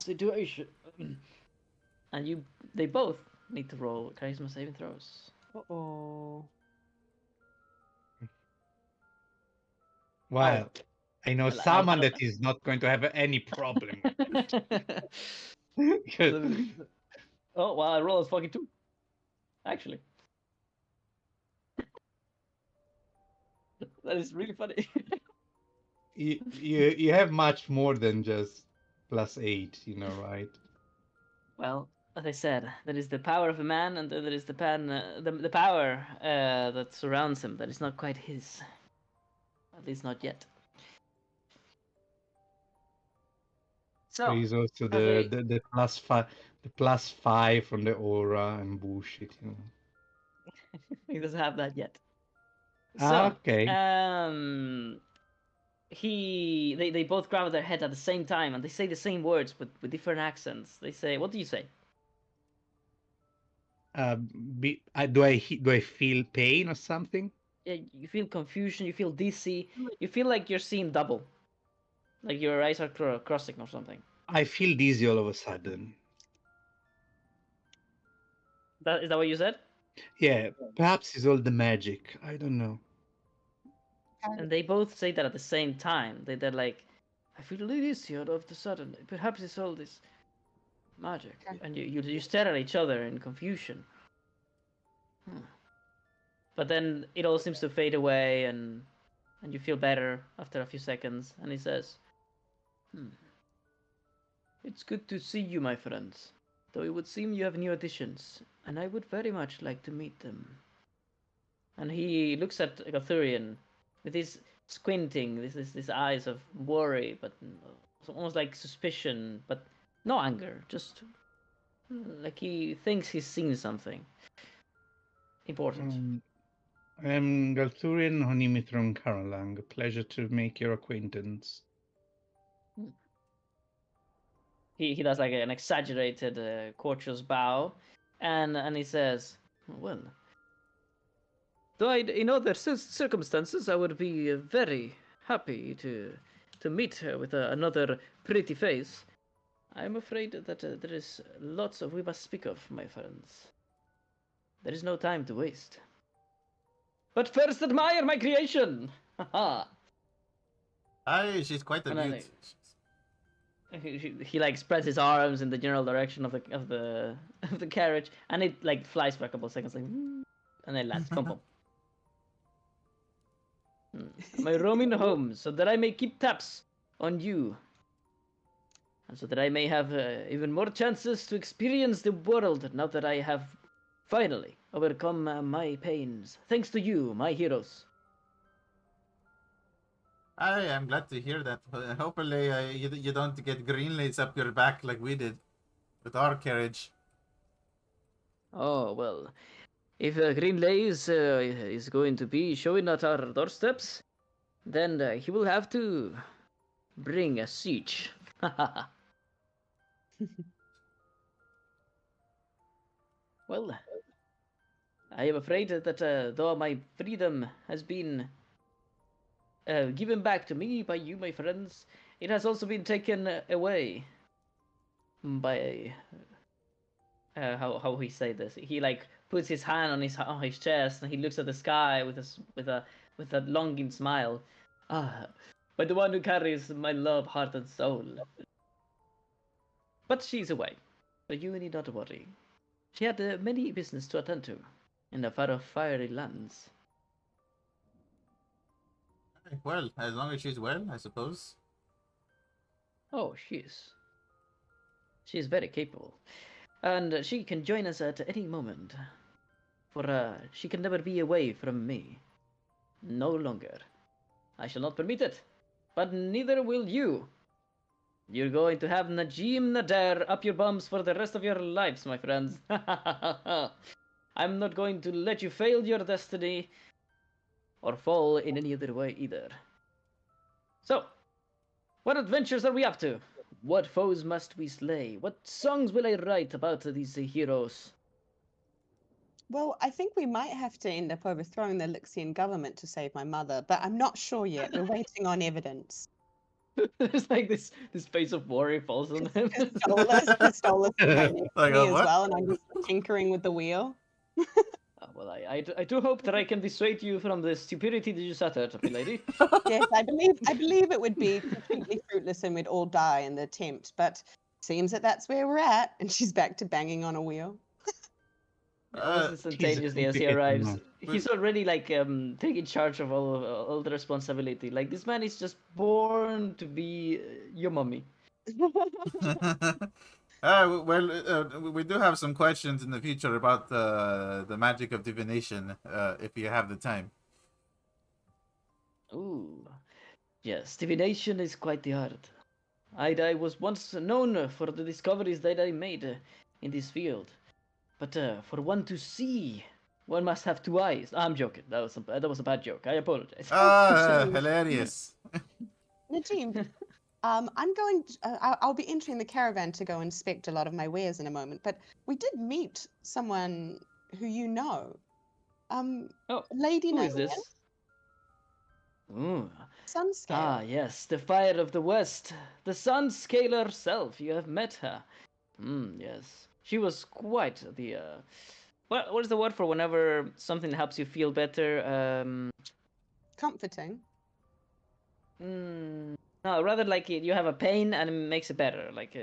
Situation. And they both need to roll charisma saving throws. Uh-oh. Well, I know someone that is not going to have any problem. Oh, well, I rolled a fucking 2. Actually. That is really funny. you have much more than just +8, right? Well, as I said, there is the power of a man, and there is the power that surrounds him that is not quite his. At least not yet. So there is also the +5 from the aura and bullshit. He doesn't have that yet. Okay. They both grab their head at the same time, and they say the same words with different accents. They say, "What do you say?" Do I feel pain or something? Yeah, you feel confusion. You feel dizzy. You feel like you're seeing double, like your eyes are crossing or something. I feel dizzy all of a sudden. Is that what you said? Yeah, perhaps it's all the magic. I don't know. And they both say that at the same time. They're like, I feel really dizzy all of a sudden. Perhaps it's all this magic. And you stare at each other in confusion. But then it all seems to fade away, and you feel better after a few seconds. And he says, It's good to see you, my friends. Though it would seem you have new additions, and I would very much like to meet them. And he looks at Gathurian with his squinting. This eyes of worry, but almost like suspicion, but no anger. Just like he thinks he's seen something important. I am Galthurian Honimithron Karalang. A pleasure to make your acquaintance. He does like an exaggerated, courteous bow, and he says, "Well, though in other circumstances I would be very happy to meet her with another pretty face. I'm afraid that there is lots of we must speak of, my friends. There is no time to waste. But first admire my creation! Haha!" Aye, she's quite a And then beaut. he like spreads his arms in the general direction of the of the carriage, and it like flies for a couple of seconds, like, and then lands. Boom, boom. My roaming home, so that I may keep tabs on you, and so that I may have even more chances to experience the world now that I have finally overcome my pains, thanks to you, my heroes. I'm glad to hear that. Hopefully, you don't get green lights up your back like we did with our carriage. Oh well, if Greenlay is going to be showing at our doorsteps, then he will have to bring a siege. Well, I am afraid that though my freedom has been given back to me by you, my friends, it has also been taken away by how he say this. He like puts his hand on his chest and he looks at the sky with a longing smile. Ah, by the one who carries my love, heart, and soul. But she's away, so you need not worry. She had many business to attend to in the far fiery lands. Well, as long as she's well, I suppose. Oh, she is very capable, and she can join us at any moment. For she can never be away from me. No longer. I shall not permit it, but neither will you. You're going to have Najim Nader up your bums for the rest of your lives, my friends. I'm not going to let you fail your destiny or fall in any other way either. So, what adventures are we up to? What foes must we slay? What songs will I write about these heroes? Well, I think we might have to end up overthrowing the Lixian government to save my mother, but I'm not sure yet. We're waiting on evidence. There's like this face of worry falls on him. Pistolas right next to Like, me as what? well, and I'm just tinkering with the wheel. Well, I do hope that I can dissuade you from the stupidity that you sat at, my lady. Yes, I believe it would be completely fruitless and we'd all die in the attempt, but seems that that's where we're at. And she's back to banging on a wheel. Almost instantaneously as he arrives, complicated he's already like taking charge of all the responsibility. Like this man is just born to be your mommy. We do have some questions in the future about the magic of divination, if you have the time. Ooh, yes, divination is quite the art. I was once known for the discoveries that I made in this field. But for one to see, one must have two eyes. I'm joking. That was a bad joke. I apologize. Hilarious. Najim, I'll be entering the caravan to go inspect a lot of my wares in a moment, but we did meet someone who you know. Lady Who is Naomi, this? Ooh. Sunscale. Ah, yes, the Fire of the West. The Sunscaler herself. You have met her. Yes. She was quite the, what is the word for whenever something helps you feel better? Comforting. No, rather like you have a pain and it makes it better. Like,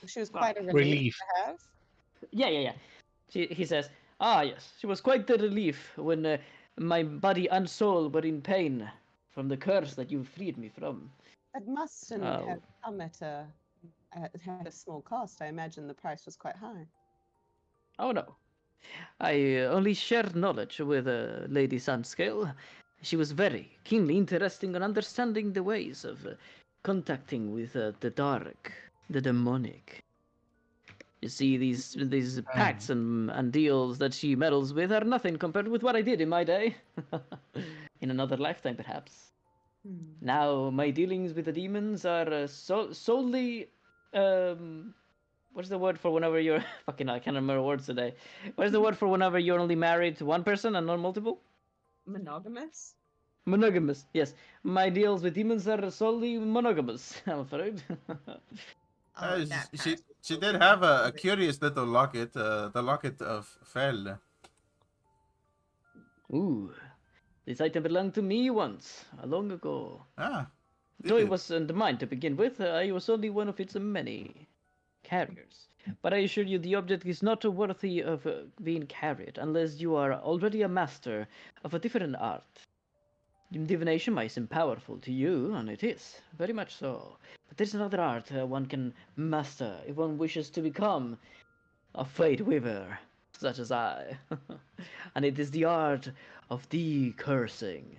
She was quite a relief. to have. Yeah. He says, ah, yes, she was quite the relief when my body and soul were in pain from the curse that you freed me from. It mustn't have come at a small cost. I imagine the price was quite high. Oh no, I only share knowledge with Lady Sunscale. She was very keenly interested in understanding the ways of contacting with the dark, the demonic. You see, these pacts and deals that she meddles with are nothing compared with what I did in my day. In another lifetime, perhaps. Now, my dealings with the demons are solely... what's the word for whenever you're... Fucking I can't remember words today. What's the word for whenever you're only married to one person and not multiple? Monogamous? Monogamous, yes. My deals with demons are solely monogamous, I'm afraid. Oh, that she did have a curious little locket, the locket of Fel. Ooh, this item belonged to me once, long ago. Ah, Though it wasn't mine to begin with, I was only one of its many carriers. But I assure you, the object is not worthy of being carried unless you are already a master of a different art. Divination might seem powerful to you, and it is, very much so. But there's another art one can master if one wishes to become a fate weaver, such as I. And it is the art of decursing.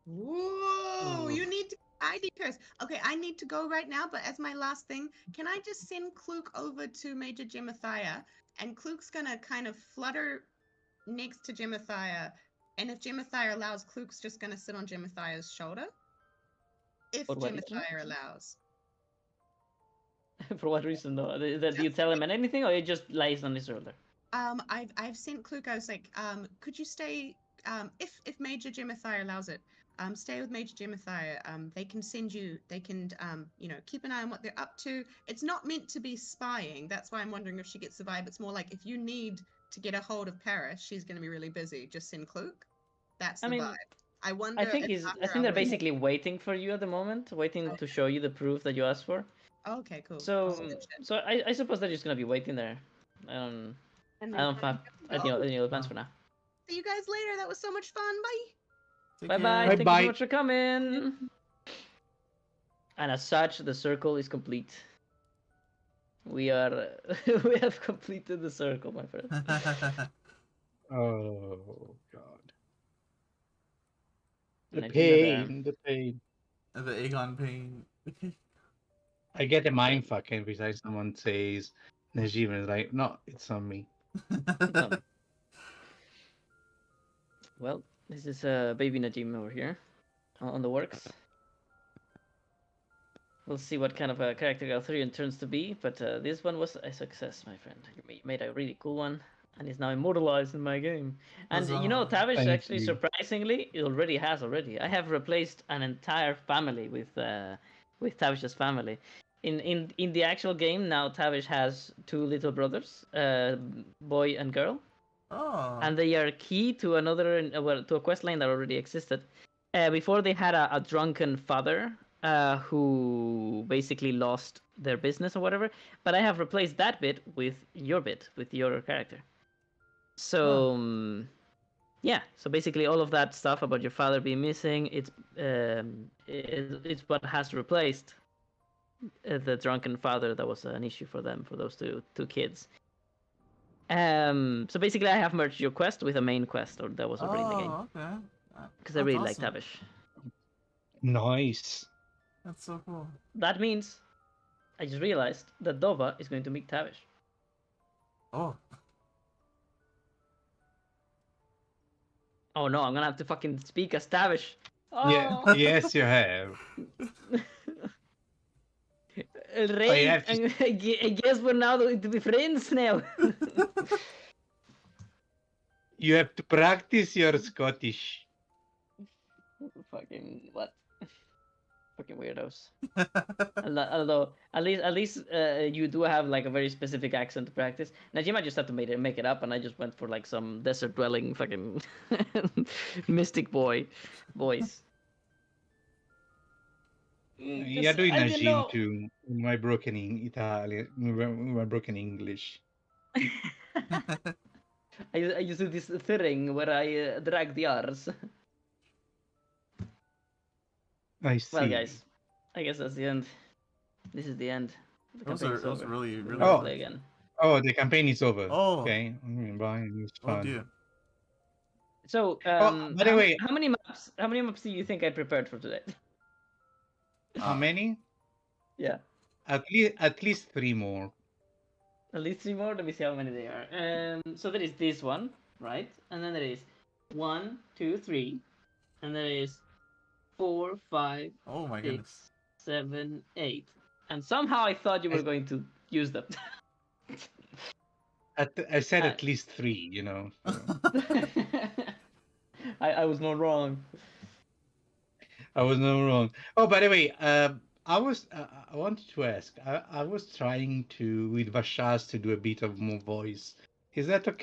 Whoa! You need to ID curse. Okay, I need to go right now, but as my last thing, can I just send Kluk over to Major Jemathia? And Kluk's gonna kind of flutter next to Jemathia. And if Jemathia allows, Kluk's just gonna sit on Jemathia's shoulder. If Jemathia allows. For what reason, though? Do you tell him anything, or he just lies on his shoulder? I've sent Kluk. I was like, could you stay? If Major Jemathia allows it, stay with Major Jemathia. They can send you. They can, keep an eye on what they're up to. It's not meant to be spying. That's why I'm wondering if she gets the vibe. It's more like if you need to get a hold of Paris, she's going to be really busy. Just send Kluk. That's the vibe. I wonder. I think they're basically waiting for you at the moment, waiting to show you the proof that you asked for. Okay, cool. So I suppose they're just gonna be waiting there. I don't have any other plans for now. See you guys later. That was so much fun. Bye. Bye bye. Thank you so much for coming. And as such, the circle is complete. We have completed the circle, my friend. Oh god. The And pain. The Aegon pain. I get a mindfuck every time someone says Najim is like, no, it's on me. Well, this is baby Najim over here on the works. We'll see what kind of a character Galthurian turns to be, but this one was a success, my friend. You made a really cool one, and is now immortalized in my game. And Tavish actually, surprisingly, it already has. I have replaced an entire family with Tavish's family. In the actual game now, Tavish has 2 little brothers, boy and girl. Oh. And they are key to to a quest line that already existed. Before they had a drunken father who basically lost their business or whatever. But I have replaced that bit with your character. So yeah, so basically all of that stuff about your father being missing, it's what has replaced the drunken father that was an issue for them, for those two kids. So basically I have merged your quest with a main quest that was already in the game. Okay. Because I really like Tavish. Nice. That's so cool. That means I just realized that Dova is going to meet Tavish. Oh. Oh no, I'm gonna have to fucking speak as Tavish. Oh. Yeah, yes, you have. Ray, I guess we're now going to be friends now. You have to practice your Scottish. Fucking what? Fucking weirdos. Although at least you do have like a very specific accent to practice. Najima just had to make it up, and I just went for like some desert dwelling fucking mystic voice. You're doing Najim too. My broken Italian, my broken English. I used to do this thing where I drag the R's. I see. Well, guys, I guess that's the end. This is the end. Those really play again. Oh, the campaign is over. Oh. Okay. Bye. It's fun. Oh dear. So, by the way, how many maps? How many maps do you think I prepared for today? how many? Yeah, At least 3 more. at least 3 more. Let me see how many they are. So there is this one, right? And then there is 1, 2, 3, and there is 4, 5, Oh my 6, goodness. 7, 8. And somehow I thought you were going to use them. I said Uh, at least 3, you know. So. I was not wrong. I was not wrong. Oh, by the way, I wanted to ask. I was trying to with Vashaz to do a bit of more voice. Is that okay?